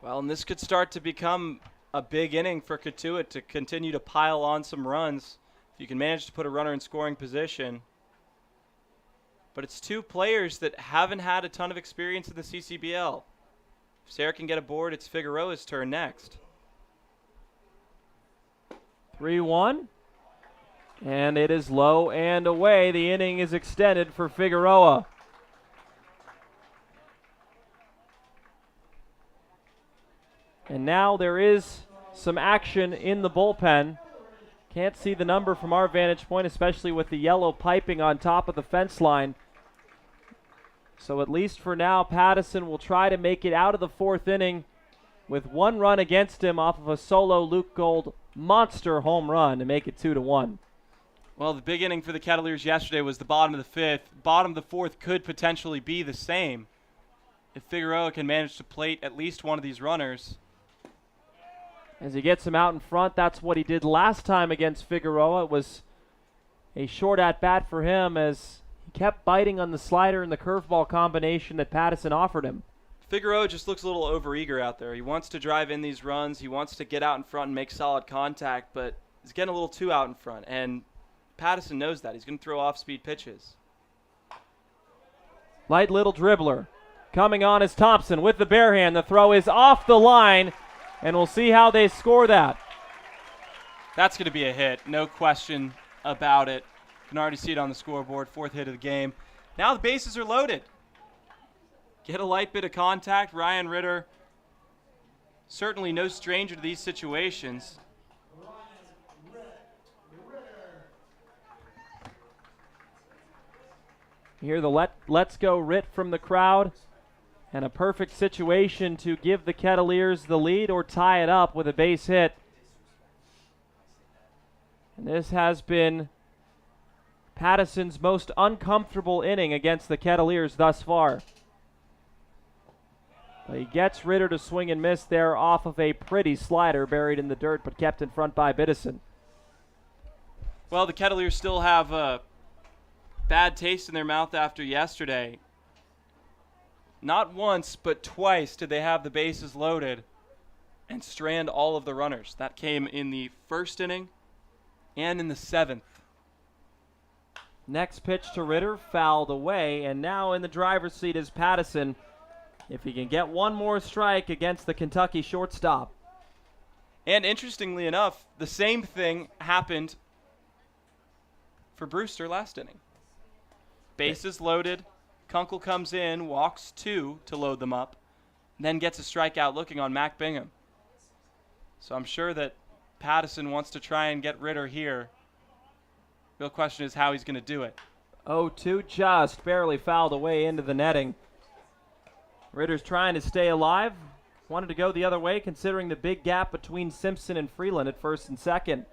Well, and this could start to become a big inning for Cotuit to continue to pile on some runs. If you can manage to put a runner in scoring position. But it's 2 players that haven't had a ton of experience in the CCBL. If Sayre can get aboard, it's Figueroa's turn next. 3-1. And it is low and away. The inning is extended for Figueroa. And now there is some action in the bullpen. Can't see the number from our vantage point, especially with the yellow piping on top of the fence line. So at least for now, Pattison will try to make it out of the 4th inning with 1 run against him off of a solo Luke Gold monster home run to make it 2-1. Well, the big inning for the Kettleers yesterday was the bottom of the 5th. Bottom of the 4th could potentially be the same if Figueroa can manage to plate at least one of these runners. As he gets him out in front, that's what he did last time against Figueroa. It was a short at-bat for him as he kept biting on the slider and the curveball combination that Pattison offered him. Figueroa just looks a little overeager out there. He wants to drive in these runs. He wants to get out in front and make solid contact, but he's getting a little too out in front, and Pattison knows that. He's going to throw off-speed pitches. Light little dribbler. Coming on is Thompson with the bare hand. The throw is off the line, and we'll see how they score that. That's going to be a hit, no question about it. You can already see it on the scoreboard, 4th hit of the game. Now the bases are loaded. Get a light bit of contact. Ryan Ritter, certainly no stranger to these situations. You hear the let's go Rit from the crowd. And a perfect situation to give the Kettleers the lead or tie it up with a base hit. And this has been Pattison's most uncomfortable inning against the Kettleers thus far. But he gets Ritter to swing and miss there off of a pretty slider buried in the dirt, but kept in front by Bitterson. Well, the Kettleers still have a bad taste in their mouth after yesterday. Not once, but twice did they have the bases loaded and strand all of the runners. That came in the 1st inning and in the 7th. Next pitch to Ritter, fouled away, and now in the driver's seat is Pattison. if he can get one more strike against the Kentucky shortstop. And interestingly enough, the same thing happened for Brewster last inning. Bases loaded. Kunkel comes in, walks 2 to load them up, then gets a strikeout looking on Mac Bingham. So I'm sure that Pattison wants to try and get Ritter here. Real question is how he's going to do it. 0-2 just barely fouled away into the netting. Ritter's trying to stay alive. Wanted to go the other way considering the big gap between Simpson and Freeland at first and second.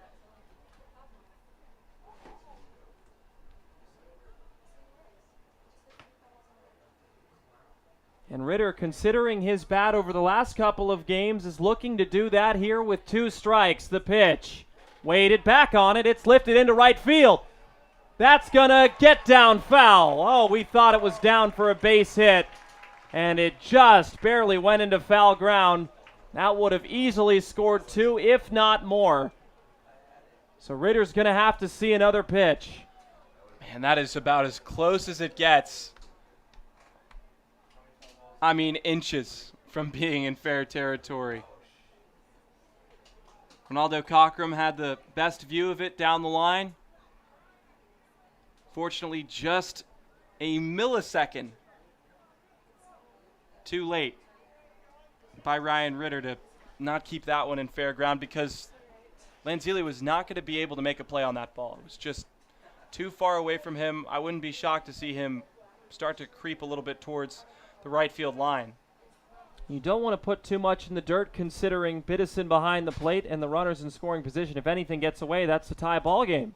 And Ritter, considering his bat over the last couple of games, is looking to do that here with 2 strikes. The pitch. Weighted back on it. It's lifted into right field. That's going to get down foul. Oh, we thought it was down for a base hit. And it just barely went into foul ground. That would have easily scored 2, if not more. So Ritter's going to have to see another pitch. Man, that is about as close as it gets. I mean, inches from being in fair territory. Ronaldo Cockrum had the best view of it down the line. Fortunately, just a millisecond too late by Ryan Ritter to not keep that one in fair ground, because Lanzilli was not going to be able to make a play on that ball. It was just too far away from him. I wouldn't be shocked to see him start to creep a little bit towards the right field line. You don't want to put too much in the dirt considering Bitterson behind the plate and the runners in scoring position. If anything gets away, that's a tie ball game.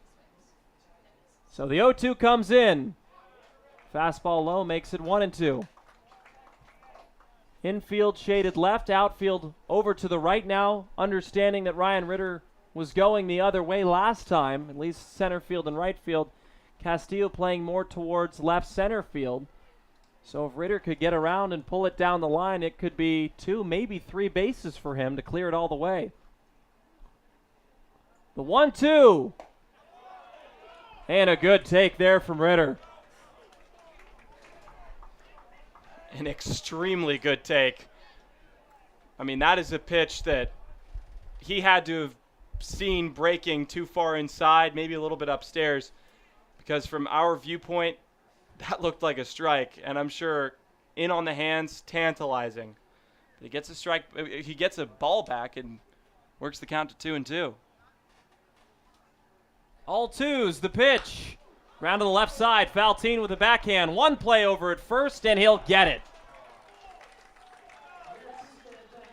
So the 0-2 comes in. Fastball low makes it 1-2. Infield shaded left, outfield over to the right now, understanding that Ryan Ritter was going the other way last time, at least center field and right field. Castillo playing more towards left center field. So if Ritter could get around and pull it down the line, it could be 2, maybe 3 bases for him to clear it all the way. The 1-2. And a good take there from Ritter. An extremely good take. I mean, that is a pitch that he had to have seen breaking too far inside, maybe a little bit upstairs, because from our viewpoint, that looked like a strike, and I'm sure in on the hands, tantalizing. But he gets a strike, he gets a ball back and works the count to 2-2. All 2s, the pitch. Round to the left side, Faltine with a backhand. One play over at first, and he'll get it.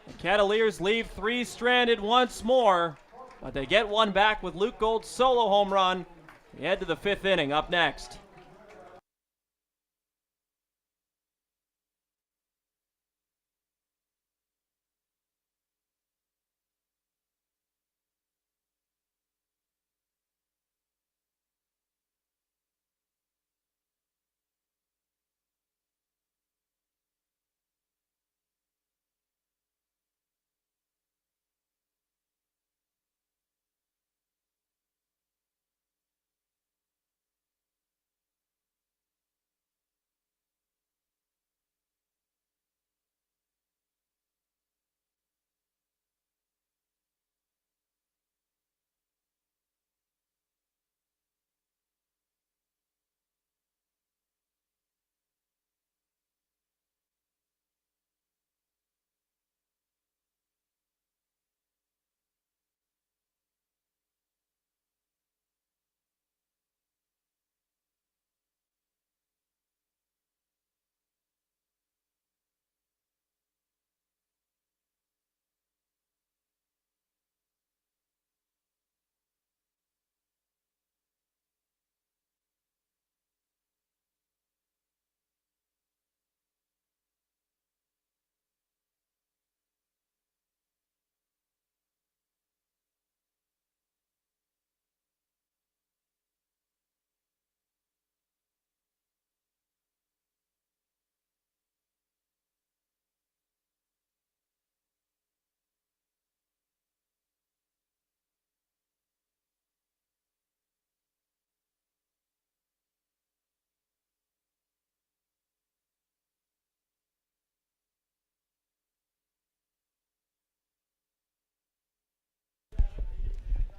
The Kettleers leave 3 stranded once more, but they get one back with Luke Gold's solo home run. We head to the 5th inning up next.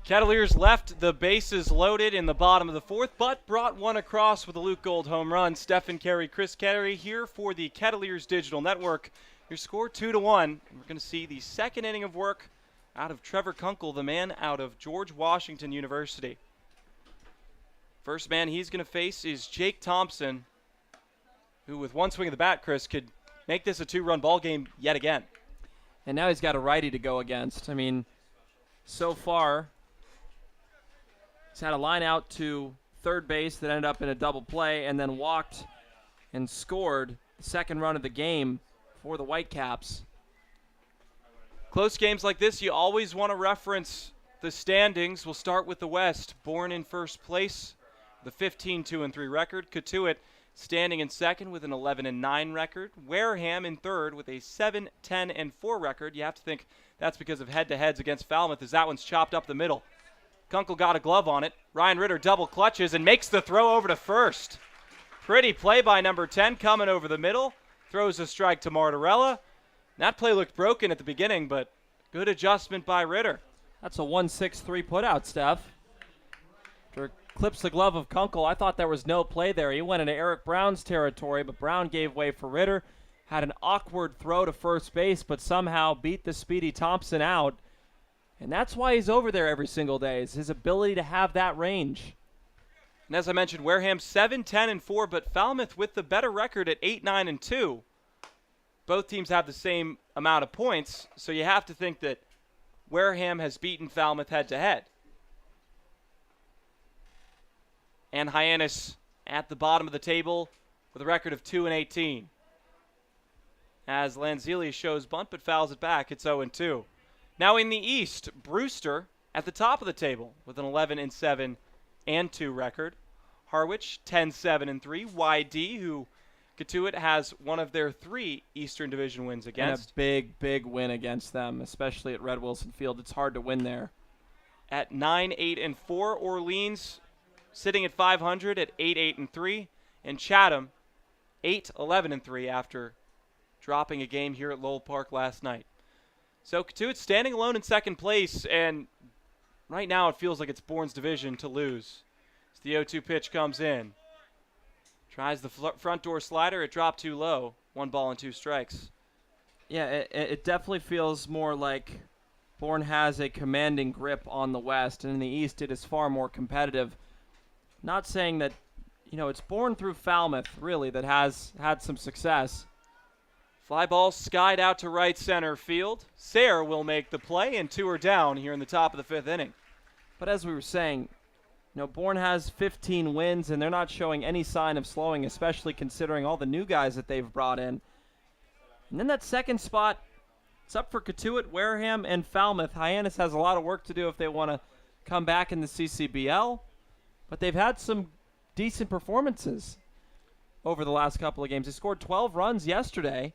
Kettleers left the bases loaded in the bottom of the fourth, but brought one across with a Luke Gold home run. Stephen Carey, Chris Carey here for the Kettleers Digital Network. Your score 2-1. We're going to see the second inning of work out of Trevor Kunkel, the man out of George Washington University. First man he's going to face is Jake Thompson, who with one swing of the bat, Chris, could make this a 2-run ball game yet again. And now he's got a righty to go against. I mean, so far, he's had a line out to third base that ended up in a double play and then walked and scored the second run of the game for the Whitecaps. Close games like this, you always want to reference the standings. We'll start with the West. Bourne in first place, the 15-2-3 record. Cotuit standing in second with an 11-9 record. Wareham in third with a 7-10-4 record. You have to think that's because of head-to-heads against Falmouth, as that one's chopped up the middle. Kunkel got a glove on it. Ryan Ritter double clutches and makes the throw over to first. Pretty play by number 10 coming over the middle. Throws a strike to Martarella. That play looked broken at the beginning, but good adjustment by Ritter. That's a 1-6-3 putout, Steph. Clips the glove of Kunkel. I thought there was no play there. He went into Eric Brown's territory, but Brown gave way for Ritter. Had an awkward throw to first base, but somehow beat the speedy Thompson out. And that's why he's over there every single day, is his ability to have that range. And as I mentioned, Wareham 7-10-4, but Falmouth with the better record at 8-9-2. Both teams have the same amount of points, so you have to think that Wareham has beaten Falmouth head-to-head. And Hyannis at the bottom of the table with a record of 2-18. As Lanzilli shows bunt but fouls it back, it's 0-2. Now in the East, Brewster at the top of the table with an 11-7-2 record. Harwich 10-7-3. YD, who Cotuit has one of their 3 Eastern Division wins against. And a big win against them, especially at Red Wilson Field. It's hard to win there. At 9-8-4, Orleans sitting at 500 at 8-8-3, and Chatham 8-11-3 after dropping a game here at Lowell Park last night. So Cotuit's standing alone in second place, and right now it feels like it's Bourne's division to lose. As the 0-2 pitch comes in. Tries the front door slider, it dropped too low. 1 ball and 2 strikes. Yeah, it definitely feels more like Bourne has a commanding grip on the West, and in the East it is far more competitive. Not saying that, it's Bourne through Falmouth, really, that has had some success. Fly ball skied out to right center field. Sayre will make the play, and 2 are down here in the top of the 5th inning. But as we were saying, Bourne has 15 wins, and they're not showing any sign of slowing, especially considering all the new guys that they've brought in. And then that second spot, it's up for Cotuit, Wareham, and Falmouth. Hyannis has a lot of work to do if they want to come back in the CCBL. But they've had some decent performances over the last couple of games. They scored 12 runs yesterday.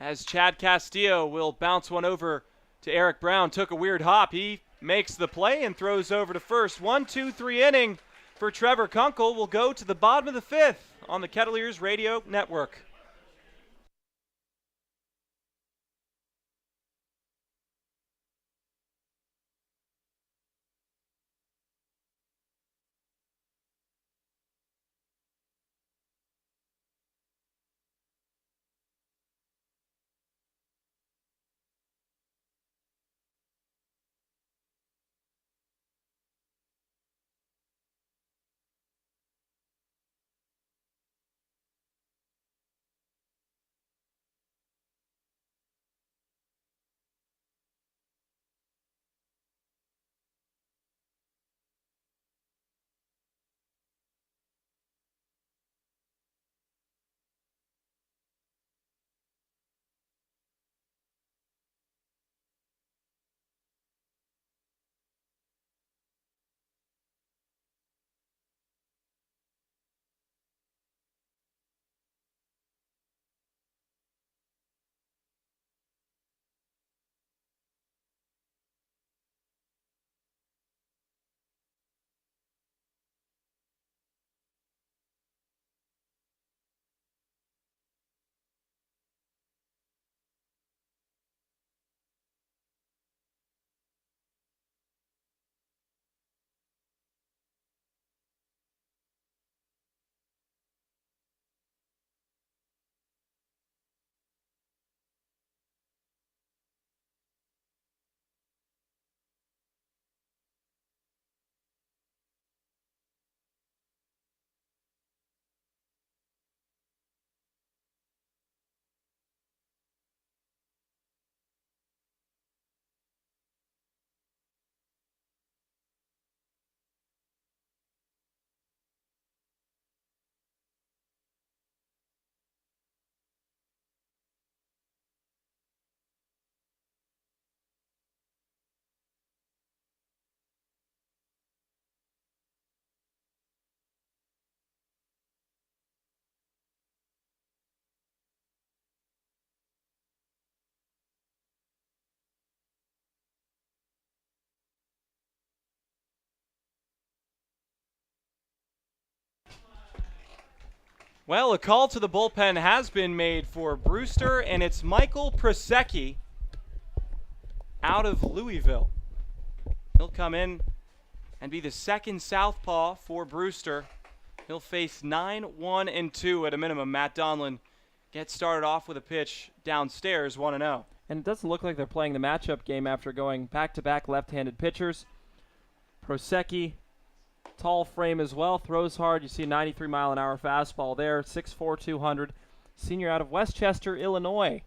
As Chad Castillo will bounce one over to Eric Brown. Took a weird hop. He makes the play and throws over to first. 1-2-3 inning for Trevor Kunkel. Will go to the bottom of the 5th on the Kettleers Radio Network. Well, a call to the bullpen has been made for Brewster, and it's Michael Prosecki out of Louisville. He'll come in and be the second southpaw for Brewster. He'll face 9-1-2 at a minimum. Matt Donlin gets started off with a pitch downstairs, 1-0. And it doesn't look like they're playing the matchup game after going back-to-back left-handed pitchers. Prosecki, tall frame as well, throws hard. You see a 93-mile-an-hour fastball there, 6'4", 200. Senior out of Westchester, Illinois.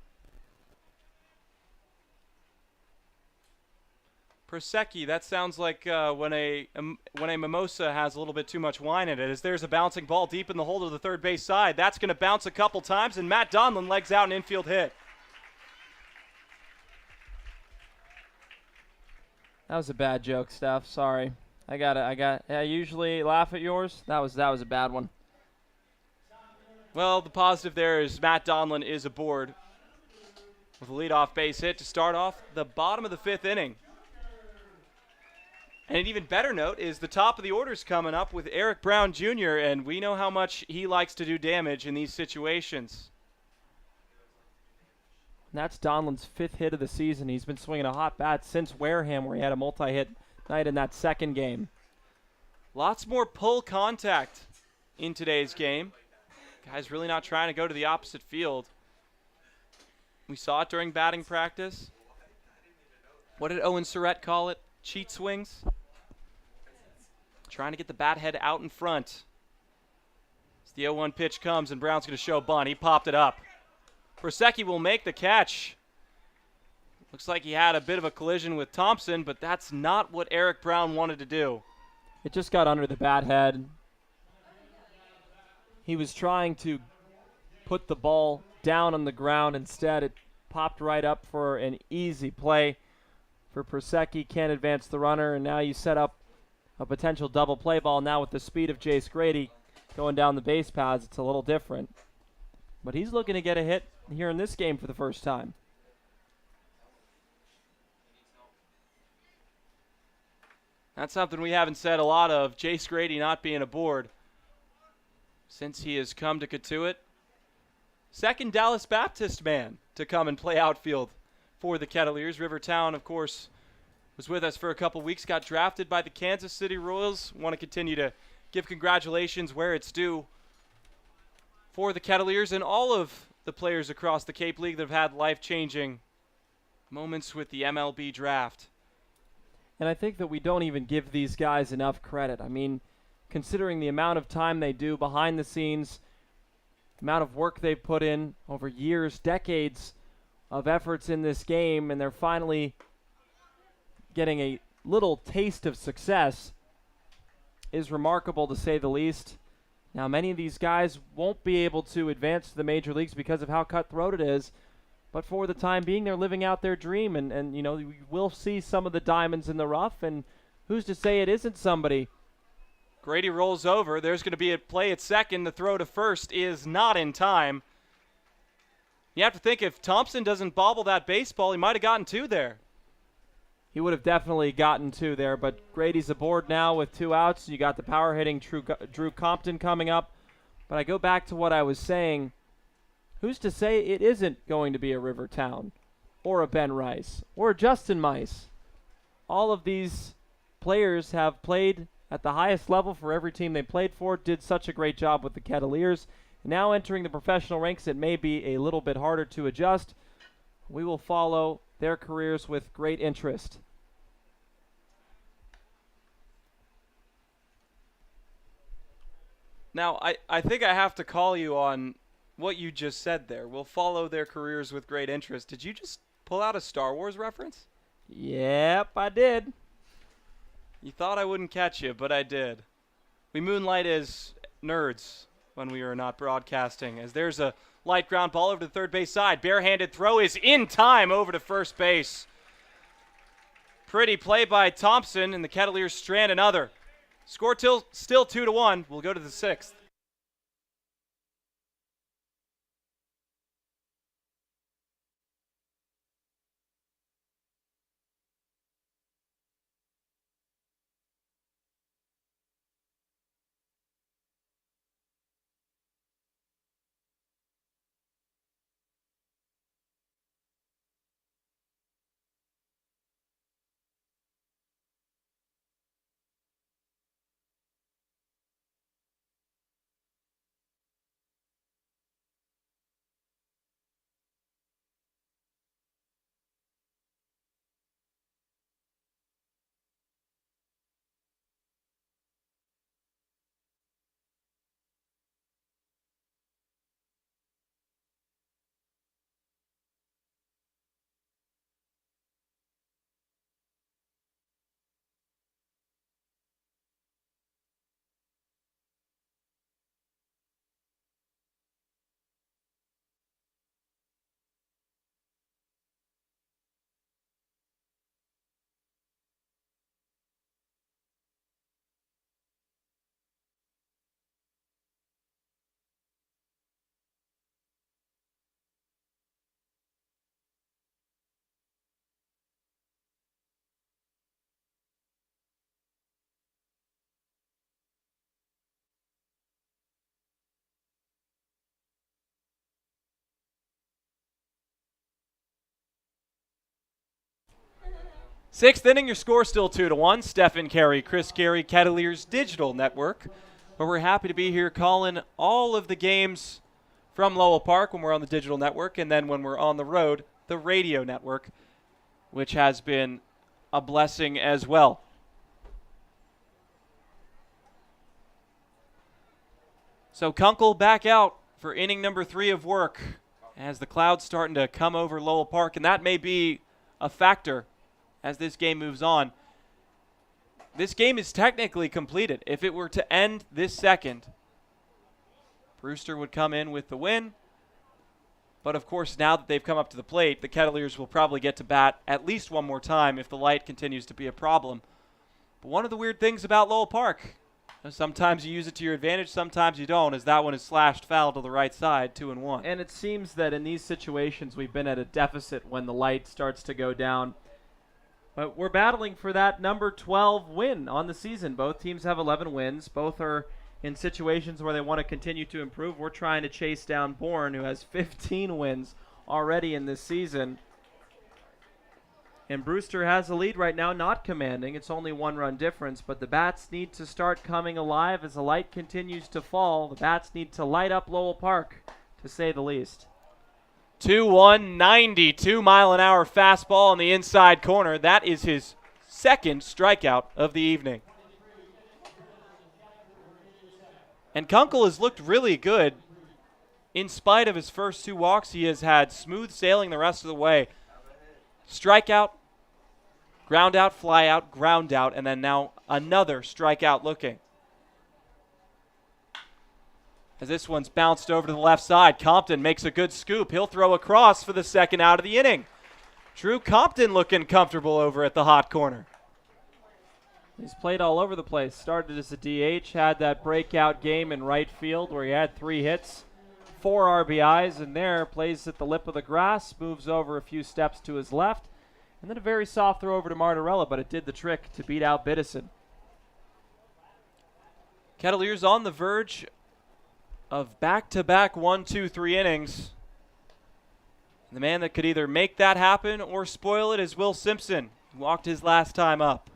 Prosecki, that sounds like when a mimosa has a little bit too much wine in it. As there's a bouncing ball deep in the hole to the third base side. That's going to bounce a couple times, and Matt Donlin legs out an infield hit. That was a bad joke, Steph. Sorry. I usually laugh at yours. That was a bad one. Well, the positive there is Matt Donlin is aboard with a leadoff base hit to start off the bottom of the fifth inning. And an even better note is the top of the order's coming up with Eric Brown Jr., and we know how much he likes to do damage in these situations. That's Donlin's 5th hit of the season. He's been swinging a hot bat since Wareham, where he had a multi-hit night in that second game. Lots more pull contact in today's game. Guys really not trying to go to the opposite field. We saw it during batting practice. What did Owen Surratt call it? Cheat swings? Trying to get the bat head out in front. As the 0-1 pitch comes and Brown's going to show bunt. He popped it up. Prosecki will make the catch. Looks like he had a bit of a collision with Thompson, but that's not what Eric Brown wanted to do. It just got under the bat head. He was trying to put the ball down on the ground. Instead, it popped right up for an easy play for Prosecki. Can't advance the runner, and now you set up a potential double play ball. Now with the speed of Jace Grady going down the base paths, it's a little different. But he's looking to get a hit here in this game for the first time. That's something we haven't said a lot of, Jace Grady not being aboard since he has come to Cotuit. Second Dallas Baptist man to come and play outfield for the Kettleers. Rivertown, of course, was with us for a couple weeks, got drafted by the Kansas City Royals. Want to continue to give congratulations where it's due for the Kettleers and all of the players across the Cape League that have had life-changing moments with the MLB draft. And I think that we don't even give these guys enough credit. I mean, considering the amount of time they do behind the scenes, the amount of work they've put in over years, decades of efforts in this game, and they're finally getting a little taste of success is remarkable, to say the least. Now, many of these guys won't be able to advance to the major leagues because of how cutthroat it is, but for the time being, they're living out their dream, and you know, we will see some of the diamonds in the rough, and who's to say it isn't somebody? Grady rolls over. There's going to be a play at second. The throw to first is not in time. You have to think if Thompson doesn't bobble that baseball, he might have gotten two there. He would have definitely gotten two there, but Grady's aboard now with 2 outs. You got the power-hitting Drew Compton coming up. But I go back to what I was saying. Who's to say it isn't going to be a Rivertown or a Ben Rice or a Justin Mice? All of these players have played at the highest level for every team they played for, did such a great job with the Kettleers. Now entering the professional ranks, it may be a little bit harder to adjust. We will follow their careers with great interest. Now, I think I have to call you on what you just said there. We'll follow their careers with great interest. Did you just pull out a Star Wars reference? Yep, I did. You thought I wouldn't catch you, but I did. We moonlight as nerds when we are not broadcasting, as there's a light ground ball over to the third base side. Barehanded throw is in time over to first base. Pretty play by Thompson, and the Kettleers strand another. Score still 2-1. We'll go to the 6th. Sixth inning, your score still 2-1. Stephen Carey, Chris Carey, Kettleers Digital Network. But we're happy to be here calling all of the games from Lowell Park when we're on the digital network, and then when we're on the road, the radio network, which has been a blessing as well. So Kunkel back out for inning number 3 of work as the clouds starting to come over Lowell Park, and that may be a factor as this game moves on. This game is technically completed. If it were to end this second, Brewster would come in with the win. But of course, now that they've come up to the plate, the Kettleers will probably get to bat at least one more time if the light continues to be a problem. But one of the weird things about Lowell Park, sometimes you use it to your advantage, sometimes you don't, as that one is slashed foul to the right side, 2-1. And it seems that in these situations we've been at a deficit when the light starts to go down. But we're battling for that number 12 win on the season. Both teams have 11 wins. Both are in situations where they want to continue to improve. We're trying to chase down Bourne, who has 15 wins already in this season. And Brewster has a lead right now, not commanding. It's only 1-run difference, but the bats need to start coming alive as the light continues to fall. The bats need to light up Lowell Park, to say the least. 2-1, 92-mile-an-hour fastball on the inside corner. That is his second strikeout of the evening. And Kunkel has looked really good. In spite of his first 2 walks, he has had smooth sailing the rest of the way. Strikeout, ground out, fly out, ground out, and then now another strikeout looking. As this one's bounced over to the left side, Compton makes a good scoop. He'll throw across for the second out of the inning. Drew Compton looking comfortable over at the hot corner. He's played all over the place. Started as a DH, had that breakout game in right field where he had 3 hits, 4 RBIs, and there plays at the lip of the grass, moves over a few steps to his left, and then a very soft throw over to Martarella, but it did the trick to beat out Bitterson. Kettleers on the verge of back-to-back 1-2-3 innings. The man that could either make that happen or spoil it is Will Simpson, who walked his last time up.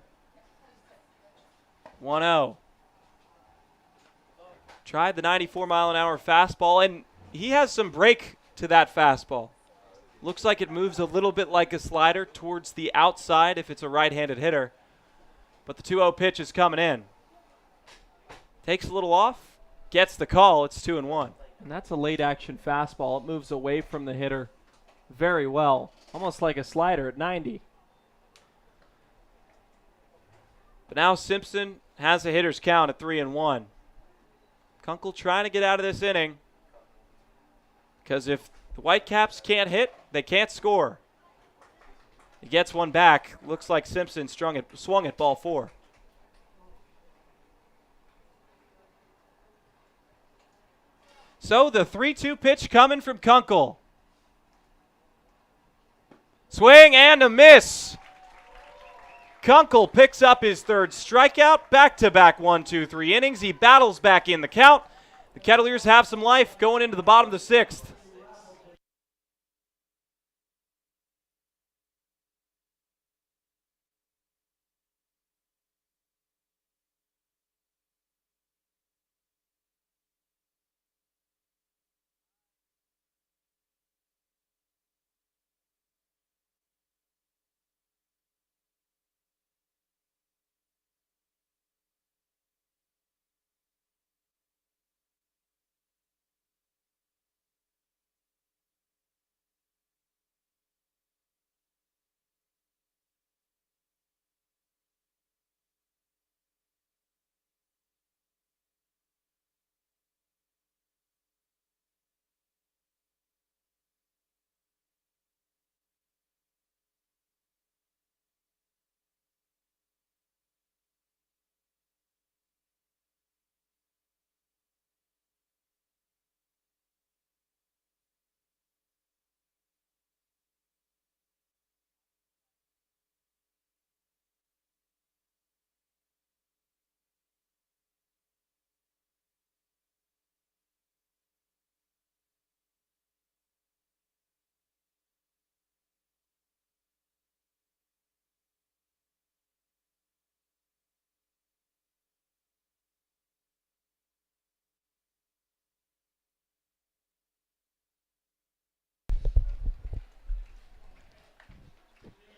1-0. Tried the 94-mile-an-hour fastball, and he has some break to that fastball. Looks like it moves a little bit like a slider towards the outside if it's a right-handed hitter. But the 2-0 pitch is coming in. Takes a little off. Gets the call. It's 2-1. And that's a late action fastball. It moves away from the hitter very well. Almost like a slider at 90. But now Simpson has a hitter's count at 3-1. Kunkel trying to get out of this inning. Because if the Whitecaps can't hit, they can't score. He gets one back. Looks like Simpson swung at ball 4. So the 3-2 pitch coming from Kunkel. Swing and a miss. Kunkel picks up his 3rd strikeout. Back-to-back 1-2-3 innings. He battles back in the count. The Kettleers have some life going into the bottom of the 6th.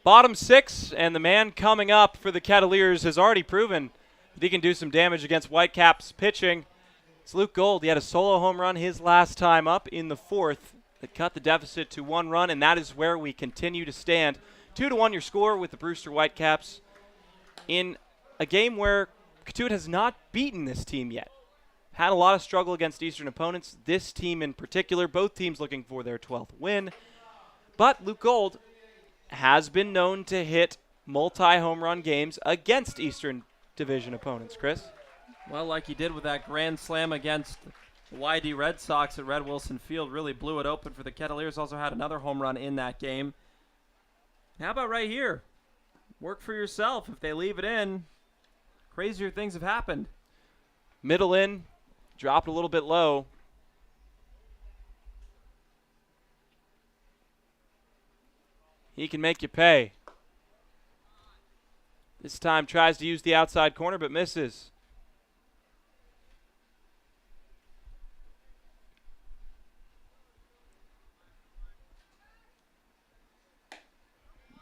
Bottom 6, and the man coming up for the Kettleers has already proven that he can do some damage against Whitecaps pitching. It's Luke Gold. He had a solo home run his last time up in the 4th that cut the deficit to 1 run, and that is where we continue to stand. 2-1 your score with the Brewster Whitecaps in a game where Cotuit has not beaten this team yet. Had a lot of struggle against Eastern opponents, this team in particular, both teams looking for their 12th win. But Luke Gold has been known to hit multi-home run games against Eastern Division opponents. Chris? Well, like he did with that grand slam against the YD Red Sox at Red Wilson Field, really blew it open for the Kettleers. Also had another home run in that game. How about right here? Work for yourself. If they leave it in, crazier things have happened. Middle in, dropped a little bit low. He can make you pay. This time tries to use the outside corner but misses.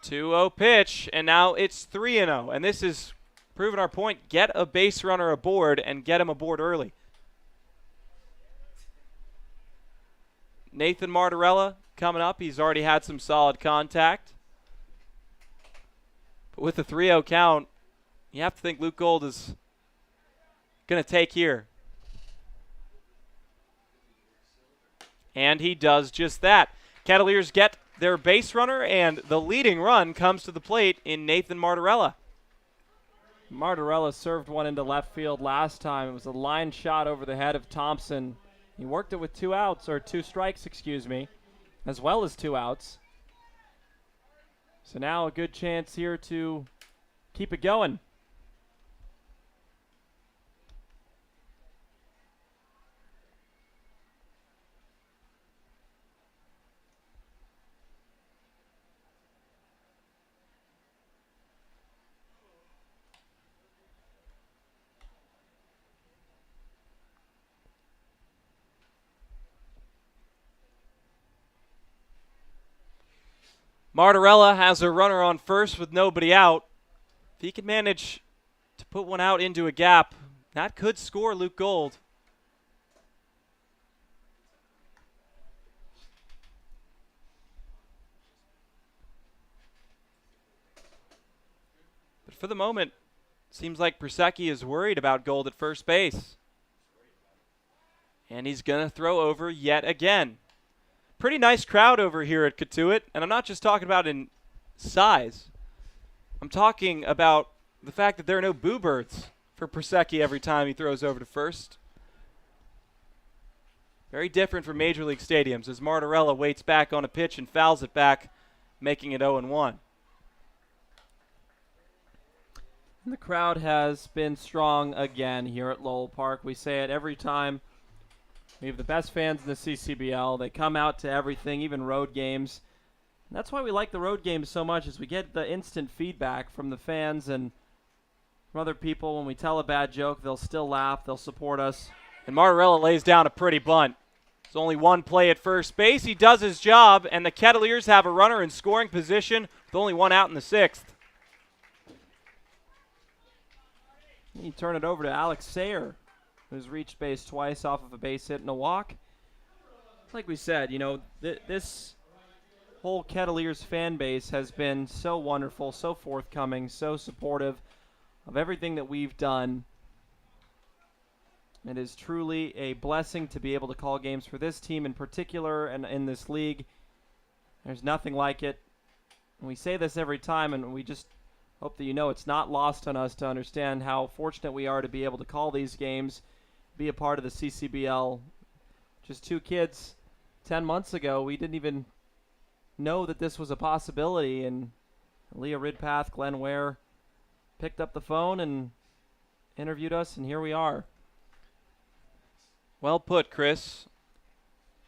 Two-0 pitch, and now it's 3-0. And this is proving our point. Get a base runner aboard and get him aboard early. Nathan Martarella coming up. He's already had some solid contact. But with the 3-0 count, you have to think Luke Gold is going to take here. And he does just that. Kettleers get their base runner, and the leading run comes to the plate in Nathan Martarella. Martarella served one into left field last time. It was a line shot over the head of Thompson. He worked it with 2 outs, or 2 strikes, excuse me, as well as 2 outs. So now a good chance here to keep it going. Martarella has a runner on first with nobody out. If he can manage to put one out into a gap, that could score Luke Gold. But for the moment, seems like Prusecki is worried about Gold at first base. And he's going to throw over yet again. Pretty nice crowd over here at Cotuit, and I'm not just talking about in size. I'm talking about the fact that there are no boo birds for Prusecki every time he throws over to first. Very different from Major League stadiums as Martarella waits back on a pitch and fouls it back, making it 0-1. The crowd has been strong again here at Lowell Park. We say it every time. We have the best fans in the CCBL. They come out to everything, even road games. And that's why we like the road games so much, is we get the instant feedback from the fans and from other people. When we tell a bad joke, they'll still laugh. They'll support us. And Martarella lays down a pretty bunt. There's only one play at first base. He does his job, and the Kettleers have a runner in scoring position with only 1 out in the 6th. You turn it over to Alex Sayre, who's reached base twice off of a base hit and a walk. Like we said, you know, this whole Kettleers fan base has been so wonderful, so forthcoming, so supportive of everything that we've done. It is truly a blessing to be able to call games for this team in particular and in this league. There's nothing like it. And we say this every time, and we just hope that you know it's not lost on us to understand how fortunate we are to be able to call these games, be a part of the CCBL. Just 2 kids 10 months ago, we didn't even know that this was a possibility, and Leah Ridpath, Glenn Ware picked up the phone and interviewed us, and here we are. Well put, Chris.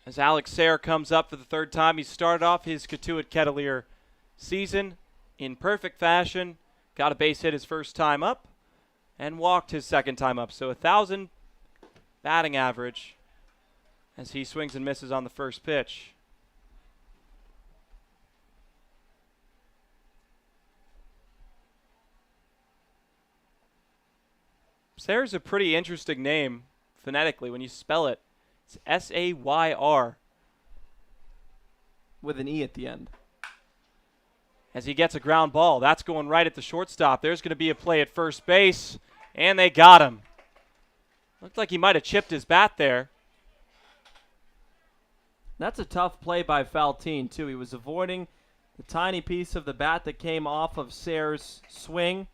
As Alex Sayre comes up for the 3rd time, he started off his Cotuit Kettleer season in perfect fashion, got a base hit his first time up, and walked his second time up. So 1,000 batting average as he swings and misses on the first pitch. Sayre's a pretty interesting name phonetically when you spell it. It's S-A-Y-R. With an E at the end. As he gets a ground ball. That's going right at the shortstop. There's going to be a play at first base, and they got him. Looked like he might have chipped his bat there. That's a tough play by Faltine, too. He was avoiding the tiny piece of the bat that came off of Sayre's swing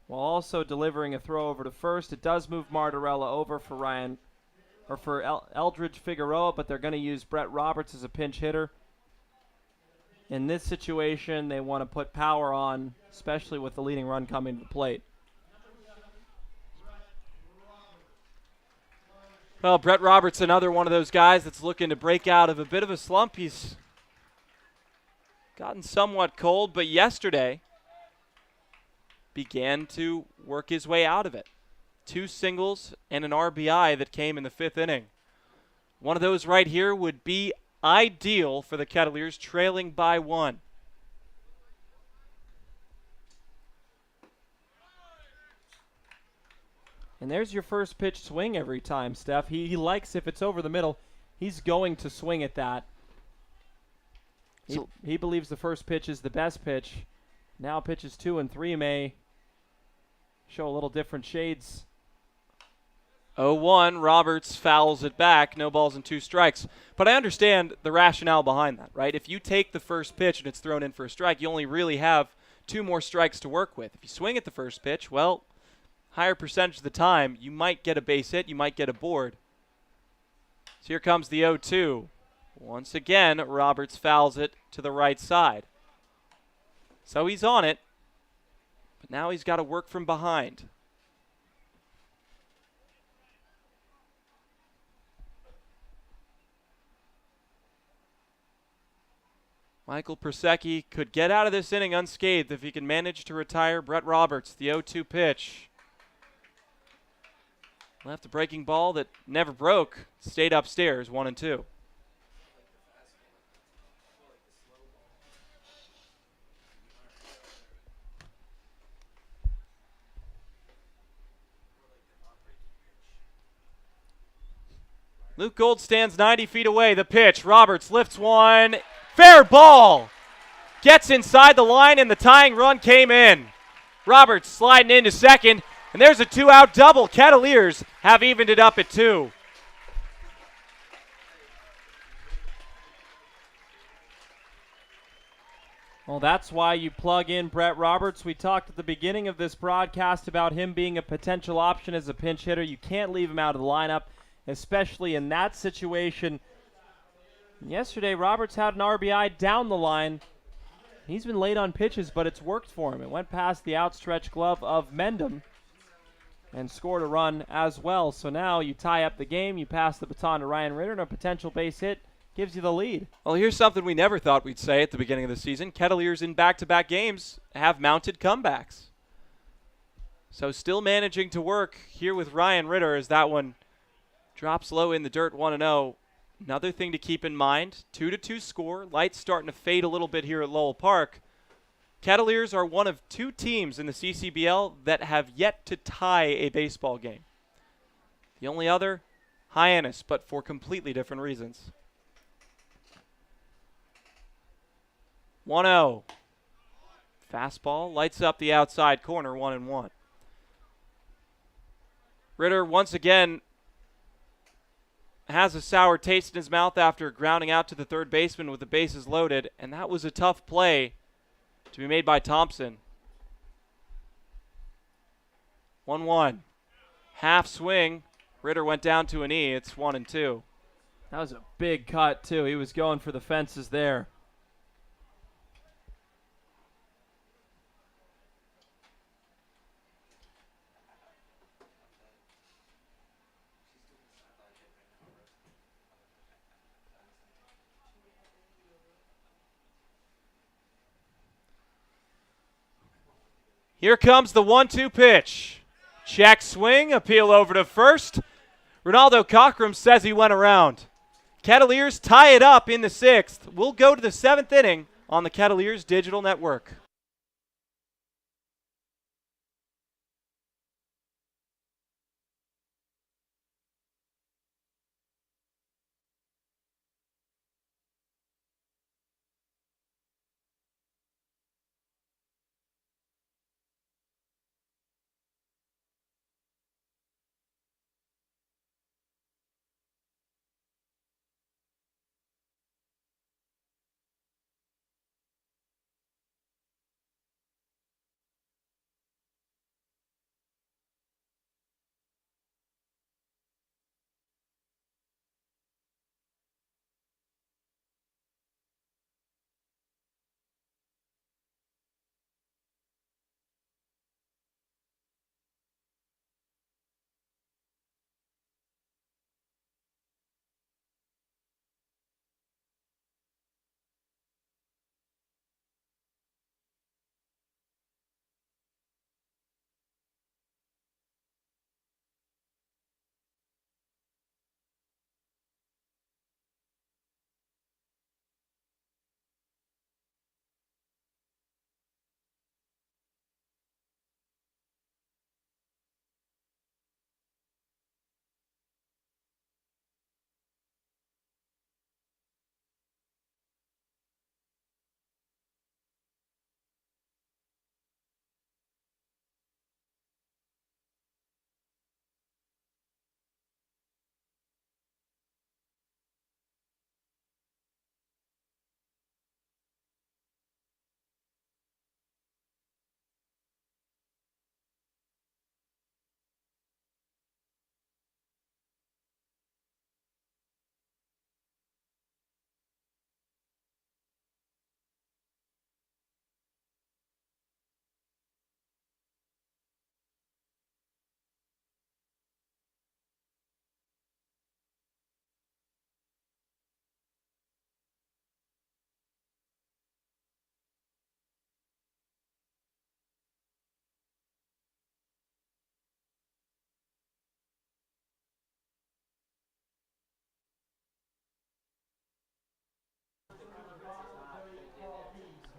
while also delivering a throw over to first. It does move Martarella over for Eldridge Figueroa, but they're going to use Brett Roberts as a pinch hitter. In this situation, they want to put power on, especially with the leading run coming to the plate. Well, Brett Roberts, another one of those guys that's looking to break out of a bit of a slump. He's gotten somewhat cold, but yesterday began to work his way out of it. 2 singles and an RBI that came in the 5th inning. One of those right here would be ideal for the Kettleers, trailing by 1. And there's your first pitch swing every time, Steph. He likes, if it's over the middle, he's going to swing at that. He believes the first pitch is the best pitch. Now pitches 2 and 3 may show a little different shades. 0-1, Roberts fouls it back, no balls and 2 strikes. But I understand the rationale behind that, right? If you take the first pitch and it's thrown in for a strike, you only really have 2 more strikes to work with. If you swing at the first pitch, well, higher percentage of the time, you might get a base hit, you might get a board. So here comes the 0-2. Once again, Roberts fouls it to the right side. So he's on it, but now he's got to work from behind. Michael Persecki could get out of this inning unscathed if he can manage to retire Brett Roberts. The 0-2 pitch. Left a breaking ball that never broke. Stayed upstairs, 1-2. Luke Gold stands 90 feet away. The pitch. Roberts lifts one. Fair ball. Gets inside the line, and the tying run came in. Roberts sliding into second, and there's a 2-out double. Kettleers have evened it up at 2. Well, that's why you plug in Brett Roberts. We talked at the beginning of this broadcast about him being a potential option as a pinch hitter. You can't leave him out of the lineup, especially in that situation. Yesterday, Roberts had an RBI down the line. He's been late on pitches, but it's worked for him. It went past the outstretched glove of Mendham and scored a run as well. So now you tie up the game, you pass the baton to Ryan Ritter, and a potential base hit gives you the lead. Well, here's something we never thought we'd say at the beginning of the season. Kettleers in back-to-back games have mounted comebacks. So still managing to work here with Ryan Ritter as that one drops low in the dirt, 1-0. Another thing to keep in mind, 2-2 score. Lights starting to fade a little bit here at Lowell Park. Kettleers are one of 2 teams in the CCBL that have yet to tie a baseball game. The only other, Hyannis, but for completely different reasons. 1-0. Fastball lights up the outside corner, 1-1. Ritter once again has a sour taste in his mouth after grounding out to the third baseman with the bases loaded, and that was a tough play to be made by Thompson. 1-1. Half swing. Ritter went down to an E. It's 1-2. That was a big cut, too. He was going for the fences there. Here comes the 1-2 pitch. Check swing, appeal over to first. Ronaldo Cockrum says he went around. Kettleers tie it up in the 6th. We'll go to the 7th inning on the Kettleers Digital Network.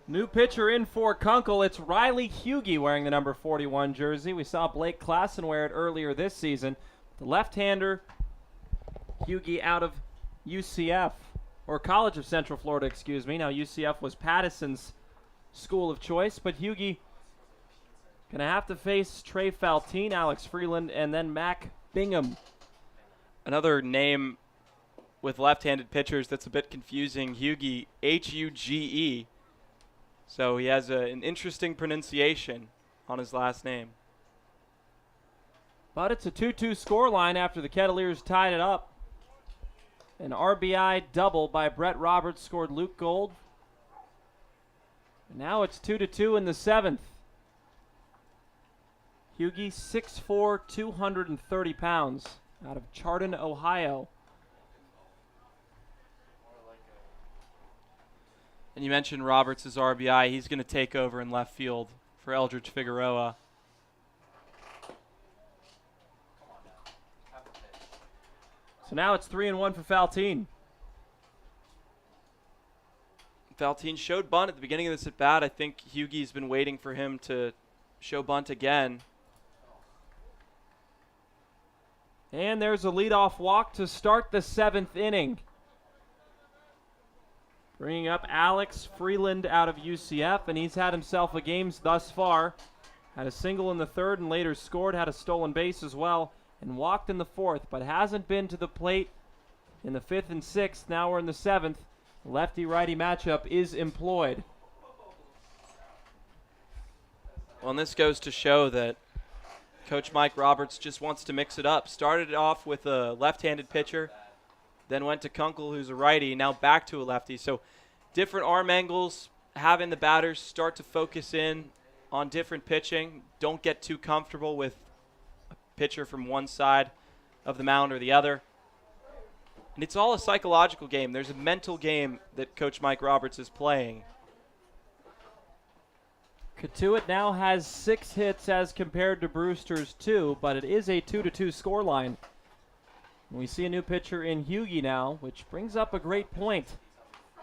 New pitcher in for Kunkel. It's Riley Hughey wearing the number 41 jersey. We saw Blake Klassen wear it earlier this season. The left-hander, Hughey out of UCF, or College of Central Florida, excuse me. Now UCF was Patterson's school of choice, but Hughey going to have to face Trey Faltine, Alex Freeland, and then Mac Bingham. Another name with left-handed pitchers that's a bit confusing, Hughey, H-U-G-E. So he has an interesting pronunciation on his last name. But it's a 2-2 scoreline after the Kettleers tied it up. An RBI double by Brett Roberts scored Luke Gold. And now it's 2-2 in the 7th. Hughey, 6'4", 230 pounds, out of Chardon, Ohio. And you mentioned Roberts' RBI. He's going to take over in left field for Eldridge Figueroa. So now it's 3-1 for Faltine. Faltine showed bunt at the beginning of this at-bat. I think Hughey's been waiting for him to show bunt again. And there's a leadoff walk to start the 7th inning. Bringing up Alex Freeland out of UCF, and he's had himself a game thus far. Had a single in the 3rd and later scored, had a stolen base as well, and walked in the 4th, but hasn't been to the plate in the 5th and 6th. Now we're in the 7th. Lefty-righty matchup is employed. Well, and this goes to show that Coach Mike Roberts just wants to mix it up. Started it off with a left-handed pitcher, then went to Kunkel, who's a righty, now back to a lefty. So different arm angles, having the batters start to focus in on different pitching. Don't get too comfortable with a pitcher from one side of the mound or the other. And it's all a psychological game. There's a mental game that Coach Mike Roberts is playing. Cotuit now has 6 hits as compared to Brewster's 2, but it is a 2-2 scoreline. We see a new pitcher in Hughey now, which brings up a great point.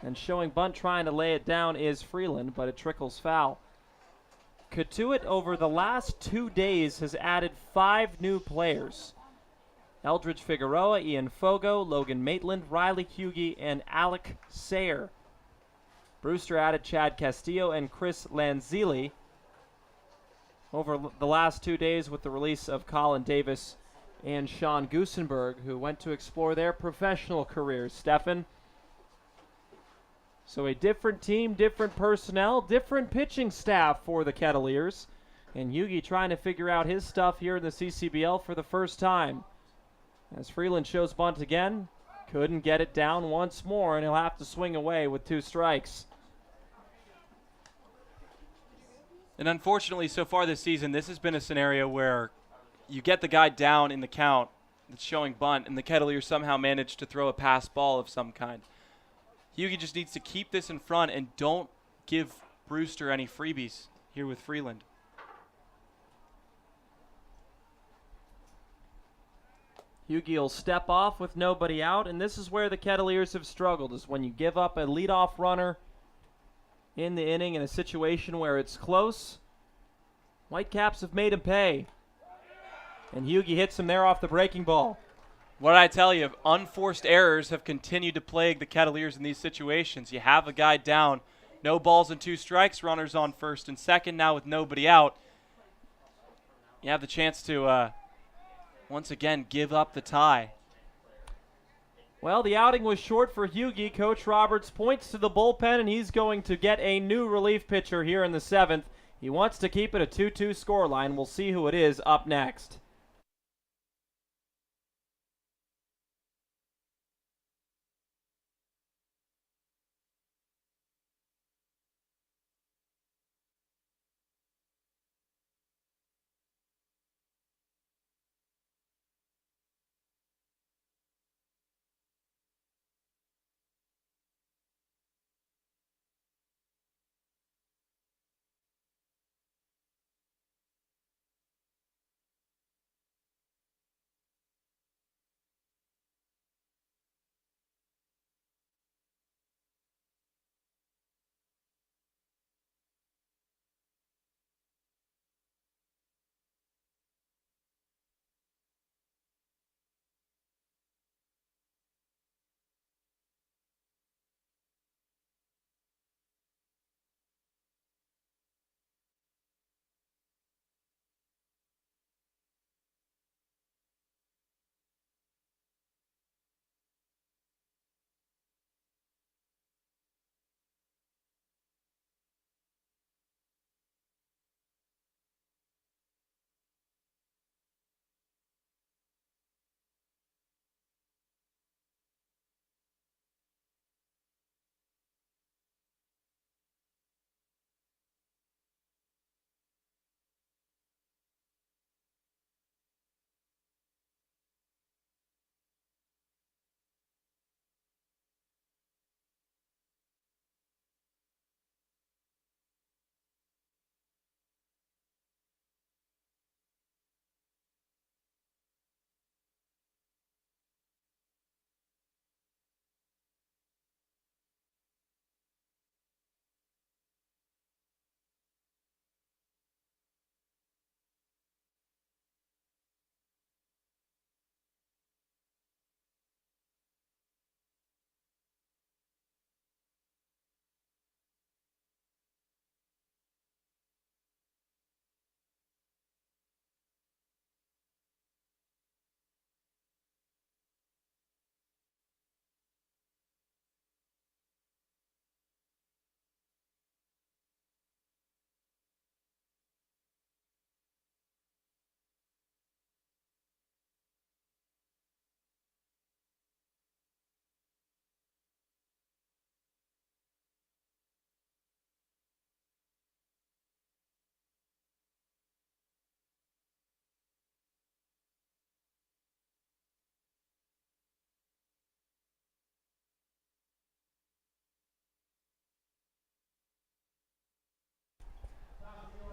And showing bunt trying to lay it down is Freeland, but it trickles foul. Cotuit over the last 2 days has added 5 new players. Eldridge Figueroa, Ian Fogo, Logan Maitland, Riley Hughey, and Alec Sayre. Brewster added Chad Castillo and Chris Lanzilli over the last 2 days with the release of Colin Davis and Sean Gusenberg, who went to explore their professional careers. Stefan. So a different team, different personnel, different pitching staff for the Kettleers. And Hughey trying to figure out his stuff here in the CCBL for the first time. As Freeland shows bunt again, couldn't get it down once more, and he'll have to swing away with 2 strikes. And unfortunately, so far this season, this has been a scenario where you get the guy down in the count that's showing bunt, and the Kettleers somehow manage to throw a pass ball of some kind. Hughey just needs to keep this in front and don't give Brewster any freebies here with Freeland. Hughey will step off with nobody out, and this is where the Kettleers have struggled, is when you give up a leadoff runner in the inning in a situation where it's close. Whitecaps have made him pay. And Hughey hits him there off the breaking ball. What did I tell you? Unforced errors have continued to plague the Kettleers in these situations. You have a guy down, no balls and 2 strikes, runners on first and second, now with nobody out. You have the chance to once again give up the tie. Well, the outing was short for Hughey. Coach Roberts points to the bullpen, and he's going to get a new relief pitcher here in the 7th. He wants to keep it a 2-2 scoreline. We'll see who it is up next.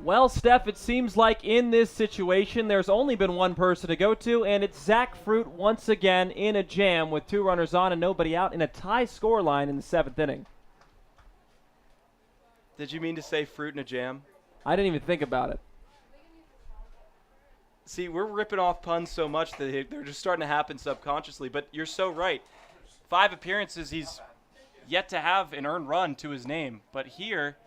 Well, Steph, it seems like in this situation there's only been one person to go to, and it's Zach Fruit once again in a jam with 2 runners on and nobody out in a tie score line in the 7th inning. Did you mean to say fruit in a jam? I didn't even think about it. See, we're ripping off puns so much that they're just starting to happen subconsciously, but you're so right. 5 appearances, he's yet to have an earned run to his name. But here,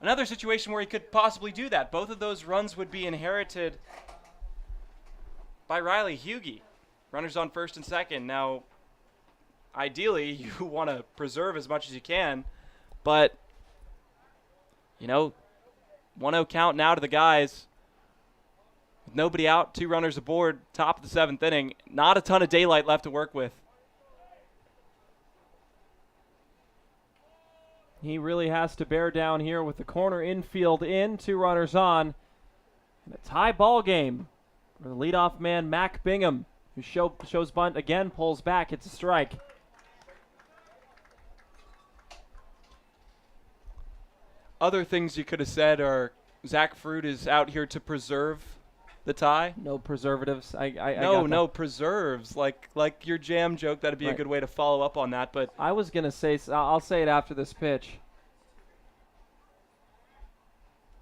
another situation where he could possibly do that. Both of those runs would be inherited by Riley Hughie. Runners on first and second. Now, ideally, you want to preserve as much as you can, but, 1-0 count now to the guys. With nobody out, 2 runners aboard, top of the 7th inning. Not a ton of daylight left to work with. He really has to bear down here with the corner infield in, 2 runners on. And a tie ball game for the leadoff man, Mac Bingham, who shows bunt again, pulls back. It's a strike. Other things you could have said are Zach Fruit is out here to preserve the tie. No preservatives. No preserves. Like your jam joke, that'd be Right. a good way to follow up on that. But I was going to say, I'll say it after this pitch.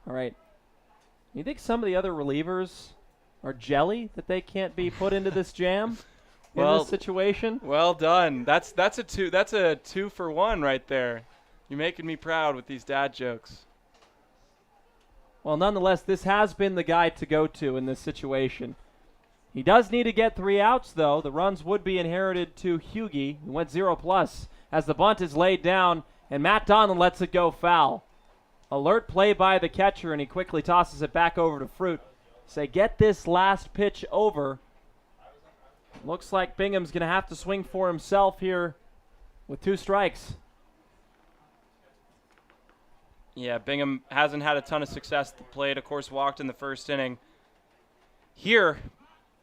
All right. You think some of the other relievers are jelly that they can't be put into this jam in this situation? Well done. That's a 2. That's a 2 for 1 right there. You're making me proud with these dad jokes. Well, nonetheless, this has been the guy to go to in this situation. He does need to get 3 outs, though. The runs would be inherited to Hughie, who went 0+ as the bunt is laid down, and Matt Donlin lets it go foul. Alert play by the catcher, and he quickly tosses it back over to Fruit. Say, get this last pitch over. Looks like Bingham's going to have to swing for himself here with 2 strikes. Yeah, Bingham hasn't had a ton of success at the plate. Of course, walked in the first inning. Here,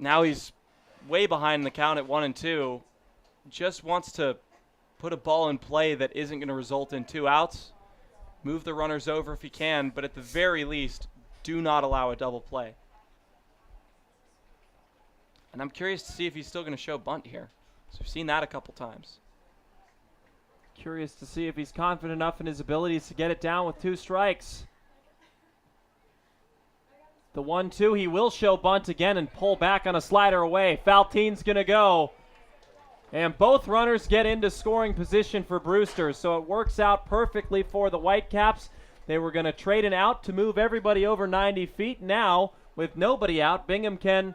now he's way behind the count at 1-2. Just wants to put a ball in play that isn't going to result in 2 outs. Move the runners over if he can, but at the very least, do not allow a double play. And I'm curious to see if he's still going to show bunt here. So we've seen that a couple times. Curious to see if he's confident enough in his abilities to get it down with 2 strikes. The 1-2, he will show bunt again and pull back on a slider away. Faltine's going to go. And both runners get into scoring position for Brewster, so it works out perfectly for the Whitecaps. They were going to trade an out to move everybody over 90 feet. Now, with nobody out, Bingham can,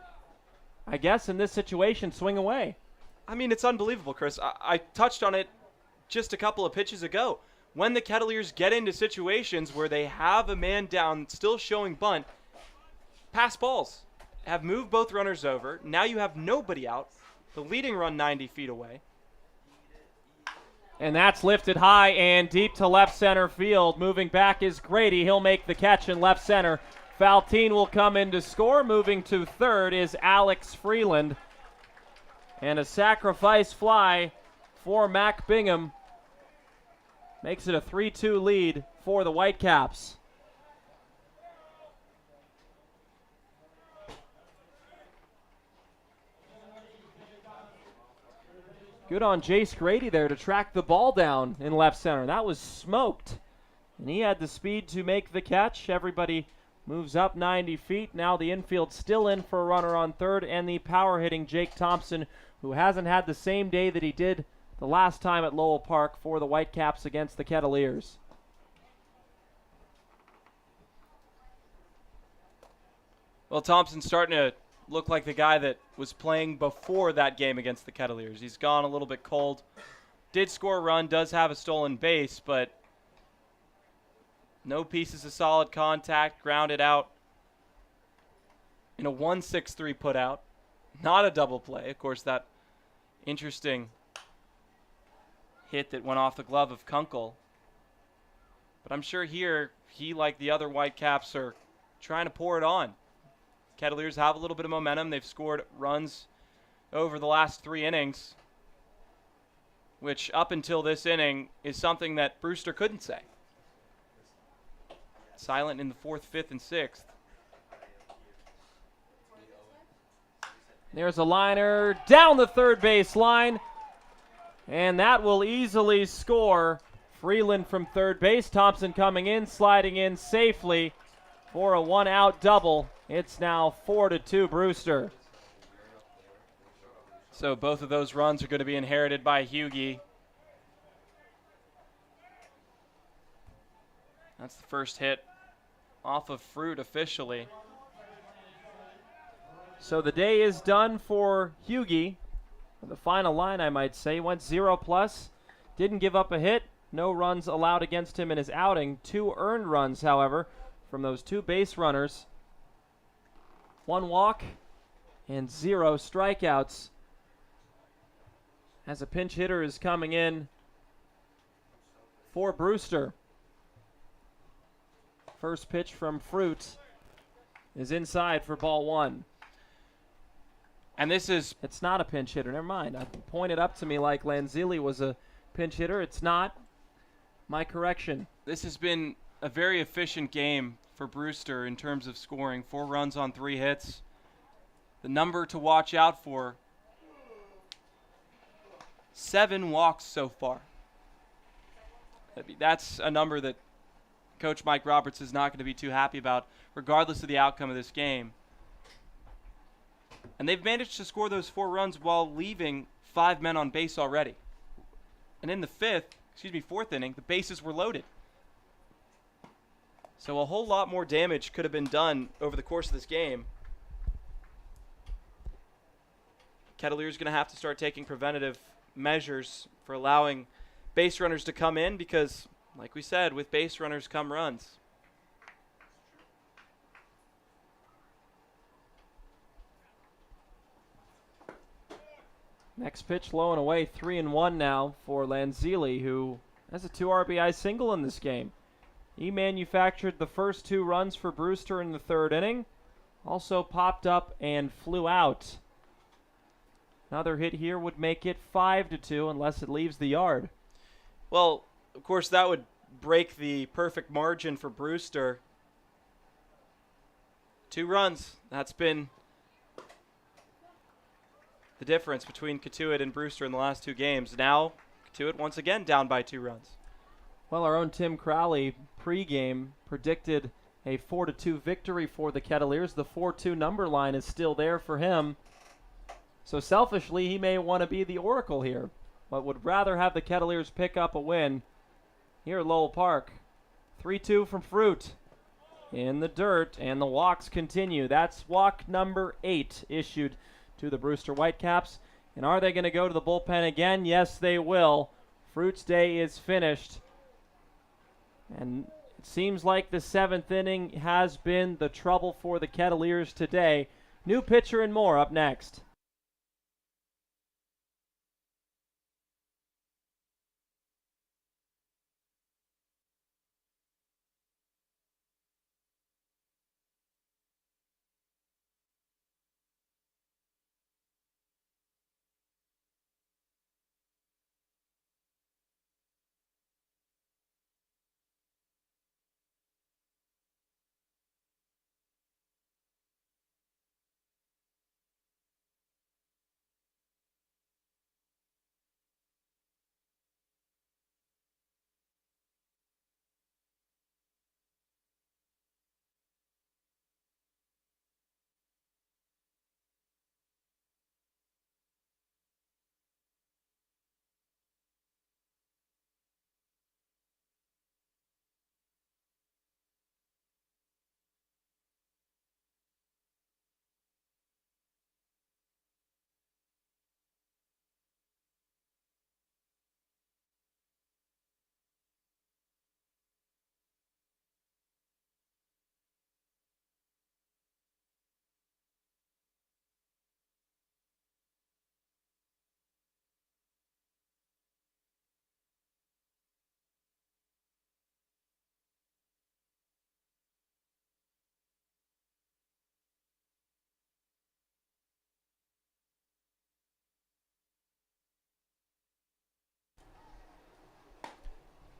I guess, in this situation, swing away. I mean, it's unbelievable, Chris. I touched on it just a couple of pitches ago. When the Kettleers get into situations where they have a man down still showing bunt, pass balls have moved both runners over. Now you have nobody out. The leading run 90 feet away. And that's lifted high and deep to left center field. Moving back is Grady. He'll make the catch in left center. Faltine will come in to score. Moving to third is Alex Freeland. And a sacrifice fly for Mac Bingham makes it a 3-2 lead for the Whitecaps. Good on Jace Grady there to track the ball down in left center. That was smoked. And he had the speed to make the catch. Everybody moves up 90 feet. Now the infield still in for a runner on third. And the power hitting Jake Thompson, who hasn't had the same day that he did the last time at Lowell Park for the Whitecaps against the Kettleers. Well, Thompson's starting to look like the guy that was playing before that game against the Kettleers. He's gone a little bit cold. Did score a run, does have a stolen base, but no pieces of solid contact, grounded out in a 1-6-3 put out. Not a double play. Of course, that interesting hit that went off the glove of Kunkel. But I'm sure here, he, like the other Whitecaps, are trying to pour it on. Kettleers have a little bit of momentum. They've scored runs over the last 3 innings, which up until this inning is something that Brewster couldn't say. silent in the 4th, 5th, and 6th. There's a liner down the third base line, and that will easily score. Freeland from third base. Thompson coming in, sliding in safely for a 1-out double. It's now 4-2 Brewster. So both of those runs are going to be inherited by Hughie. That's the first hit off of Fruit officially. So the day is done for Hughie. The final line, I might say, went 0+. Didn't give up a hit. No runs allowed against him in his outing. 2 earned runs, however, from those 2 base runners. 1 walk and 0 strikeouts. As a pinch hitter is coming in for Brewster. First pitch from Fruit is inside for ball 1. And this is... It's not a pinch hitter. Never mind. I pointed up to me like Lanzilli was a pinch hitter. It's not. My correction. This has been a very efficient game for Brewster in terms of scoring. 4 runs on 3 hits. The number to watch out for, 7 walks so far. That's a number that Coach Mike Roberts is not going to be too happy about, regardless of the outcome of this game. And they've managed to score those 4 runs while leaving 5 men on base already. And in the 4th inning, the bases were loaded. So a whole lot more damage could have been done over the course of this game. Kettleers going to have to start taking preventative measures for allowing base runners to come in because, like we said, with base runners come runs. Next pitch low and away, 3-1 now for Lanzilli, who has a 2 RBI single in this game. He manufactured the first 2 runs for Brewster in the 3rd inning. Also popped up and flew out. Another hit here would make it 5-2 unless it leaves the yard. Well, of course, that would break the perfect margin for Brewster. 2 runs. That's been the difference between Cotuit and Brewster in the last 2 games. Now, Cotuit once again down by 2 runs. Well, our own Tim Crowley pregame predicted a 4-2 victory for the Kettleers. The 4-2 number line is still there for him. So selfishly, he may want to be the oracle here, but would rather have the Kettleers pick up a win here at Lowell Park. 3-2 from Fruit in the dirt, and the walks continue. That's walk number 8 issued to the Brewster Whitecaps. And are they going to go to the bullpen again? Yes, they will. Fruit's day is finished. And it seems like the 7th inning has been the trouble for the Kettleers today. New pitcher and more up next.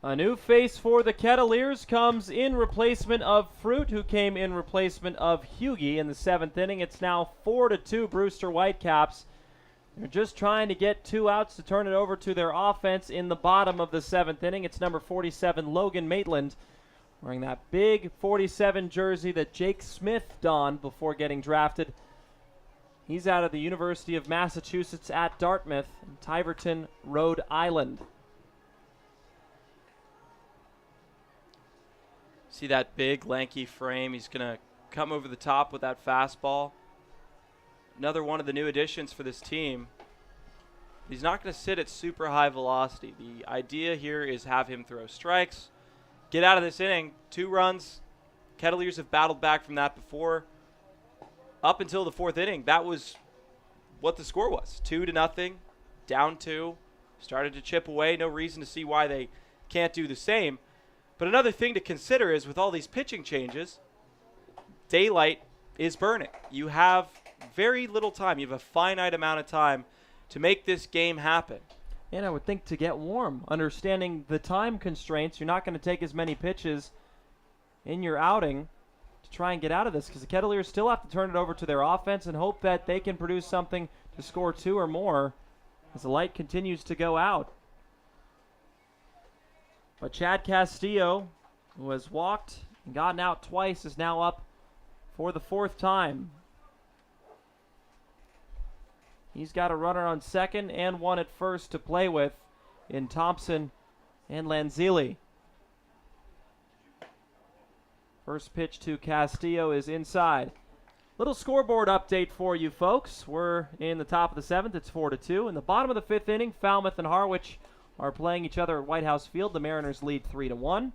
A new face for the Kettleers comes in replacement of Fruit, who came in replacement of Hughie in the 7th inning. It's now 4-2 Brewster Whitecaps. They're just trying to get 2 outs to turn it over to their offense in the bottom of the 7th inning. It's number 47, Logan Maitland, wearing that big 47 jersey that Jake Smith donned before getting drafted. He's out of the University of Massachusetts at Dartmouth in Tiverton, Rhode Island. See that big, lanky frame? He's going to come over the top with that fastball. Another one of the new additions for this team. He's not going to sit at super high velocity. The idea here is have him throw strikes, get out of this inning. 2 runs. Kettleers have battled back from that before. Up until the 4th inning, that was what the score was. 2-0, down 2. Started to chip away. No reason to see why they can't do the same. But another thing to consider is with all these pitching changes, daylight is burning. You have very little time. You have a finite amount of time to make this game happen. And I would think to get warm, understanding the time constraints, you're not going to take as many pitches in your outing to try and get out of this, because the Kettleers still have to turn it over to their offense and hope that they can produce something to score 2 or more as the light continues to go out. But Chad Castillo, who has walked and gotten out twice, is now up for the 4th time. He's got a runner on second and one at first to play with in Thompson and Lanzilli. First pitch to Castillo is inside. Little scoreboard update for you folks. We're in the top of the 7th. It's 4-2. In the bottom of the 5th inning, Falmouth and Harwich are playing each other at White House Field. The Mariners lead 3-1.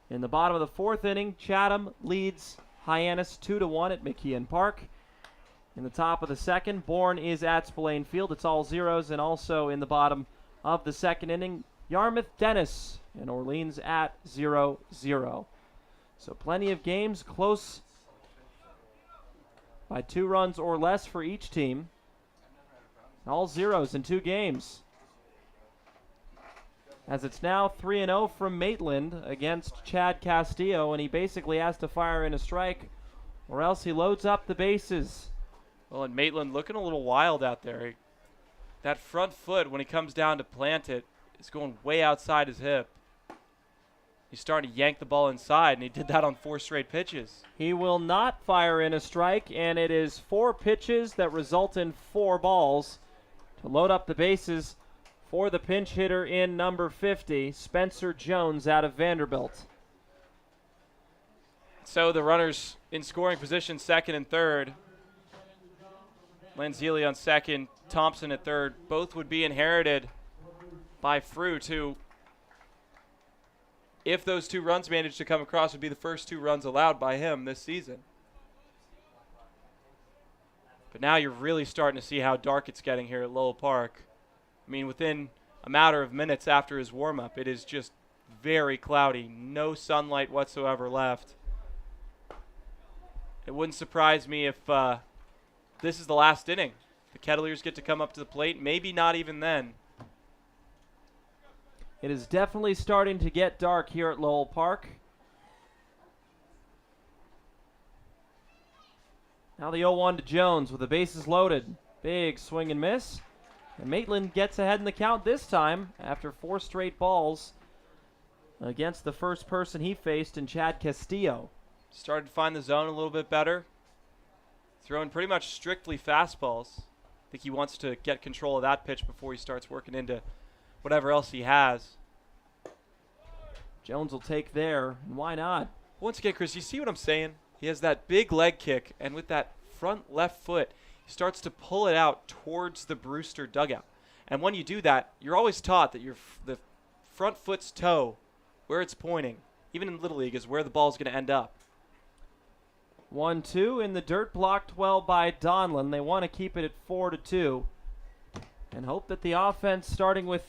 In the bottom of the 4th inning, Chatham leads Hyannis 2-1 at McKeon Park. In the top of the 2nd, Bourne is at Spillane Field. It's all zeros. And also in the bottom of the 2nd inning, Yarmouth Dennis and Orleans at 0-0. So plenty of games close by 2 runs or less for each team. All zeros in 2 games. As it's now 3-0 from Maitland against Chad Castillo, and he basically has to fire in a strike or else he loads up the bases. Well, and Maitland looking a little wild out there. That front foot, when he comes down to plant it, is going way outside his hip. He's starting to yank the ball inside, and he did that on 4 straight pitches. He will not fire in a strike, and it is 4 pitches that result in 4 balls to load up the bases for the pinch hitter in number 50, Spencer Jones out of Vanderbilt. So the runners in scoring position, 2nd and 3rd. Lanzilli on 2nd, Thompson at 3rd. Both would be inherited by Fruit, who, if those 2 runs managed to come across, would be the first 2 runs allowed by him this season. But now you're really starting to see how dark it's getting here at Lowell Park. I mean, within a matter of minutes after his warm-up, it is just very cloudy. No sunlight whatsoever left. It wouldn't surprise me if this is the last inning. The Kettleers get to come up to the plate, maybe not even then. It is definitely starting to get dark here at Lowell Park. Now the 0-1 to Jones with the bases loaded. Big swing and miss. And Maitland gets ahead in the count this time after 4 straight balls against the first person he faced in Chad Castillo. Started to find the zone a little bit better. Throwing pretty much strictly fastballs. I think he wants to get control of that pitch before he starts working into whatever else he has. Jones will take there, and why not? Once again, Chris, you see what I'm saying? He has that big leg kick, and with that front left foot, he starts to pull it out towards the Brewster dugout. And when you do that, you're always taught that the front foot's toe, where it's pointing, even in Little League, is where the ball's going to end up. 1-2 in the dirt, blocked well by Donlin. They want to keep it at 4-2 and hope that the offense, starting with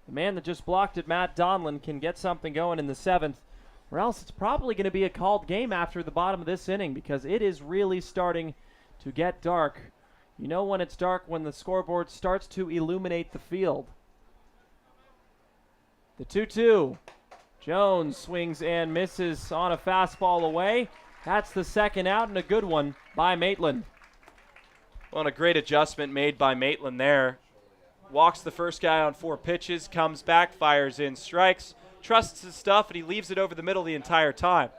the man that just blocked it, Matt Donlin, can get something going in the 7th, or else it's probably going to be a called game after the bottom of this inning because it is really starting to get dark. You know when it's dark when the scoreboard starts to illuminate the field. The 2-2. Jones swings and misses on a fastball away. That's the second out, and a good one by Maitland. Well, and a great adjustment made by Maitland there. Walks the first guy on 4 pitches, comes back, fires in strikes, trusts his stuff, and he leaves it over the middle the entire time.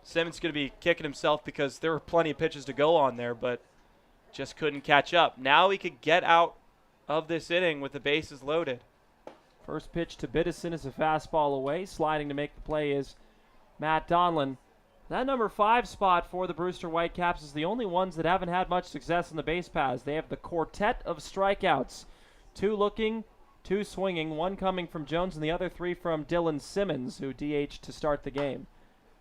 Simmons going to be kicking himself because there were plenty of pitches to go on there, but just couldn't catch up. Now he could get out of this inning with the bases loaded. First pitch to Bitterson is a fastball away. Sliding to make the play is Matt Donlin. That number 5 spot for the Brewster Whitecaps is the only ones that haven't had much success in the base paths. They have the quartet of strikeouts. 2 looking, 2 swinging, 1 coming from Jones and the other 3 from Dylan Simmons, who DH'd to start the game.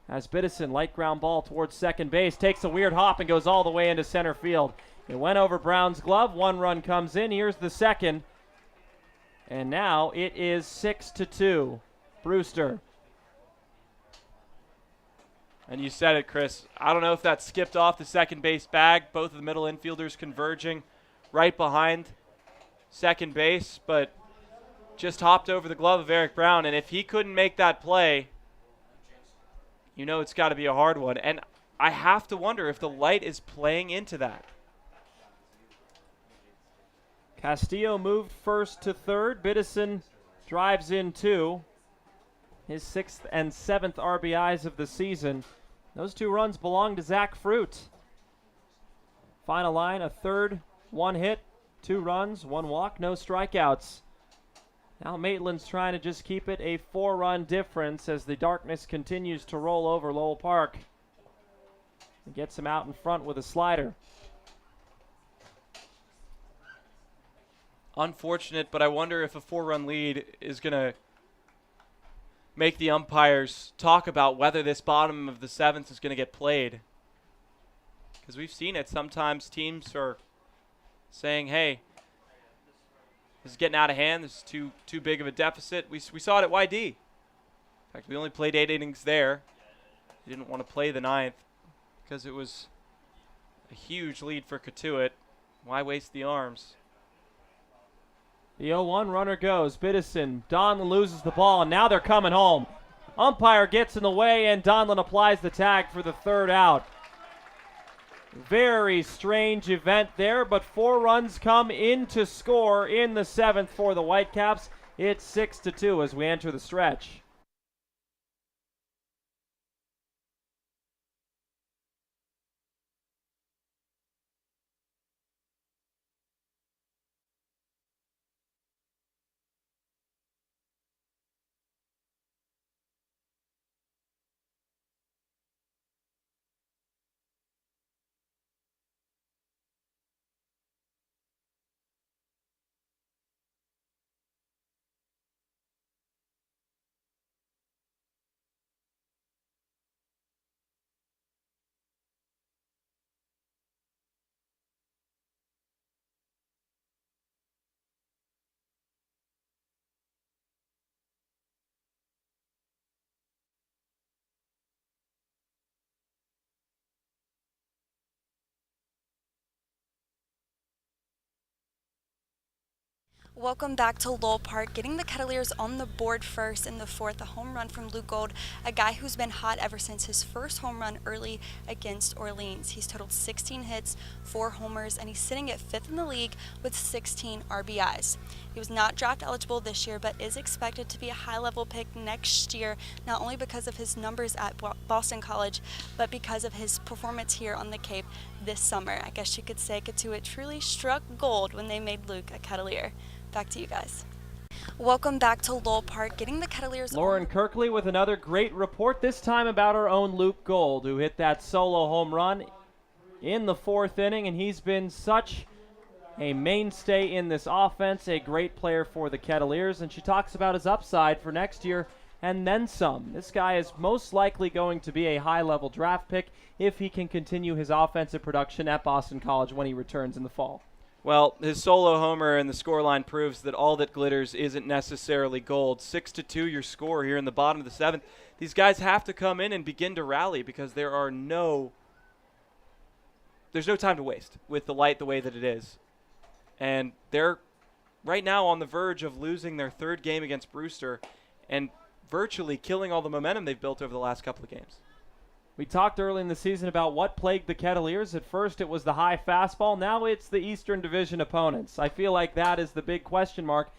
As Bitterson, light ground ball towards second base, takes a weird hop and goes all the way into center field. It went over Brown's glove. 1 run comes in. Here's the second. And now it is 6-2. Brewster. And you said it, Chris. I don't know if that skipped off the second base bag. Both of the middle infielders converging right behind second base, but just hopped over the glove of Eric Brown. And if he couldn't make that play, you know it's got to be a hard one. And I have to wonder if the light is playing into that. Castillo moved first to third. Bitterson drives in 2. His 6th and 7th RBIs of the season. Those 2 runs belong to Zach Fruit. Final line, a third, 1 hit, 2 runs, 1 walk, no strikeouts. Now Maitland's trying to just keep it a 4-run difference as the darkness continues to roll over Lowell Park. He gets him out in front with a slider. Unfortunate, but I wonder if a 4-run lead is going to make the umpires talk about whether this bottom of the 7th is going to get played. Because we've seen it. Sometimes teams are saying, hey, this is getting out of hand. This is too big of a deficit. We saw it at YD. In fact, we only played 8 innings there. We didn't want to play the 9th because it was a huge lead for Cotuit. Why waste the arms? The 0-1 runner goes. Bitterson. Donlin loses the ball, and now they're coming home. Umpire gets in the way, and Donlin applies the tag for the 3rd out. Very strange event there, but 4 runs come in to score in the 7th for the Whitecaps. It's 6-2 as we enter the stretch. Welcome back to Lowell Park. Getting the Kettleers on the board first in the 4th, a home run from Luke Gold, a guy who's been hot ever since his first home run early against Orleans. He's totaled 16 hits, 4 homers, and he's sitting at 5th in the league with 16 RBIs. He was not draft eligible this year, but is expected to be a high-level pick next year, not only because of his numbers at Boston College, but because of his performance here on the Cape this summer. I guess you could say Cotuit truly struck gold when they made Luke a Kettleer. Back to you guys. Welcome back to Lowell Park. Getting the Kettleers. Lauren Kirkley with another great report, this time about our own Luke Gold, who hit that solo home run in the 4th inning, and he's been such a mainstay in this offense, a great player for the Kettleers, and she talks about his upside for next year and then some. This guy is most likely going to be a high-level draft pick if he can continue his offensive production at Boston College when he returns in the fall. Well, his solo homer and the scoreline proves that all that glitters isn't necessarily gold. 6-2 your score here in the bottom of the 7th. These guys have to come in and begin to rally because there's no time to waste with the light the way that it is. And they're right now on the verge of losing their third game against Brewster and virtually killing all the momentum they've built over the last couple of games. We talked early in the season about what plagued the Kettleers. At first it was the high fastball. Now it's the Eastern Division opponents. I feel like that is the big question mark.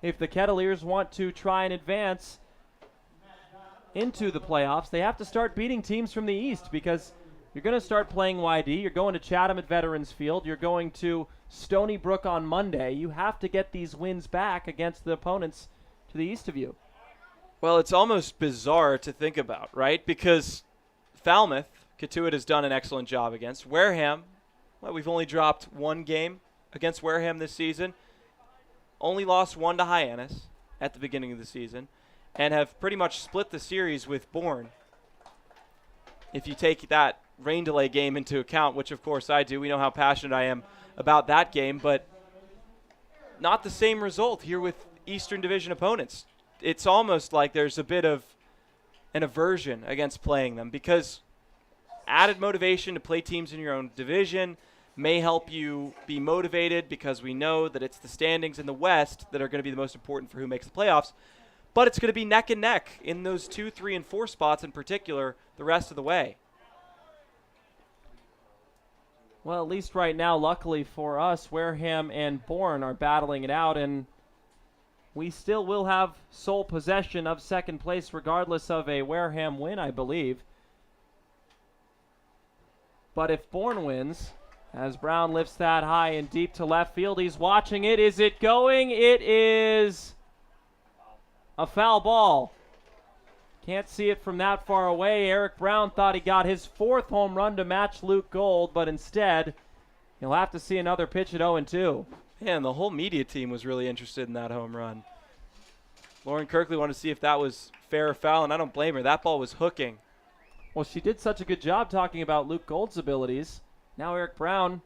If the Kettleers want to try and advance into the playoffs, they have to start beating teams from the East, because you're going to start playing YD. You're going to Chatham at Veterans Field. You're going to Stony Brook on Monday. You have to get these wins back against the opponents to the east of you. Well, it's almost bizarre to think about, right? Because Falmouth, Cotuit has done an excellent job against. Wareham, well, we've only dropped one game against Wareham this season. Only lost one to Hyannis at the beginning of the season, and have pretty much split the series with Bourne. If you take that rain delay game into account, which of course I do, we know how passionate I am about that game, but not the same result here with Eastern Division opponents. It's almost like there's a bit of an aversion against playing them, because added motivation to play teams in your own division may help you be motivated, because we know that it's the standings in the West that are going to be the most important for who makes the playoffs. But it's going to be neck and neck in those 2, 3, and 4 spots in particular the rest of the way. Well, at least right now, luckily for us, Wareham and Bourne are battling it out, and we still will have sole possession of second place regardless of a Wareham win, I believe. But if Bourne wins, as Brown lifts that high and deep to left field, he's watching it. Is it going? It is a foul ball. Can't see it from that far away. Eric Brown thought he got his 4th home run to match Luke Gold, but instead, he'll have to see another pitch at 0-2. Yeah, and the whole media team was really interested in that home run. Lauren Kirkley wanted to see if that was fair or foul, and I don't blame her. That ball was hooking. Well, she did such a good job talking about Luke Gold's abilities. Now Eric Brown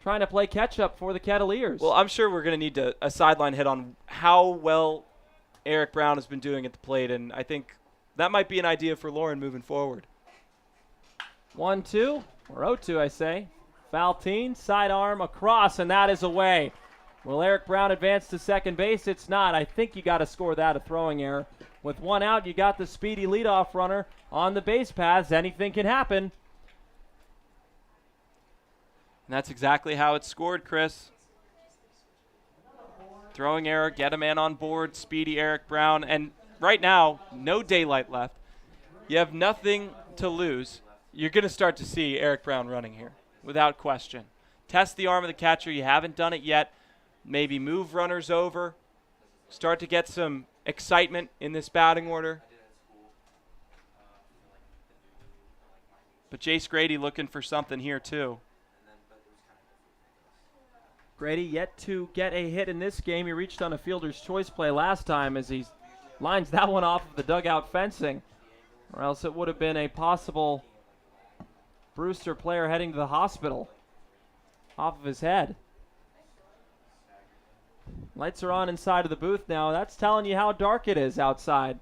trying to play catch-up for the Kettleers. Well, I'm sure we're going to need a sideline hit on how well Eric Brown has been doing at the plate, and I think that might be an idea for Lauren moving forward. 1-2, or 0-2, I say. Valtine, sidearm across, and that is away. Will Eric Brown advance to second base? It's not. I think you got to score that a throwing error. With one out, you got the speedy leadoff runner on the base paths. Anything can happen. And that's exactly how it's scored, Chris. Throwing error, get a man on board, speedy Eric Brown. And right now, no daylight left. You have nothing to lose. You're going to start to see Eric Brown running here, without question. Test the arm of the catcher. You haven't done it yet. Maybe move runners over. Start to get some excitement in this batting order. But Jace Grady looking for something here, too. Grady yet to get a hit in this game. He reached on a fielder's choice play last time as he lines that one off of the dugout fencing, or else it would have been a possible Brewster player heading to the hospital off of his head. Lights are on inside of the booth now. That's telling you how dark it is outside.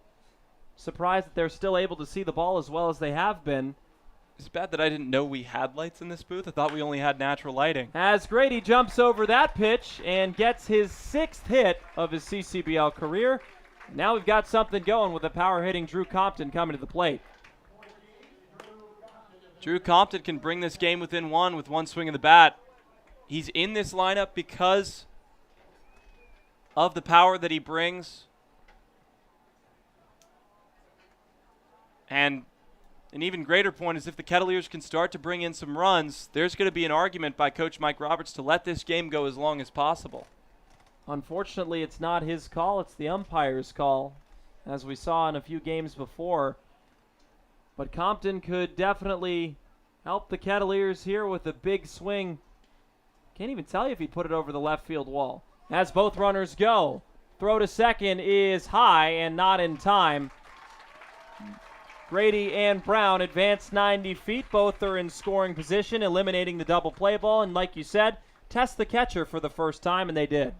Surprised that they're still able to see the ball as well as they have been. It's bad that I didn't know we had lights in this booth. I thought we only had natural lighting. As Grady jumps over that pitch and gets his 6th hit of his CCBL career. Now we've got something going with a power-hitting Drew Compton coming to the plate. Drew Compton can bring this game within one with one swing of the bat. He's in this lineup because of the power that he brings. And an even greater point is if the Kettleers can start to bring in some runs, there's going to be an argument by Coach Mike Roberts to let this game go as long as possible. Unfortunately, it's not his call. It's the umpire's call, as we saw in a few games before. But Compton could definitely help the Kettleers here with a big swing. Can't even tell you if he put it over the left field wall. As both runners go, throw to second is high and not in time. Grady and Brown advance 90 feet. Both are in scoring position, eliminating the double play ball. And like you said, test the catcher for the first time, and they did.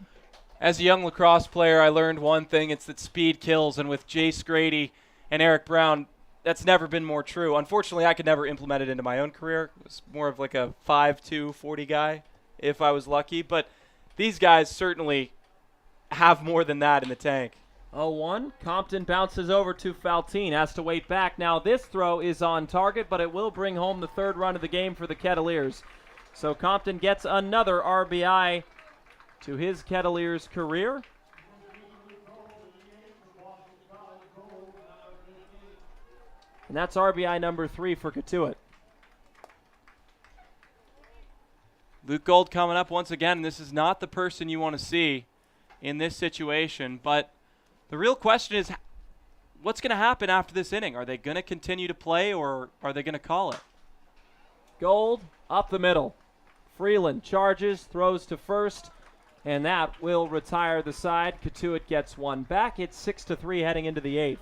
As a young lacrosse player, I learned one thing. It's that speed kills. And with Jace Grady and Eric Brown, that's never been more true. Unfortunately, I could never implement it into my own career. It was more of like a 5'2", 40 guy if I was lucky. But these guys certainly have more than that in the tank. 0-1. Compton bounces over to Faltine. Has to wait back. Now this throw is on target, but it will bring home the third run of the game for the Kettleers. So Compton gets another RBI to his Kettleers career. And that's RBI number 3 for Cotuit. Luke Gold coming up once again. This is not the person you want to see in this situation, but the real question is, what's going to happen after this inning? Are they going to continue to play, or are they going to call it? Gold up the middle. Freeland charges, throws to first, and that will retire the side. Cotuit gets one back. It's 6-3 heading into the 8th.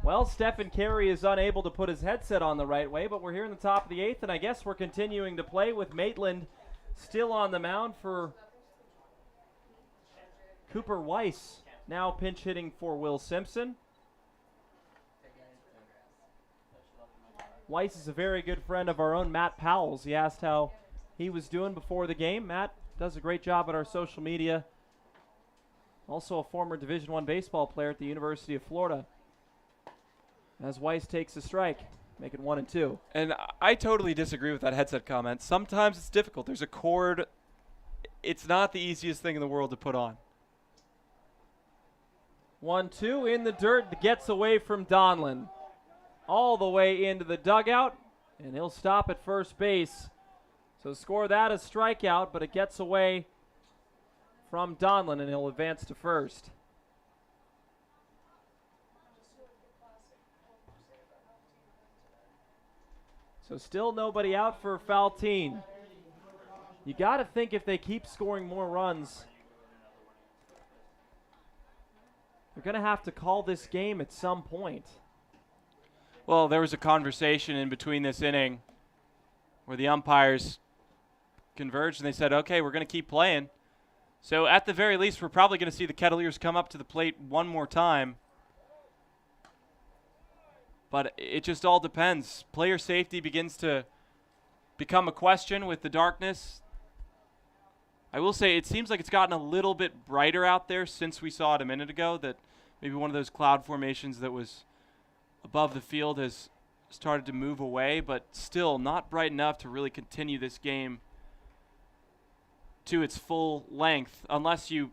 Well, Stephen Carey is unable to put his headset on the right way, but we're here in the top of the 8th, and I guess we're continuing to play with Maitland still on the mound for Cooper Weiss, now pinch hitting for Will Simpson. Weiss is a very good friend of our own Matt Powell's. He asked how he was doing before the game. Matt does a great job at our social media. Also a former Division I baseball player at the University of Florida. As Weiss takes a strike, making 1-2. And I totally disagree with that headset comment. Sometimes it's difficult. There's a cord. It's not the easiest thing in the world to put on. 1-2 in the dirt, gets away from Donlin. All the way into the dugout, and he'll stop at first base. So score that a strikeout, but it gets away from Donlin, and he'll advance to first. So still nobody out for Faltine. You got to think if they keep scoring more runs, they're going to have to call this game at some point. Well, there was a conversation in between this inning where the umpires converged and they said, okay, we're going to keep playing. So at the very least, we're probably going to see the Kettleers come up to the plate one more time. But it just all depends. Player safety begins to become a question with the darkness. I will say it seems like it's gotten a little bit brighter out there since we saw it a minute ago, that maybe one of those cloud formations that was above the field has started to move away, but still not bright enough to really continue this game to its full length, unless you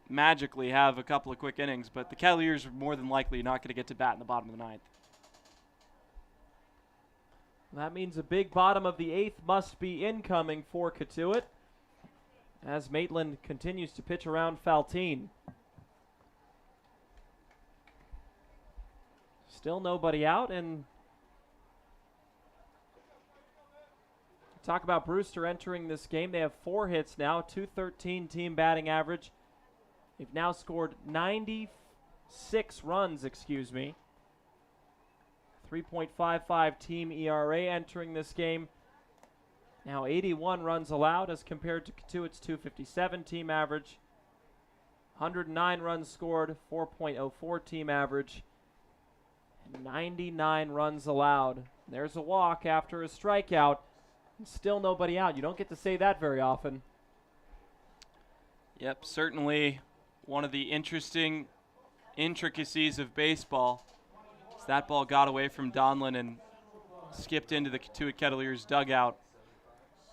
magically have a couple of quick innings. But the Kettleers are more than likely not going to get to bat in the bottom of the ninth. That means a big bottom of the 8th must be incoming for Cotuit, as Maitland continues to pitch around Faltine. Still nobody out, and talk about Brewster entering this game. They have 4 hits now, .213 team batting average. They've now scored 96 runs, 3.55 team ERA entering this game. Now 81 runs allowed as compared to Cotuit's .257 team average. 109 runs scored, 4.04 team average. And 99 runs allowed. There's a walk after a strikeout. And still nobody out. You don't get to say that very often. Yep, certainly one of the interesting intricacies of baseball. That ball got away from Donlin and skipped into the Cotuit Kettleers dugout.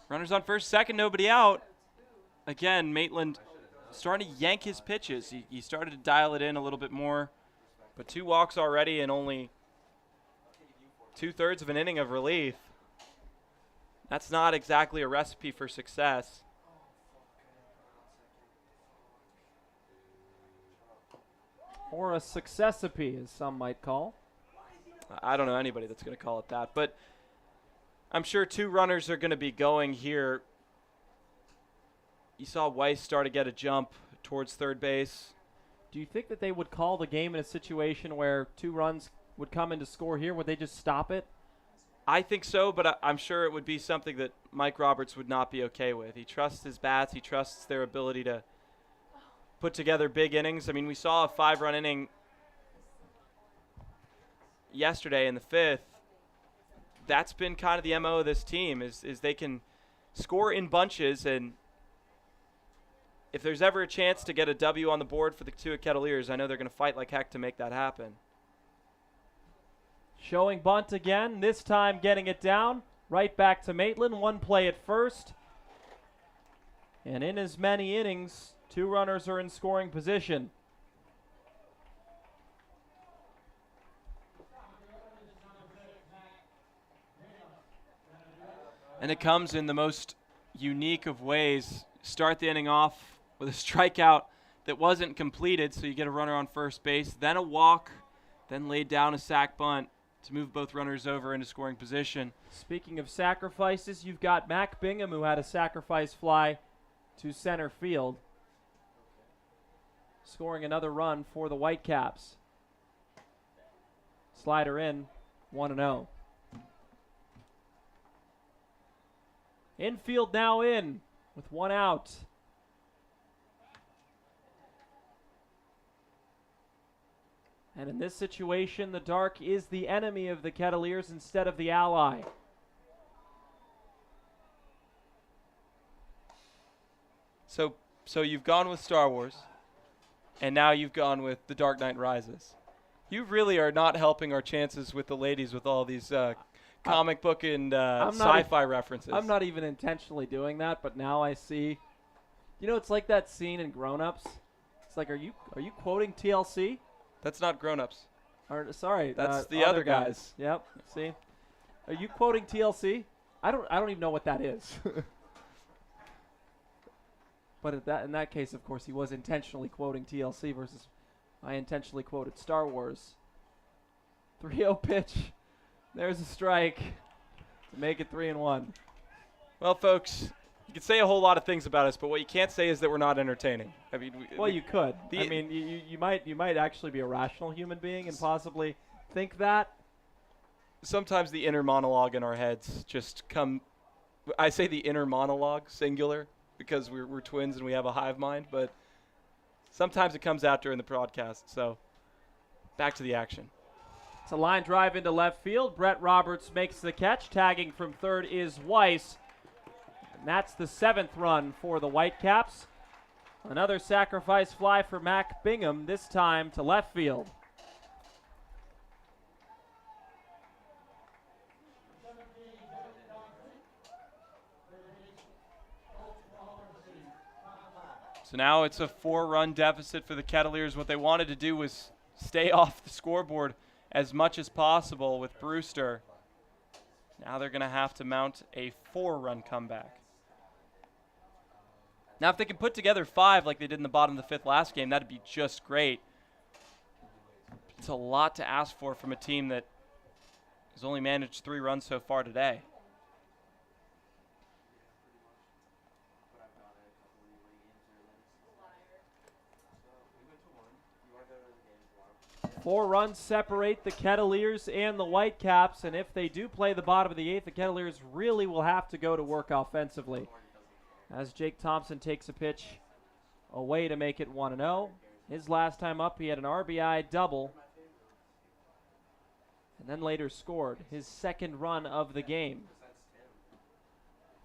Runners on first, second, nobody out. Again, Maitland starting to yank his pitches. He started to dial it in a little bit more, but 2 walks already and only 2/3 of an inning of relief. That's not exactly a recipe for success. Or a successipe, as some might call. I don't know anybody that's going to call it that, but I'm sure 2 runners are going to be going here. You saw Weiss start to get a jump towards third base. Do you think that they would call the game in a situation where 2 runs would come in to score here? Would they just stop it? I think so, but I'm sure it would be something that Mike Roberts would not be okay with. He trusts his bats. He trusts their ability to put together big innings. I mean, we saw a 5-run inning yesterday in the 5th. That's been kind of the MO of this team, is they can score in bunches, and if there's ever a chance to get a W on the board for the Cotuit Kettleers, I know they're going to fight like heck to make that happen. Showing bunt again, this time getting it down. Right back to Maitland, 1 play at first. And in as many innings, 2 runners are in scoring position. And it comes in the most unique of ways. Start the inning off with a strikeout that wasn't completed, so you get a runner on first base, then a walk, then laid down a sac bunt to move both runners over into scoring position. Speaking of sacrifices, you've got Mac Bingham, who had a sacrifice fly to center field, scoring another run for the Whitecaps. Slider in, 1-0. Infield now in with 1 out. And in this situation, the dark is the enemy of the Kettleers instead of the ally. So you've gone with Star Wars, and now you've gone with The Dark Knight Rises. You really are not helping our chances with the ladies with all these comic book and sci-fi references. I'm not even intentionally doing that, but now I see. You know, it's like that scene in Grown Ups. It's like, are you quoting TLC? That's not Grown Ups. Or sorry, that's the other guys. Yep. See, are you quoting TLC? I don't even know what that is. But in that case, of course, he was intentionally quoting TLC versus I intentionally quoted Star Wars. 3-0 pitch. There's a strike to make it 3-1. Well, folks, you can say a whole lot of things about us, but what you can't say is that we're not entertaining. I mean, you could. I mean, you might actually be a rational human being and possibly think that. Sometimes the inner monologue in our heads just come. I say the inner monologue, singular, because we're twins and we have a hive mind, but sometimes it comes out during the broadcast. So back to the action. It's a line drive into left field. Brett Roberts makes the catch. Tagging from third is Weiss. And that's the 7th run for the Whitecaps. Another sacrifice fly for Mac Bingham, this time to left field. So now it's a 4-run deficit for the Kettleers. What they wanted to do was stay off the scoreboard as much as possible with Brewster. Now they're going to have to mount a 4-run comeback. Now, if they can put together 5 like they did in the bottom of the 5th last game, that'd be just great. It's a lot to ask for from a team that has only managed 3 runs so far today. Four runs separate the Kettleers and the Whitecaps, and if they do play the bottom of the 8th, the Kettleers really will have to go to work offensively. As Jake Thompson takes a pitch away to make it 1-0. His last time up, he had an RBI double, and then later scored his 2nd run of the game.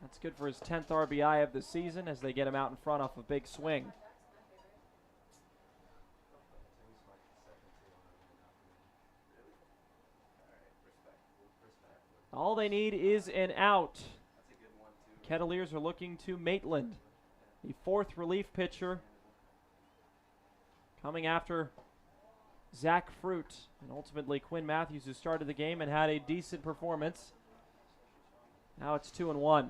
That's good for his 10th RBI of the season as they get him out in front off a big swing. All they need is an out. Kettleers are looking to Maitland, the 4th relief pitcher, coming after Zach Fruit, and ultimately Quinn Matthews, who started the game and had a decent performance. Now it's 2-1.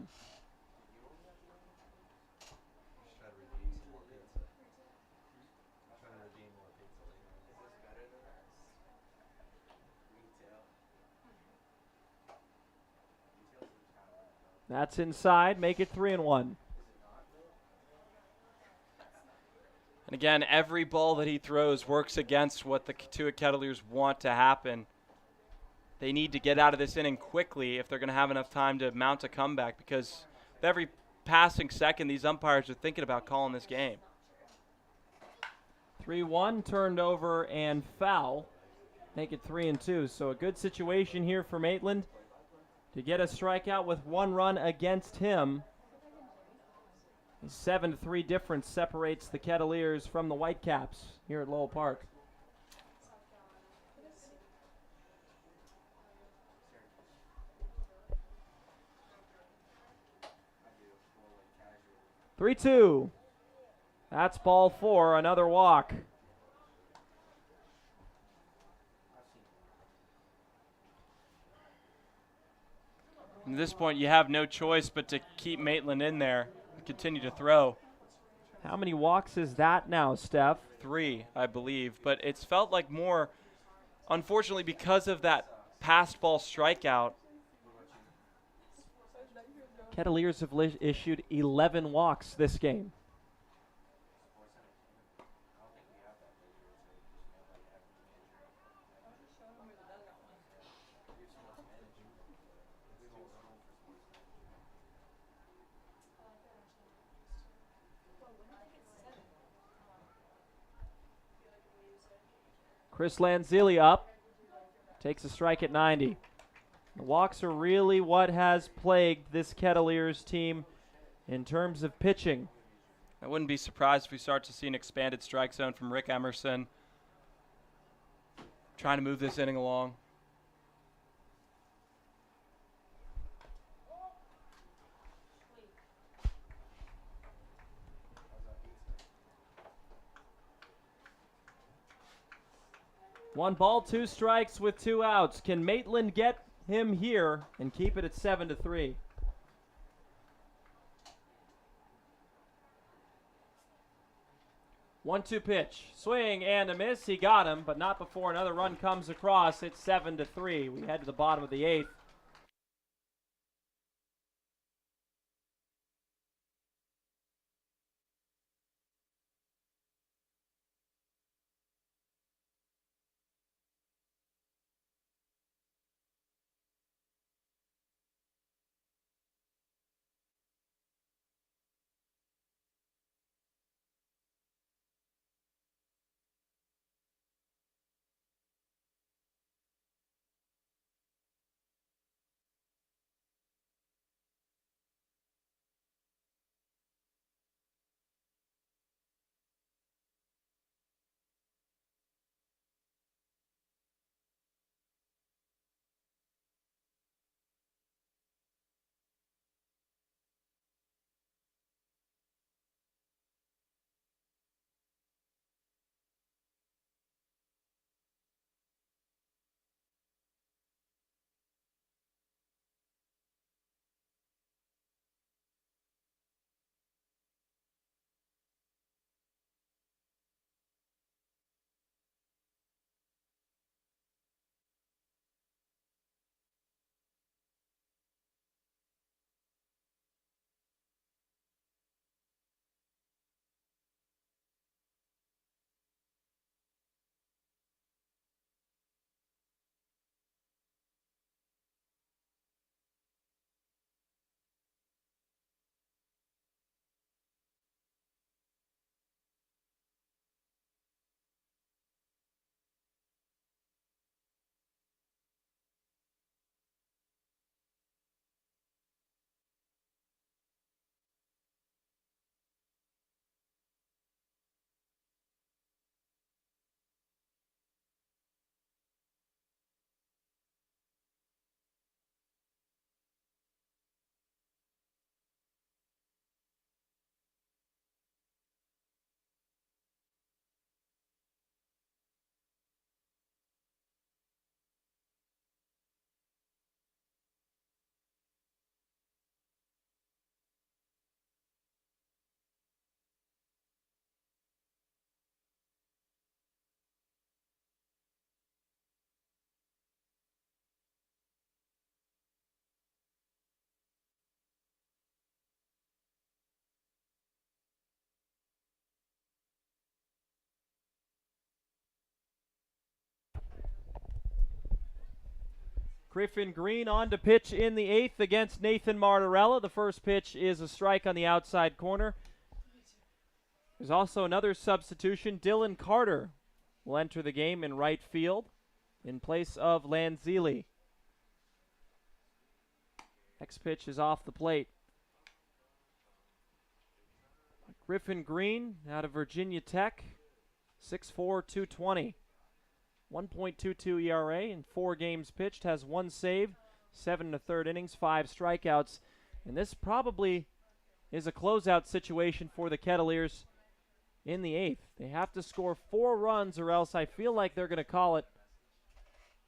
That's inside, make it 3-1. And again, every ball that he throws works against what the Cotuit Kettleers want to happen. They need to get out of this inning quickly if they're going to have enough time to mount a comeback, because with every passing second, these umpires are thinking about calling this game. 3-1, turned over and foul. Make it 3-2. So a good situation here for Maitland to get a strikeout with 1 run against him. A 7-3 difference separates the Kettleers from the Whitecaps here at Lowell Park. "3-2. That's ball 4, another walk. At this point, you have no choice but to keep Maitland in there and continue to throw. How many walks is that now, Steph? 3, I believe. But it's felt like more, unfortunately, because of that passed ball strikeout. Kettleers have issued 11 walks this game. Chris Lanzilli up, takes a strike at 90. The walks are really what has plagued this Kettleers team in terms of pitching. I wouldn't be surprised if we start to see an expanded strike zone from Rick Emerson, trying to move this inning along. One ball, 2 strikes with 2 outs. Can Maitland get him here and keep it at 7-3? One-two pitch, swing and a miss. He got him, but not before another run comes across. It's 7-3. We head to the bottom of the 8th. Griffin Green on to pitch in the 8th against Nathan Martarella. The first pitch is a strike on the outside corner. There's also another substitution. Dylan Carter will enter the game in right field in place of Lanzilli. Next pitch is off the plate. Griffin Green out of Virginia Tech, 6'4", 220. 1.22 ERA in 4 games pitched, has 1 save, 7 1/3 innings, 5 strikeouts. And this probably is a closeout situation for the Kettleers in the 8th. They have to score 4 runs or else I feel like they're going to call it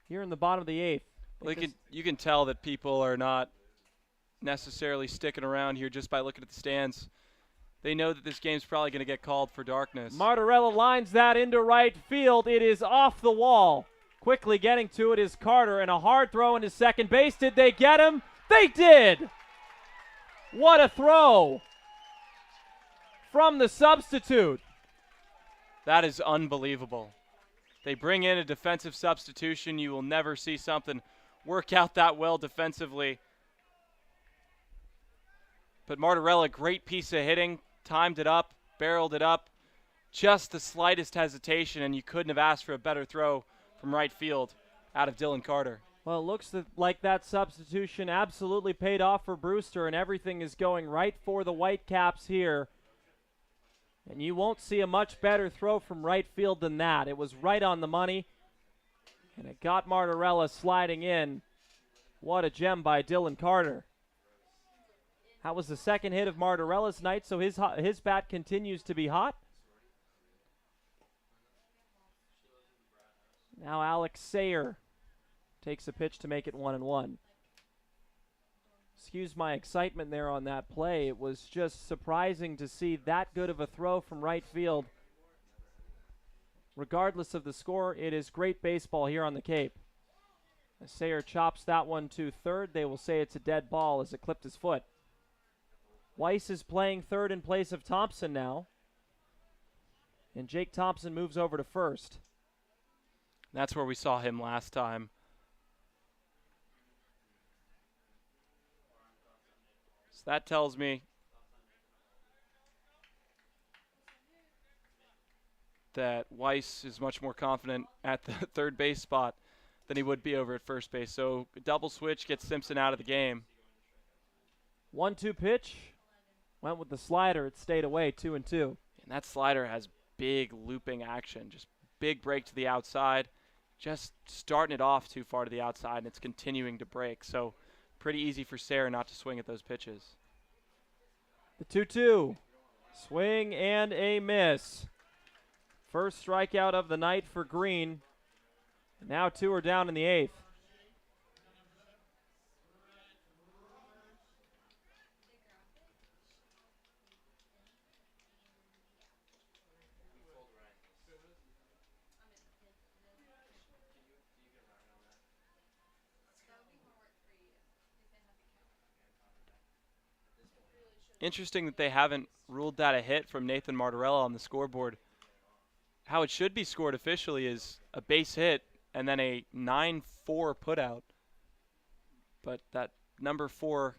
here in the bottom of the 8th. Well, you can tell that people are not necessarily sticking around here just by looking at the stands. They know that this game's probably going to get called for darkness. Martarella lines that into right field. It is off the wall. Quickly getting to it is Carter, and a hard throw into second base. Did they get him? They did! What a throw from the substitute. That is unbelievable. They bring in a defensive substitution. You will never see something work out that well defensively. But Martarella, great piece of hitting, timed it up, barreled it up. Just the slightest hesitation, and you couldn't have asked for a better throw from right field out of Dylan Carter. Well, it looks like that substitution absolutely paid off for Brewster, and everything is going right for the Whitecaps here. And you won't see a much better throw from right field than that. It was right on the money, and it got Martarella sliding in. What a gem by Dylan Carter. That was the second hit of Martarella's night, so his bat continues to be hot. Now Alex Sayre takes a pitch to make it 1-1. Excuse my excitement there on that play. It was just surprising to see that good of a throw from right field. Regardless of the score, it is great baseball here on the Cape. As Sayre chops that one to third, they will say it's a dead ball as it clipped his foot. Weiss is playing third in place of Thompson now. And Jake Thompson moves over to first. That's where we saw him last time. So that tells me that Weiss is much more confident at the third base spot than he would be over at first base. So a double switch gets Simpson out of the game. 1-2 pitch. Went with the slider. It stayed away, 2-2. And that slider has big looping action. Just big break to the outside. Just starting it off too far to the outside, and it's continuing to break. So pretty easy for Sayre not to swing at those pitches. The 2-2. Swing and a miss. First strikeout of the night for Green. Now 2 are down in the 8th. Interesting that they haven't ruled that a hit from Nathan Martarella on the scoreboard. How it should be scored officially is a base hit and then a 9-4 putout. But that number 4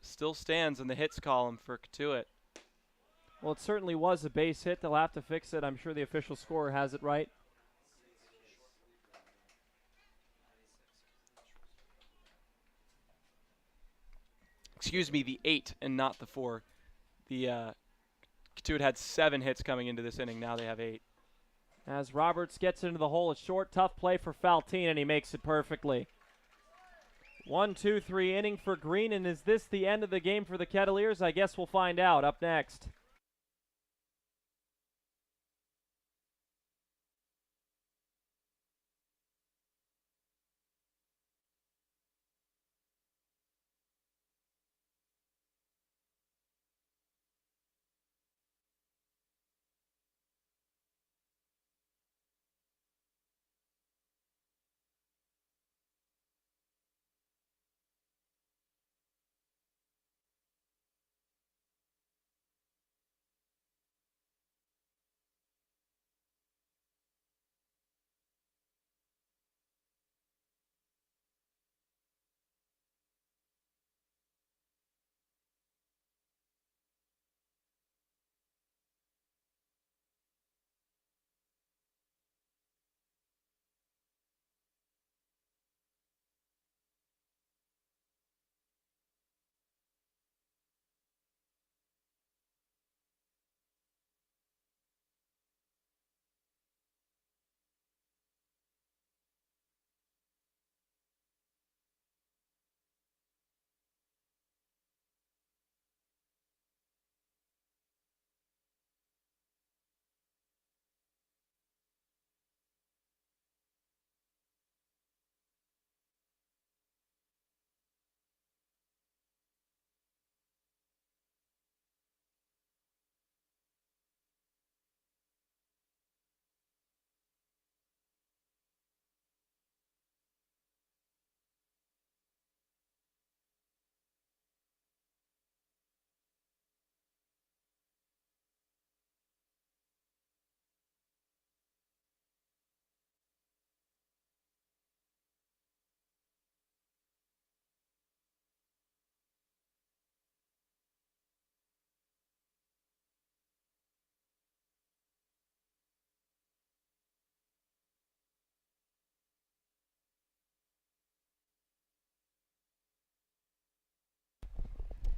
still stands in the hits column for Cotuit. Well, it certainly was a base hit. They'll have to fix it. I'm sure the official scorer has it right. Excuse me, the 8 and not the 4. The Cotuit had 7 hits coming into this inning. Now they have 8. As Roberts gets into the hole, a short, tough play for Faltine, and he makes it perfectly. 1-2-3 inning for Green, and is this the end of the game for the Kettleers? I guess we'll find out up next.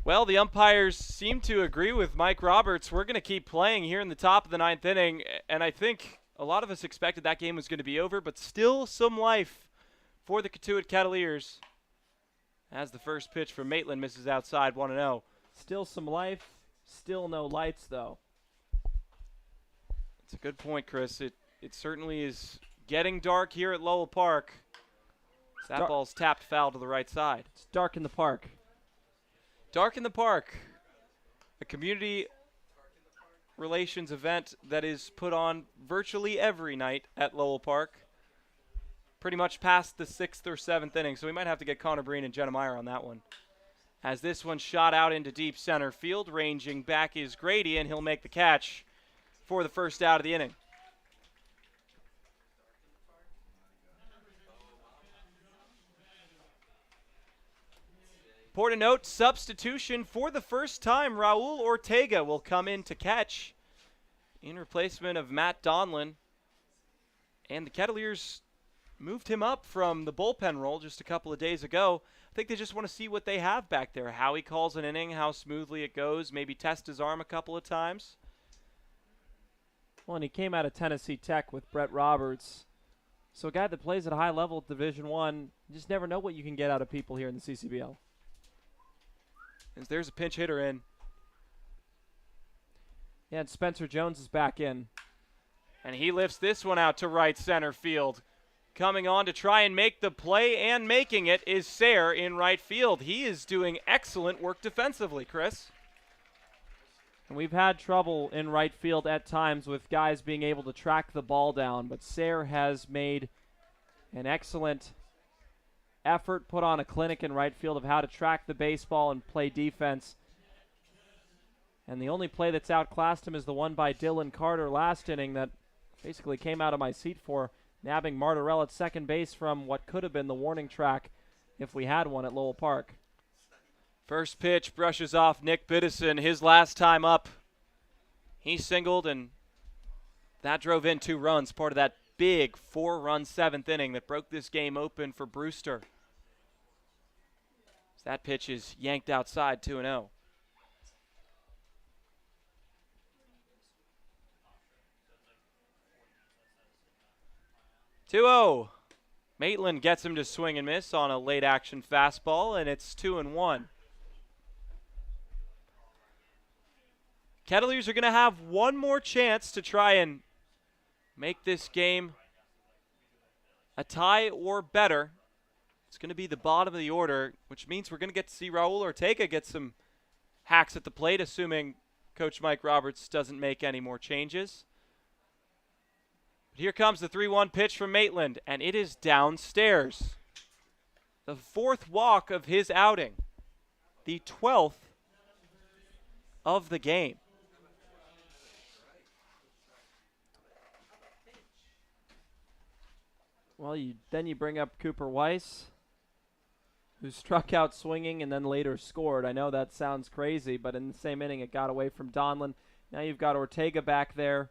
Well, the umpires seem to agree with Mike Roberts. We're going to keep playing here in the top of the 9th inning, and I think a lot of us expected that game was going to be over, but still some life for the Cotuit Kettleers as the first pitch from Maitland misses outside 1-0. Still some life, still no lights, though. That's a good point, Chris. It certainly is getting dark here at Lowell Park. That ball's tapped foul to the right side. It's dark in the park. Dark in the Park, a community relations event that is put on virtually every night at Lowell Park. Pretty much past the 6th or 7th inning, so we might have to get Connor Breen and Jenna Meyer on that one. As this one shot out into deep center field, ranging back is Grady, and he'll make the catch for the first out of the inning. Important note, substitution for the first time. Raul Ortega will come in to catch in replacement of Matt Donlin. And the Kettleers moved him up from the bullpen role just a couple of days ago. I think they just want to see what they have back there, how he calls an inning, how smoothly it goes, maybe test his arm a couple of times. Well, and he came out of Tennessee Tech with Brett Roberts. So a guy that plays at a high level at Division I, you just never know what you can get out of people here in the CCBL. As there's a pinch hitter in. Yeah, and Spencer Jones is back in. And he lifts this one out to right center field. Coming on to try and make the play and making it is Sayre in right field. He is doing excellent work defensively, Chris. And we've had trouble in right field at times with guys being able to track the ball down, but Sayre has made an excellent effort, put on a clinic in right field of how to track the baseball and play defense. And the only play that's outclassed him is the one by Dylan Carter last inning that basically came out of my seat for nabbing Martarella at second base from what could have been the warning track if we had one at Lowell Park. First pitch brushes off Nick Bitterson, his last time up. He singled, and that drove in 2 runs, part of that big 4-run 7th inning that broke this game open for Brewster. That pitch is yanked outside 2-0. Maitland gets him to swing and miss on a late action fastball, and it's 2-1. Kettleers are going to have one more chance to try and make this game a tie or better. It's going to be the bottom of the order, which means we're going to get to see Raul Ortega get some hacks at the plate, assuming Coach Mike Roberts doesn't make any more changes. But here comes the 3-1 pitch from Maitland, and it is downstairs. The 4th walk of his outing, the 12th of the game. Well, then you bring up Cooper Weiss, who struck out swinging and then later scored. I know that sounds crazy, but in the same inning it got away from Donlin. Now you've got Ortega back there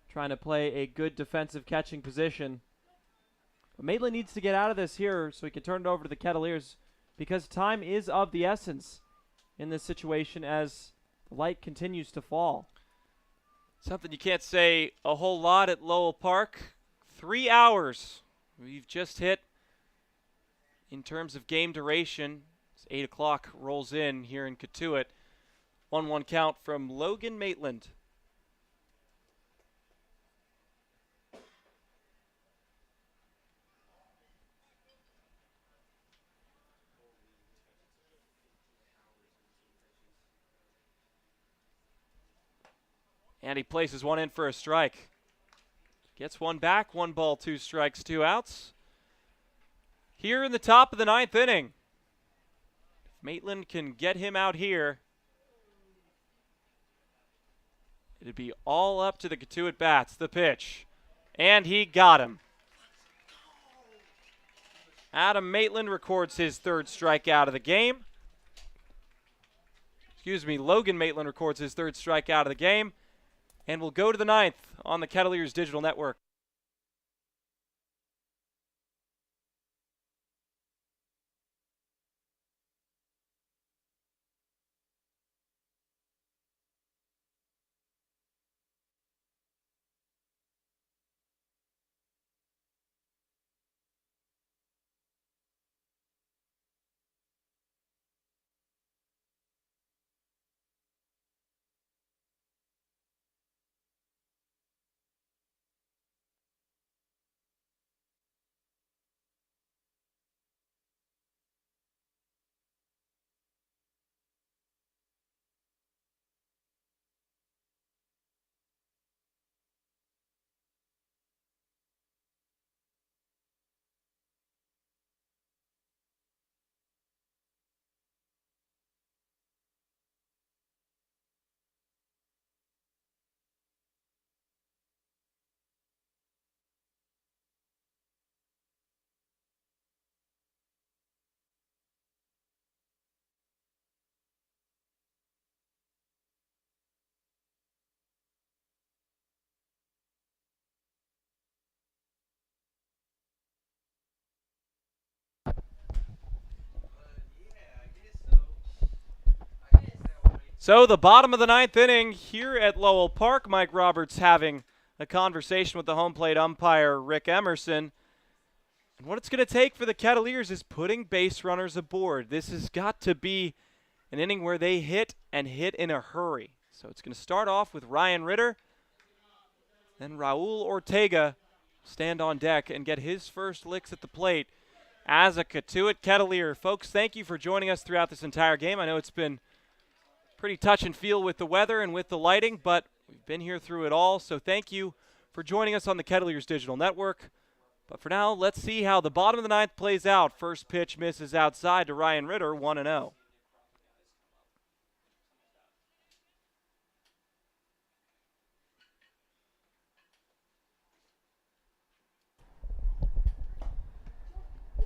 trying to play a good defensive catching position. But Maitland needs to get out of this here so he can turn it over to the Kettleers, because time is of the essence in this situation as the light continues to fall. Something you can't say a whole lot at Lowell Park. 3 hours we've just hit in terms of game duration. As 8 o'clock rolls in here in Cotuit. 1-1 count from Logan Maitland. And he places one in for a strike. Gets one back, 1 ball, 2 strikes, 2 outs. Here in the top of the 9th inning. If Maitland can get him out here, it'd be all up to the Cotuit bats. The pitch. And he got him. Adam Maitland records his 3rd strikeout of the game. Logan Maitland records his 3rd strikeout of the game. And we'll go to the 9th on the Kettleers Digital Network. So the bottom of the ninth inning here at Lowell Park. Mike Roberts having a conversation with the home plate umpire, Rick Emerson. And what it's going to take for the Kettleers is putting base runners aboard. This has got to be an inning where they hit and hit in a hurry. So it's going to start off with Ryan Ritter. Then Raul Ortega stand on deck and get his first licks at the plate as a Cotuit Kettleer. Folks, thank you for joining us throughout this entire game. I know it's been pretty touch and feel with the weather and with the lighting, but we've been here through it all. So thank you for joining us on the Kettleers Digital Network. But for now, let's see how the bottom of the ninth plays out. First pitch misses outside to Ryan Ritter, 1-0.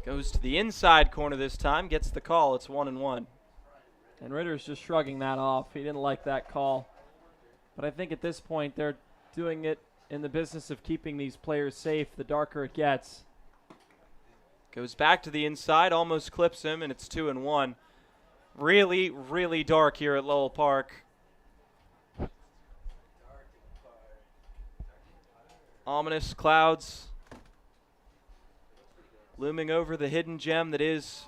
Goes to the inside corner this time, gets the call. It's 1-1. And Ritter's just shrugging that off. He didn't like that call. But I think at this point they're doing it in the business of keeping these players safe the darker it gets. Goes back to the inside, almost clips him, and it's 2-1. Really, really dark here at Lowell Park. Ominous clouds looming over the hidden gem that is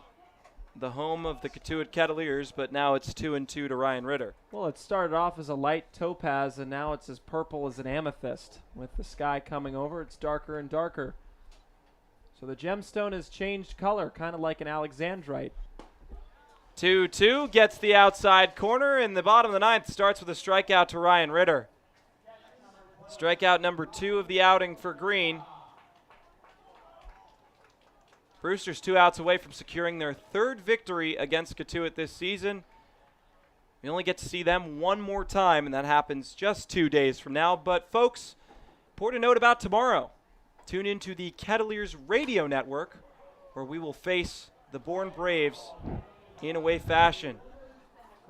the home of the Cotuit Kettleers, but now it's 2-2 to Ryan Ritter. Well, it started off as a light topaz, and now it's as purple as an amethyst. With the sky coming over, it's darker and darker. So the gemstone has changed color, kind of like an alexandrite. 2-2 gets the outside corner, and the bottom of the ninth starts with a strikeout to Ryan Ritter. Strikeout number 2 of the outing for Green. Brewster's 2 outs away from securing their 3rd victory against Cotuit this season. We only get to see them one more time, and that happens just 2 days from now. But, folks, important note about tomorrow. Tune into the Kettleers Radio Network, where we will face the Bourne Braves in away fashion.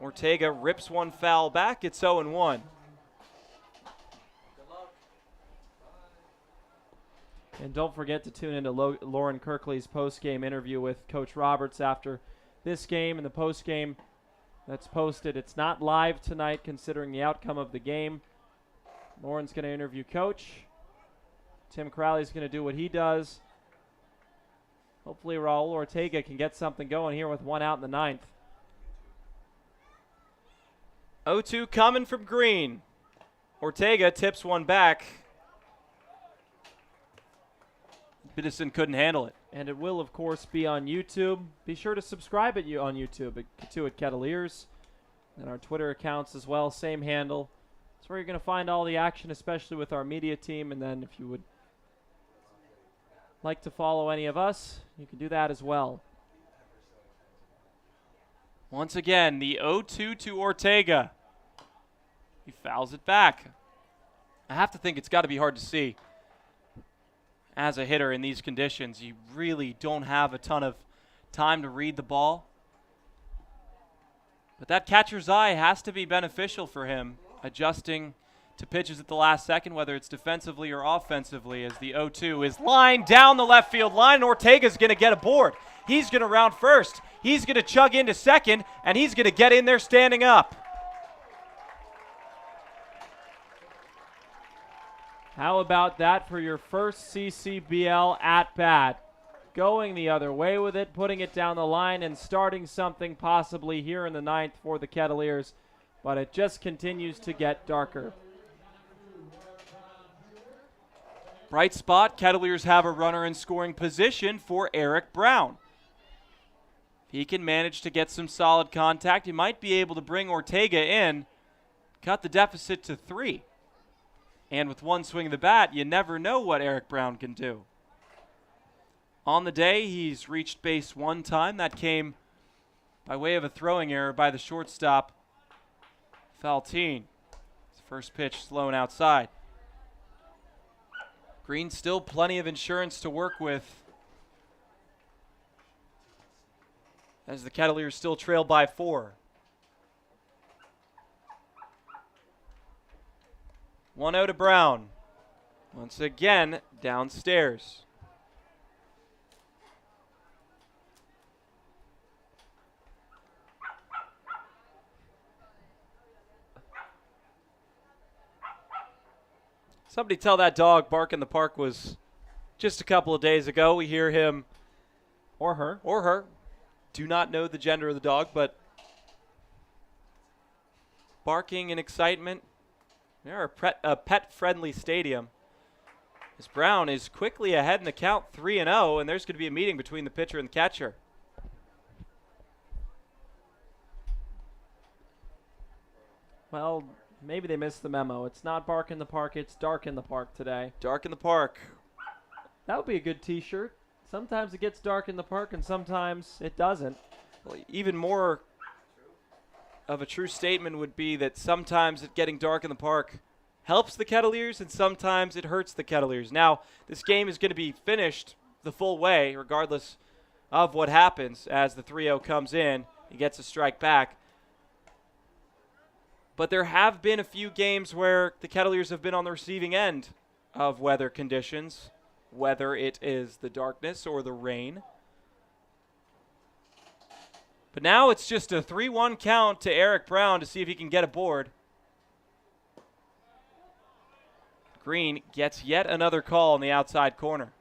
Ortega rips one foul back. It's 0-1. And don't forget to tune into Lauren Kirkley's post-game interview with Coach Roberts after this game and the post-game that's posted. It's not live tonight considering the outcome of the game. Lauren's going to interview Coach. Tim Crowley's going to do what he does. Hopefully Raul Ortega can get something going here with 1 out in the ninth. 0-2 coming from Green. Ortega tips one back. Bitterson couldn't handle it. And it will, of course, be on YouTube. Be sure to subscribe on YouTube at Cotuit Kettleers. And our Twitter accounts as well, same handle. That's where you're going to find all the action, especially with our media team. And then if you would like to follow any of us, you can do that as well. Once again, the 0-2 to Ortega. He fouls it back. I have to think it's got to be hard to see. As a hitter in these conditions, you really don't have a ton of time to read the ball. But that catcher's eye has to be beneficial for him, adjusting to pitches at the last second, whether it's defensively or offensively, as the 0-2 is lined down the left field line, and Ortega's going to get aboard. He's going to round first. He's going to chug into second, and he's going to get in there standing up. How about that for your first CCBL at-bat? Going the other way with it, putting it down the line, and starting something possibly here in the ninth for the Kettleers. But it just continues to get darker. Bright spot, Kettleers have a runner in scoring position for Eric Brown. If he can manage to get some solid contact, he might be able to bring Ortega in, cut the deficit to 3. And with one swing of the bat, you never know what Eric Brown can do. On the day, he's reached base one time. That came by way of a throwing error by the shortstop, Faltine. His first pitch slow outside. Green still plenty of insurance to work with, as the Kettleers still trail by 4. 1-0 to Brown. Once again, downstairs. Somebody tell that dog bark in the park was just a couple of days ago. We hear him Or her. or her. Do not know the gender of the dog, but barking and excitement. We are a pet-friendly stadium. As Brown is quickly ahead in the count, 3-0, and there's going to be a meeting between the pitcher and the catcher. Well, maybe they missed the memo. It's not bark in the park, it's dark in the park today. Dark in the park. That would be a good t-shirt. Sometimes it gets dark in the park and sometimes it doesn't. Well, even more of a true statement would be that sometimes it getting dark in the park helps the Kettleers and sometimes it hurts the Kettleers. Now, this game is going to be finished the full way regardless of what happens as the 3-0 comes in. He gets a strike back. But there have been a few games where the Kettleers have been on the receiving end of weather conditions, whether it is the darkness or the rain. But now it's just a 3-1 count to Eric Brown to see if he can get aboard. Green gets yet another call in the outside corner.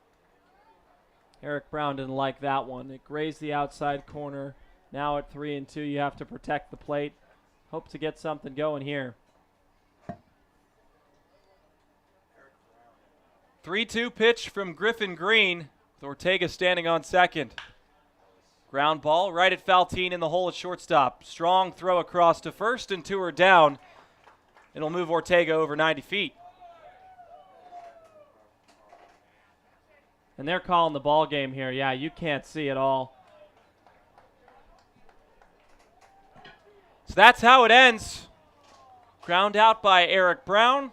Eric Brown didn't like that one. It grazed the outside corner. Now at 3-2, you have to protect the plate. Hope to get something going here. 3-2 pitch from Griffin Green, with Ortega standing on second. Ground ball right at Faltine in the hole at shortstop. Strong throw across to first, and 2 are down. It'll move Ortega over 90 feet. And they're calling the ball game here. Yeah, you can't see it all. So that's how it ends. Ground out by Eric Brown.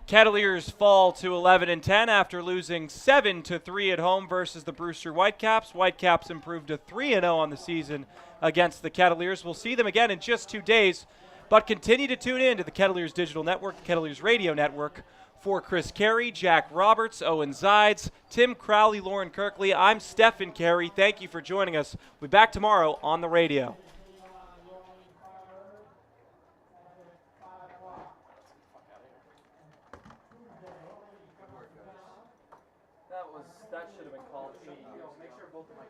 Kettleers fall to 11-10 after losing 7-3 at home versus the Brewster Whitecaps. Whitecaps improved to 3-0 on the season against the Kettleers. We'll see them again in just 2 days, but continue to tune in to the Kettleers Digital Network, the Kettleers Radio Network. For Chris Carey, Jack Roberts, Owen Zides, Tim Crowley, Lauren Kirkley, I'm Stephen Carey. Thank you for joining us. We'll be back tomorrow on the radio. That should have been called. Make sure both of my